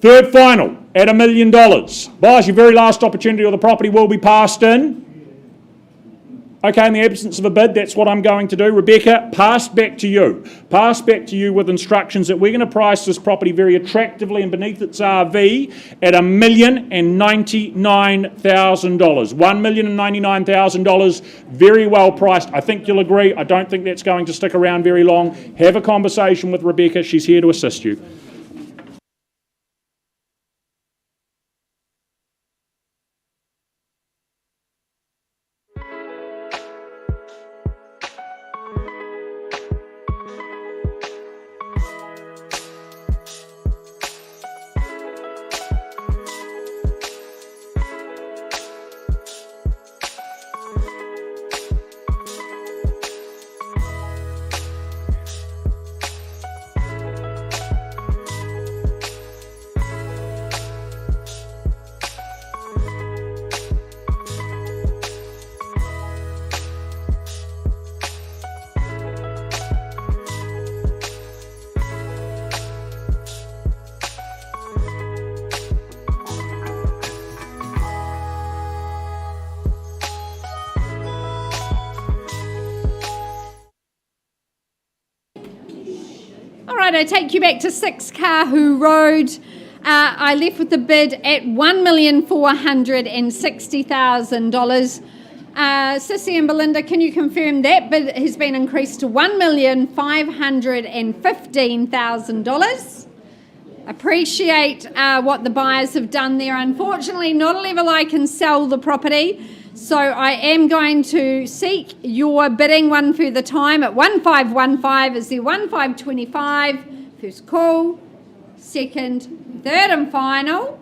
Third final at $1 million. Buyers, your very last opportunity or the property will be passed in. Okay, in the absence of a bid, that's what I'm going to do. Rebecca, pass back to you. Pass back to you with instructions that we're going to price this property very attractively and beneath its RV at $1,099,000. $1,099,000, very well priced. I think you'll agree. I don't think that's going to stick around very long. Have a conversation with Rebecca. She's here to assist you. I take you back to 6 Kaho Road. I left with the bid at $1,460,000. Sissy and Belinda, can you confirm that bid has been increased to $1,515,000? Appreciate what the buyers have done there. Unfortunately, not a level I can sell the property. So I am going to seek your bidding one further time at 1515. Is there 1525? First call, second, third and final.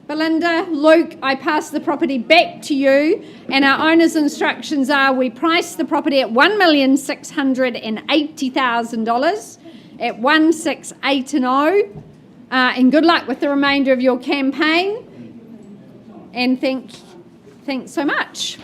Belinda, Luke, I pass the property back to you, and our owner's instructions are we price the property at $1,680,000 at 1680. And good luck with the remainder of your campaign. And thanks so much.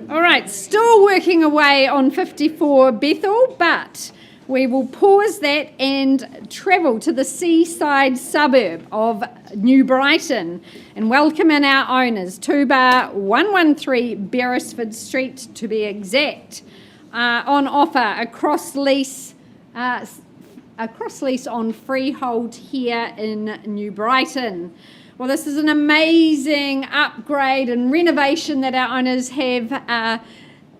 All right, still working away on 54 Bethel, but we will pause that and travel to the seaside suburb of New Brighton and welcome in our owners, 2-bar 113 Beresford Street to be exact, on offer a cross lease on freehold here in New Brighton. Well, this is an amazing upgrade and renovation that our owners have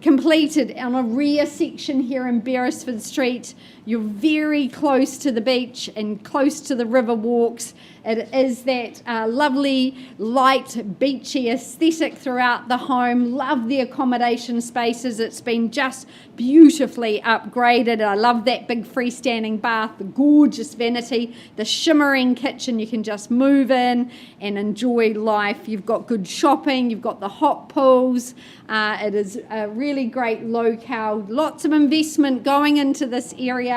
completed on a rear section here in Beresford Street. You're very close to the beach and close to the river walks. It is that lovely, light, beachy aesthetic throughout the home. Love the accommodation spaces. It's been just beautifully upgraded. I love that big freestanding bath, the gorgeous vanity, the shimmering kitchen. You can just move in and enjoy life. You've got good shopping. You've got the hot pools. It is a really great locale. Lots of investment going into this area.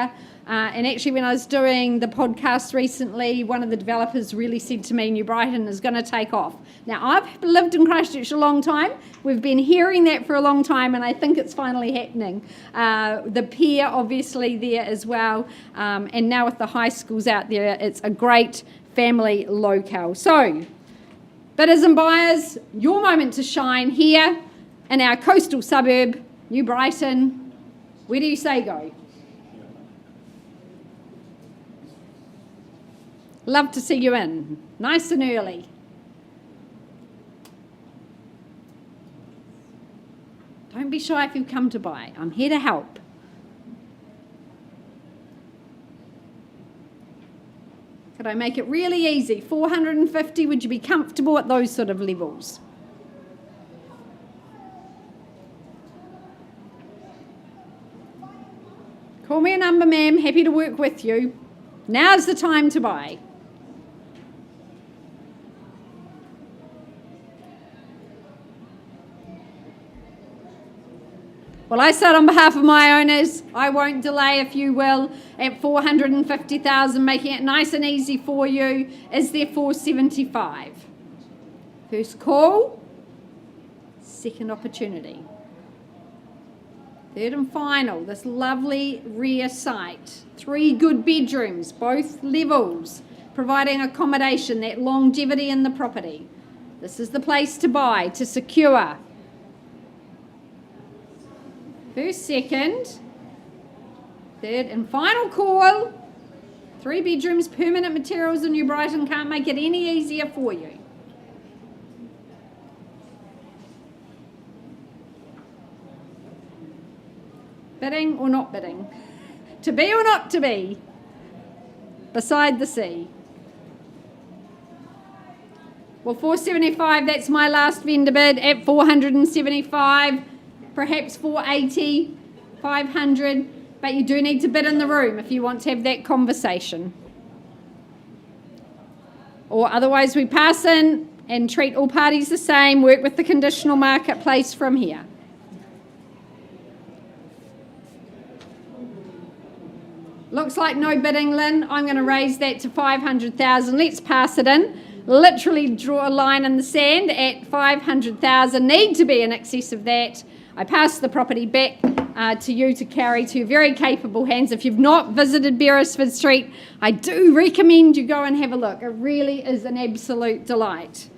And actually, when I was doing the podcast recently, one of the developers really said to me, New Brighton is going to take off. Now, I've lived in Christchurch a long time. We've been hearing that for a long time, and I think it's finally happening. The pier, obviously, there as well. And now with the high schools out there, it's a great family locale. So, bidders and buyers, your moment to shine here in our coastal suburb, New Brighton. Where do you say go? Love to see you in, nice and early. Don't be shy if you come to buy. I'm here to help. Could I make it really easy? 450, would you be comfortable at those sort of levels? Call me a number, ma'am. Happy to work with you. Now's the time to buy. Well, I said on behalf of my owners, I won't delay, if you will, at 450,000, making it nice and easy for you. Is there 475? First call, second opportunity. Third and final, this lovely rear site. 3 good bedrooms, both levels, providing accommodation, that longevity in the property. This is the place to buy, to secure. First, second, third and final call. 3 bedrooms, permanent materials in New Brighton. Can't make it any easier for you. Bidding or not bidding? To be or not to be? Beside the sea. Well, 475, that's my last vendor bid at 475. Perhaps 480, 500, but you do need to bid in the room if you want to have that conversation. Or otherwise we pass in and treat all parties the same, work with the conditional marketplace from here. Looks like no bidding, Lynn. I'm going to raise that to 500,000. Let's pass it in. Literally draw a line in the sand at 500,000. Need to be in excess of that. I pass the property back to you to carry to very capable hands. If you've not visited Beresford Street, I do recommend you go and have a look. It really is an absolute delight.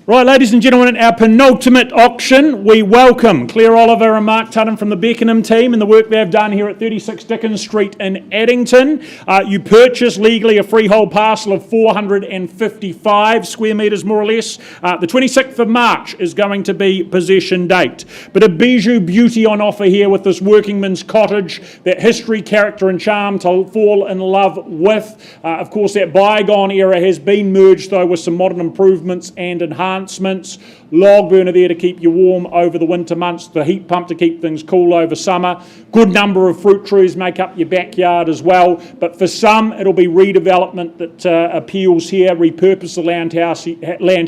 Right, ladies and gentlemen, our penultimate auction, we welcome Claire Oliver and Mark Tutton from the Beckenham team and the work they've done here at 36 Dickens Street in Addington. You purchased legally a freehold parcel of 455 square metres, more or less. The 26th of March is going to be possession date. But a bijou beauty on offer here with this workingman's cottage, that history, character and charm to fall in love with. Of course, that bygone era has been merged, though, with some modern improvements and enhancements. Log burner there to keep you warm over the winter months, the heat pump to keep things cool over summer. Good number of fruit trees make up your backyard as well, but for some it'll be redevelopment that appeals here. Repurpose the land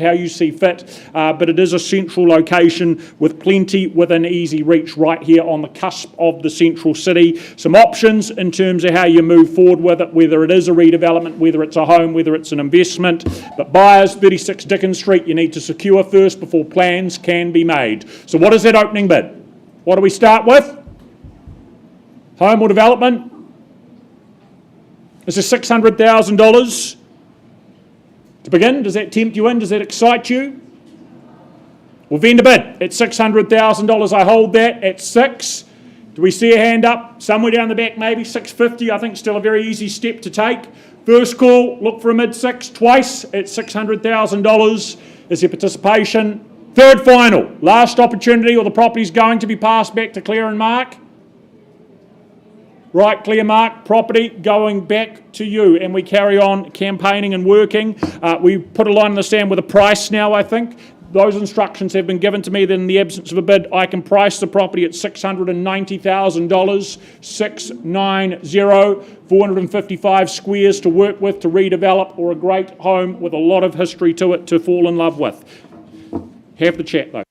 how you see fit, but it is a central location with plenty within easy reach right here on the cusp of the central city. Some options in terms of how you move forward with it, whether it is a redevelopment, whether it's a home, whether it's an investment. But buyers, 36 Dickens Street, you need to secure first before plans can be made. So what is that opening bid? What do we start with? Home or development? This is $600,000 to begin. Does that tempt you in? Does that excite you? Well, vendor bid at $600,000. I hold that at 6. Do we see a hand up? Somewhere down the back, maybe $650. I think still a very easy step to take. First call, look for a mid-6 twice at $600,000 is your participation. Third final, last opportunity, or the property's going to be passed back to Claire and Mark. Right, Claire, Mark, property going back to you, and we carry on campaigning and working. We put a line in the sand with a price now, I think. Those instructions have been given to me that in the absence of a bid, I can price the property at $690,000, 690, 455 squares to work with, to redevelop, or a great home with a lot of history to it to fall in love with. Have the chat though.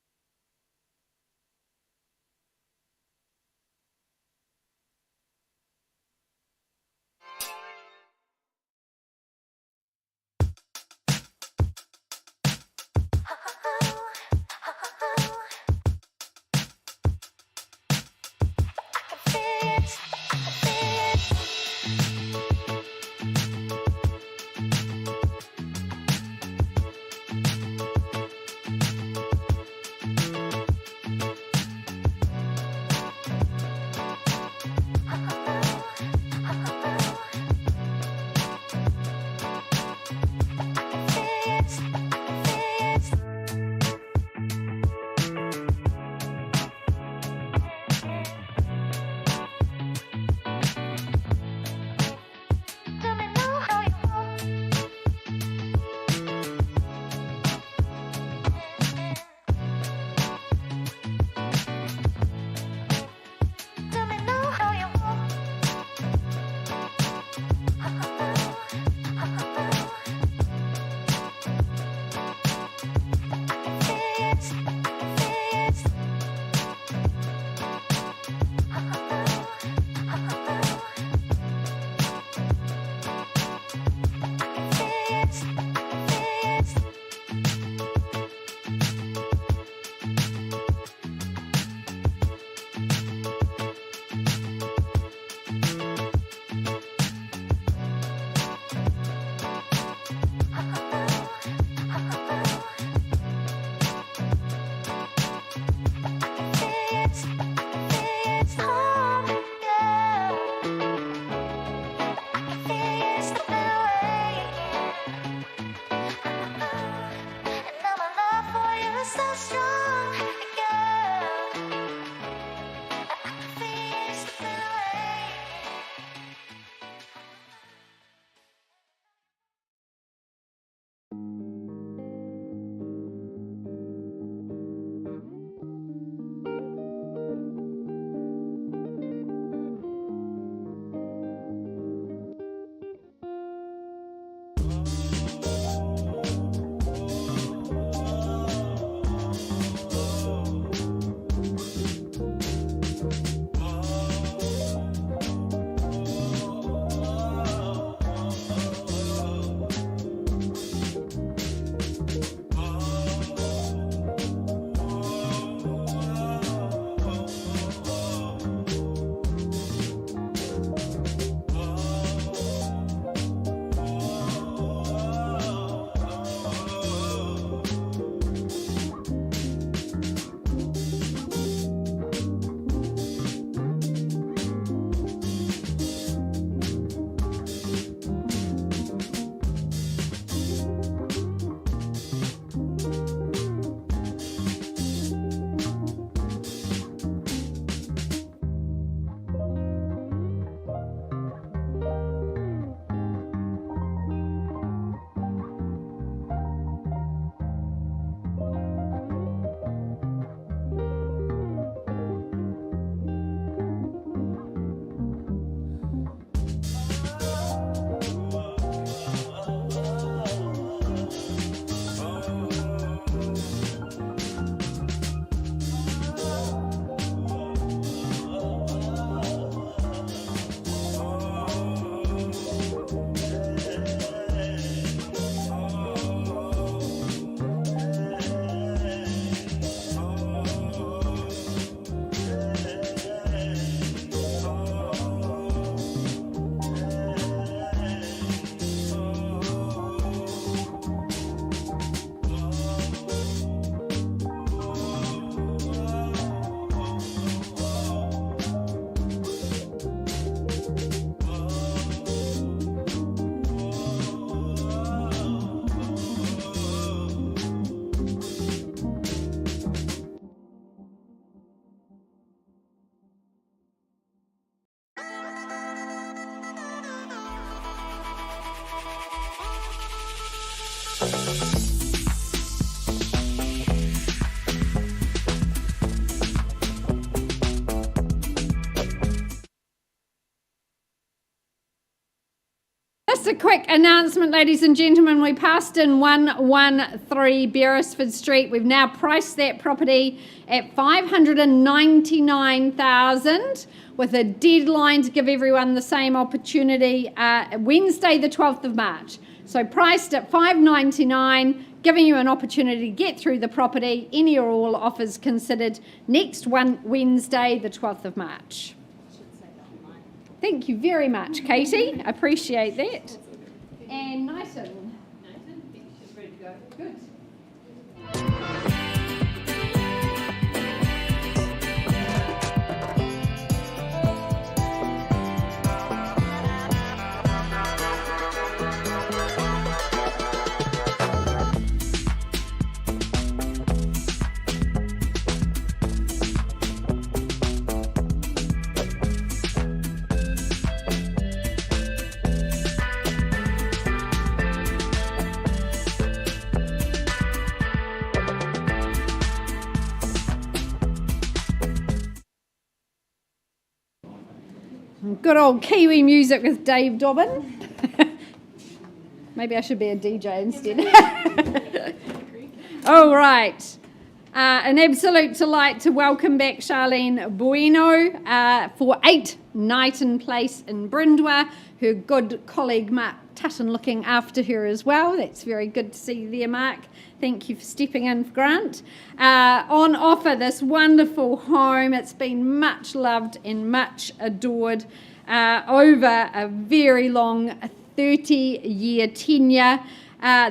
Just a quick announcement, ladies and gentlemen. We passed in 113 Beresford Street. We've now priced that property at $599,000 with a deadline to give everyone the same opportunity, Wednesday the 12th of March. So priced at $599,000, giving you an opportunity to get through the property. Any or all offers considered next Wednesday the 12th of March. Thank you very much, Katie. Appreciate that. And Knighton. Ready to go. Good. Good old Kiwi music with Dave Dobbin. Maybe I should be a DJ instead. All right. An absolute delight to welcome back Charlene Bueno for 8 Knighton Place in Brindwa. Her good colleague Mark Tutton looking after her as well. That's very good to see you there, Mark. Thank you for stepping in for Grant. On offer, this wonderful home. It's been much loved and much adored over a very long 30-year tenure.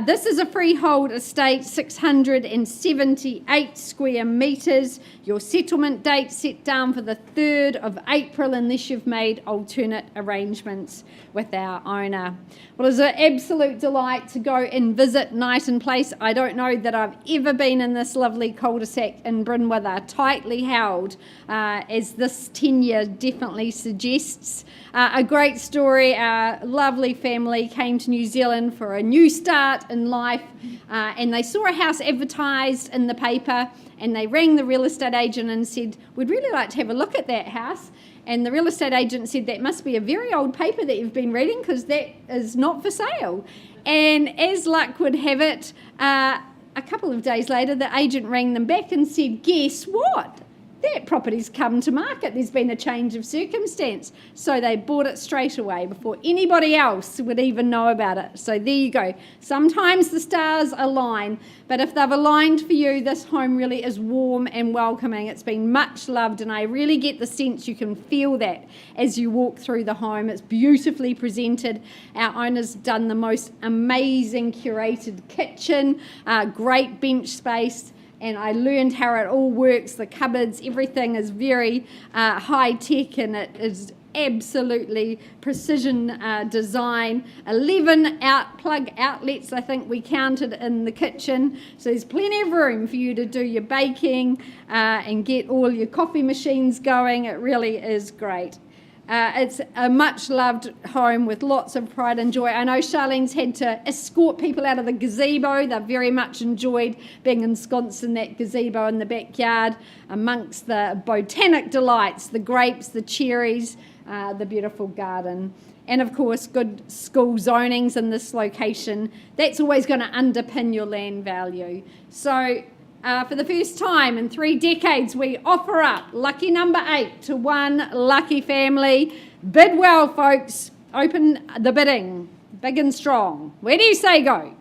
This is a freehold estate, 678 square metres. Your settlement date set down for the 3rd of April unless you've made alternate arrangements with our owner. Well, it's an absolute delight to go and visit Knighton Place. I don't know that I've ever been in this lovely cul-de-sac in Brindwa. They're tightly held, as this tenure definitely suggests. A great story. A lovely family came to New Zealand for a new start in life, and they saw a house advertised in the paper, and they rang the real estate agent and said, "We'd really like to have a look at that house." And the real estate agent said, "That must be a very old paper that you've been reading, because that is not for sale." And as luck would have it, a couple of days later, the agent rang them back and said, "Guess what? That property's come to market. There's been a change of circumstance." So they bought it straight away before anybody else would even know about it. So there you go. Sometimes the stars align, but if they've aligned for you, this home really is warm and welcoming. It's been much loved, and I really get the sense you can feel that as you walk through the home. It's beautifully presented. Our owner's done the most amazing curated kitchen, great bench space, and I learned how it all works. The cupboards, everything is very high tech, and it is absolutely precision design. 11 plug outlets, I think we counted, in the kitchen. So there's plenty of room for you to do your baking and get all your coffee machines going. It really is great. It's a much loved home with lots of pride and joy. I know Charlene's had to escort people out of the gazebo. They've very much enjoyed being ensconced in that gazebo in the backyard amongst the botanic delights, the grapes, the cherries, the beautiful garden. And of course, good school zonings in this location. That's always going to underpin your land value. So for the first time in 3 decades, we offer up lucky number 8 to one lucky family. Bid well, folks. Open the bidding. Big and strong. Where do you say go?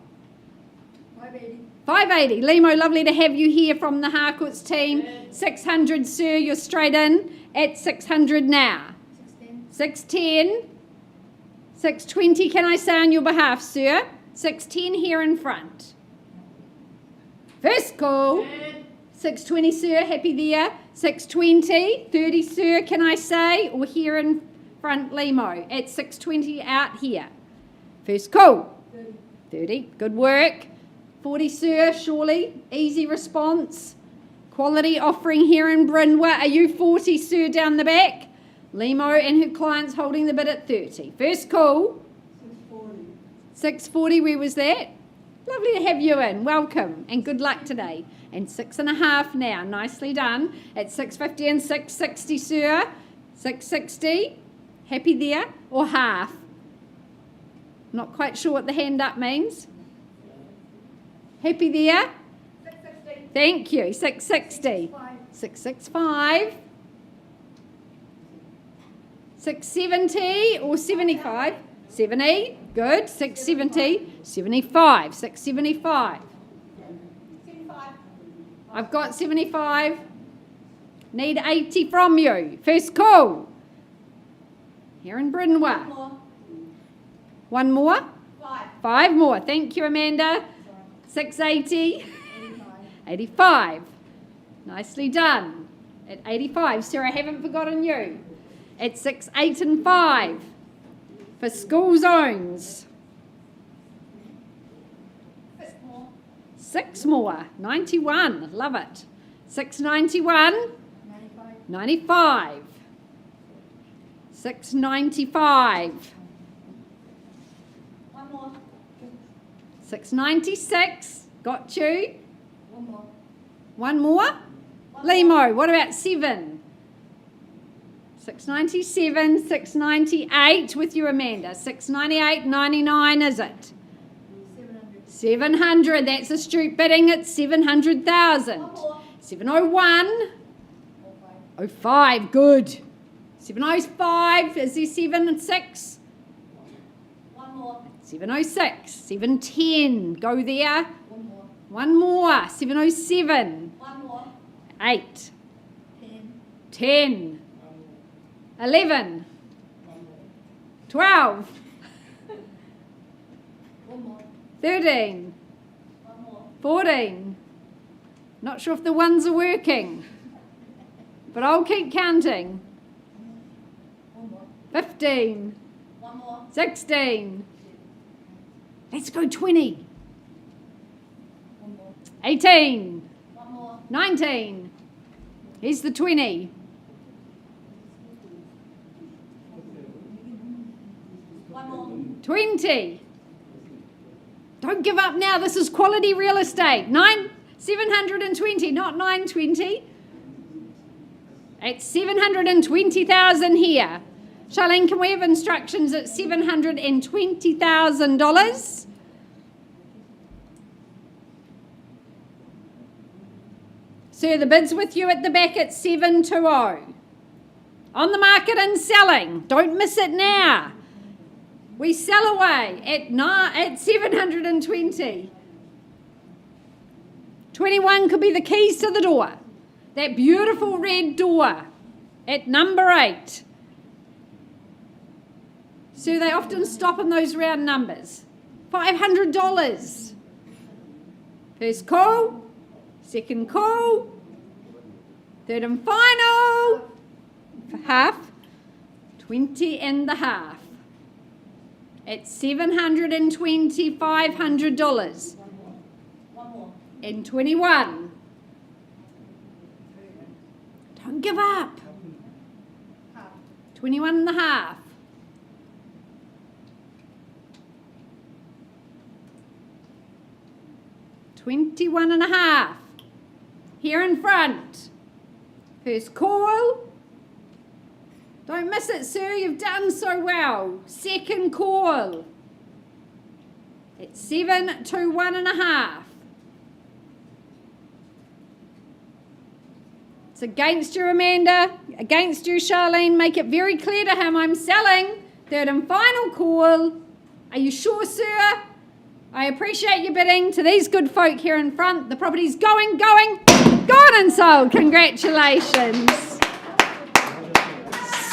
580. 580. Limo, lovely to have you here from the Harcourts team. 600, sir. You're straight in at 600 now. 610. 620, can I say on your behalf, sir? 610 here in front. First call. 620, sir, happy there. 620, 30, sir, can I say? Or here in front, Limo, at 620 out here. First call. 30, good work. 40, sir, surely. Easy response. Quality offering here in Brindwa. Are you 40, sir, down the back? Limo and her clients holding the bid at 30. First call. 640. 640, where was that? Lovely to have you in. Welcome and good luck today. And 6.5 now. Nicely done. At 6.50 and 6.60, sir. 6.60. Happy there or half? Not quite sure what the hand up means. Happy there? 6.60. Thank you. 6.60. 6.65. 6.70 or 75? 70. Good. 6.70. 75. 6.75. I've got 75. Need 80 from you. First call. Here in Brynwa. One more? 5 more. Thank you, Amanda. 6.80. 85. Nicely done. At 85. Sarah, I haven't forgotten you. At 6, 8 and 5. For school zones. 6 more. 91. Love it. 691. 95. 695. 696. Got you. One more. Limo. What about 7? 697, 698 with you, Amanda. 698, 99, is it? 700. That's a street bidding at 700,000. 701. 05. Good. 705. Is there 7 and 6? 706. 710. Go there. One more. 707. 8. 10. 11. 12. 13. 14. Not sure if the ones are working, but I'll keep counting. 15. 16. Let's go 20. 18. 19. Here's the 20. 20. Don't give up now. This is quality real estate. 720, not 920. It's 720,000 here. Charlene, can we have instructions at $720,000? Sir, the bid's with you at the back at 720. On the market and selling. Don't miss it now. We sell away at 720. 21 could be the keys to the door. That beautiful red door at number 8. So they often stop in those round numbers. $500. First call, second call, third and final, for half, 20 and the half. At $720, $500. And 21. Don't give up. 21 and a half. 21 and a half. Here in front. First call. Don't miss it, sir. You've done so well. Second call. It's 721 and a half. It's against you, Amanda. Against you, Charlene. Make it very clear to him I'm selling. Third and final call. Are you sure, sir? I appreciate your bidding. To these good folk here in front, the property's gone and sold. Congratulations.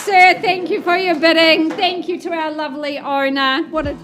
Sir, thank you for your bidding. Thank you to our lovely owner. What a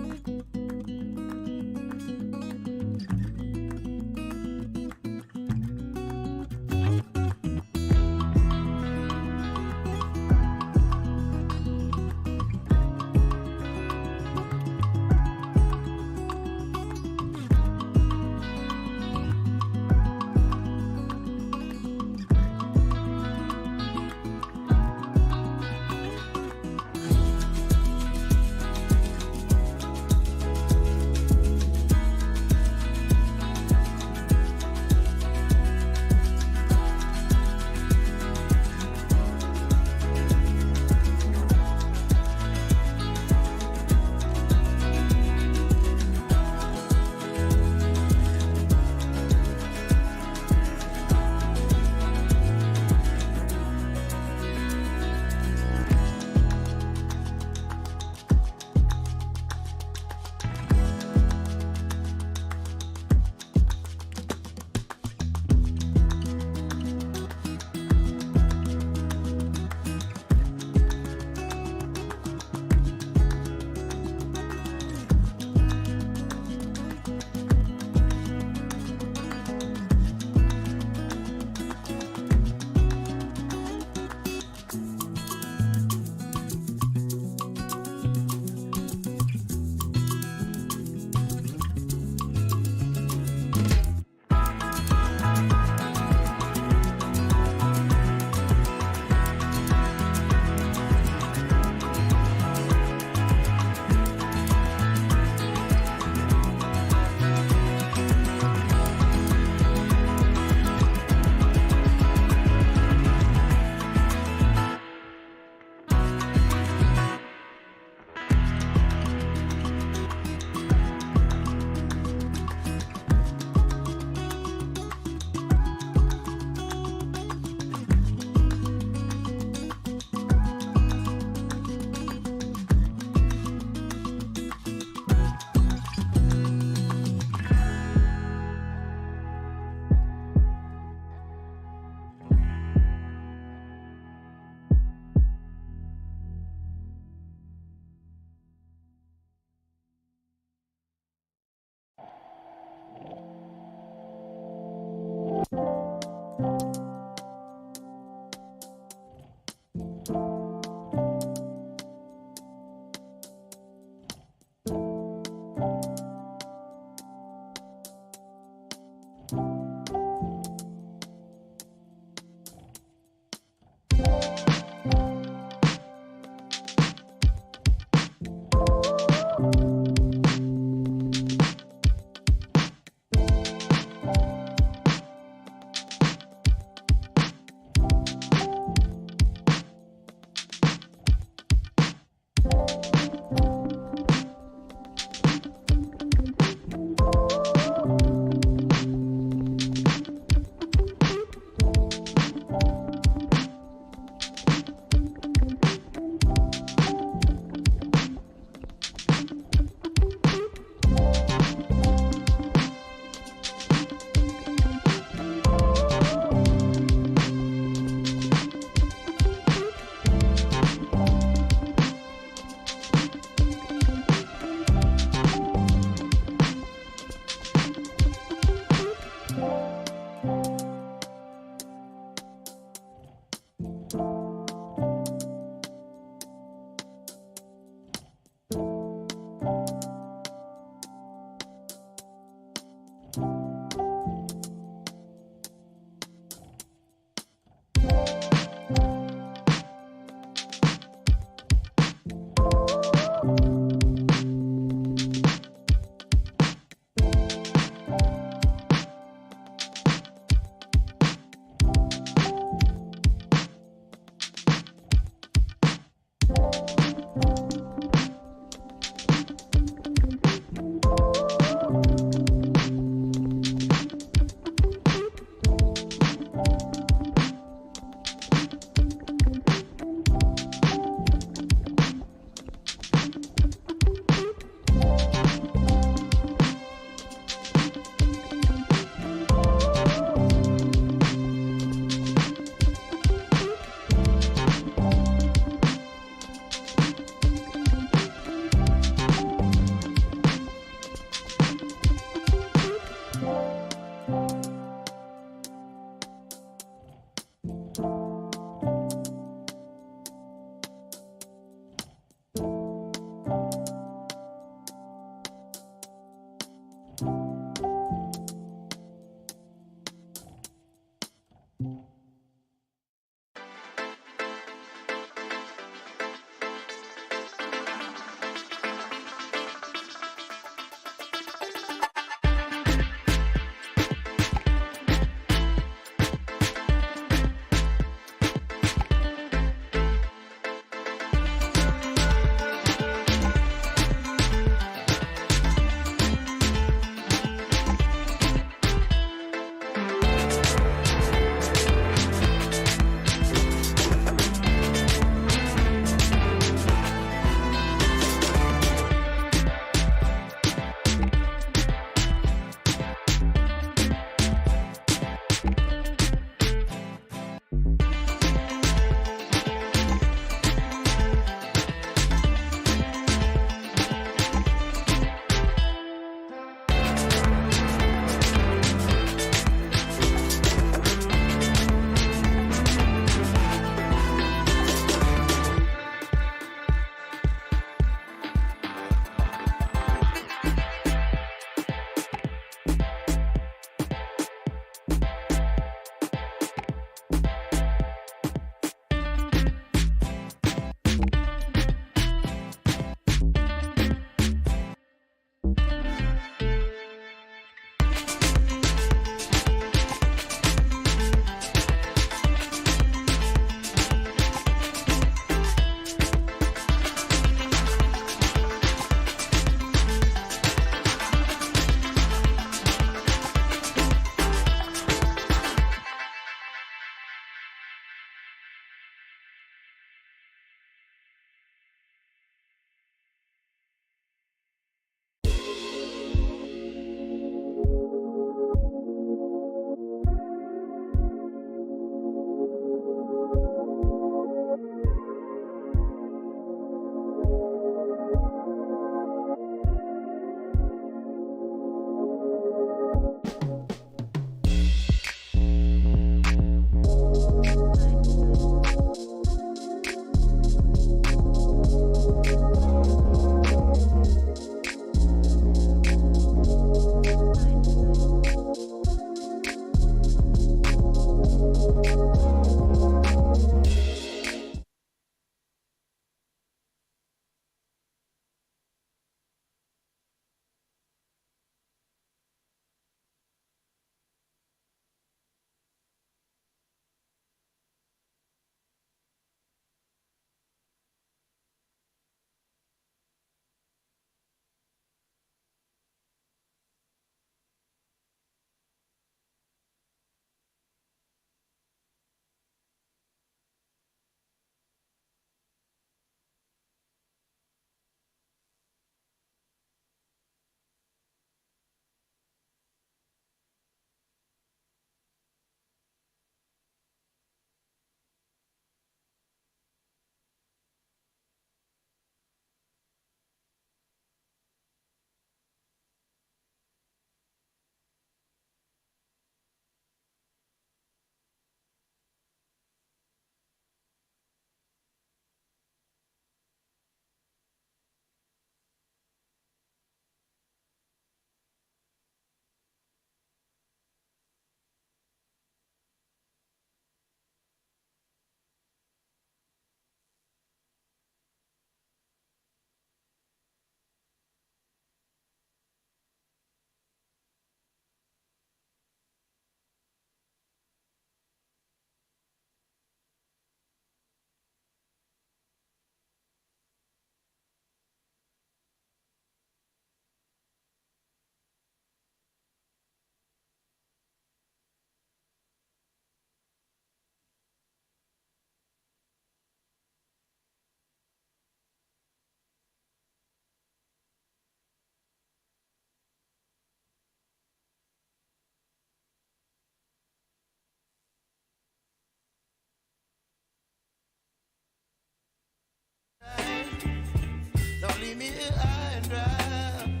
me high and dry.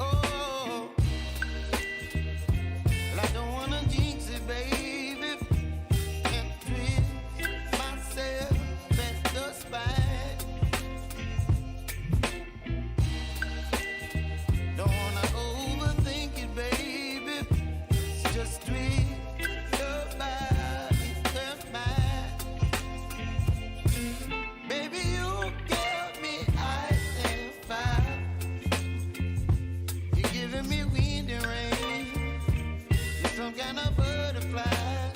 Oh, well, I don't wanna jinx it, baby, and twist myself at the spine. Don't wanna overthink it, baby. It's just twist your body and mine. Baby, you give me ice and fire. You're giving me wind and rain. You're some kind of butterfly.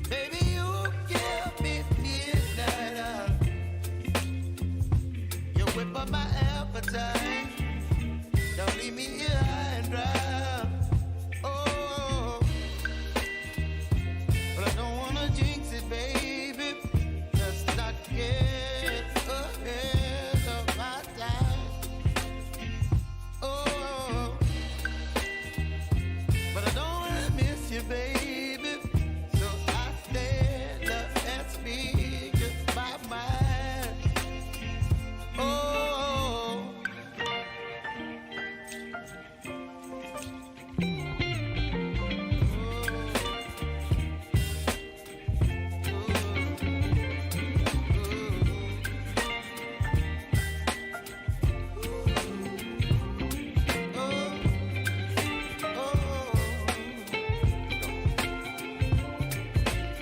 Baby, you give me midnight. You whip up my appetite. Don't leave me here high and dry. Oh, but I don't wanna jinx it, baby. Let's not get ahead of my time. Oh, but I don't wanna miss you, baby. So I stand up and speak just my mind. Oh.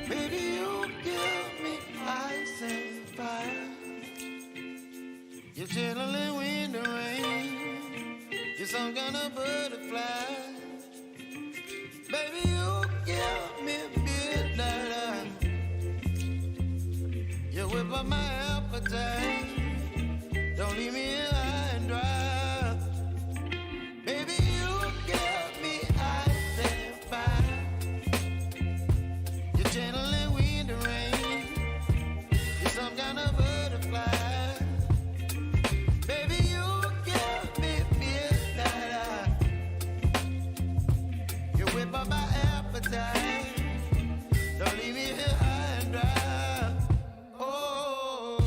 Baby, you give me ice and fire. You're chilling wind and rain. You're some kind of butterfly. Baby, you give me midnight. You whip up my appetite. Don't leave me here high and dry. Baby, you give me ice and fire. You're channeling wind and rain. You're some kind of butterfly. Baby, you give me midnight. You whip up my appetite. Don't leave me here high and dry. Oh.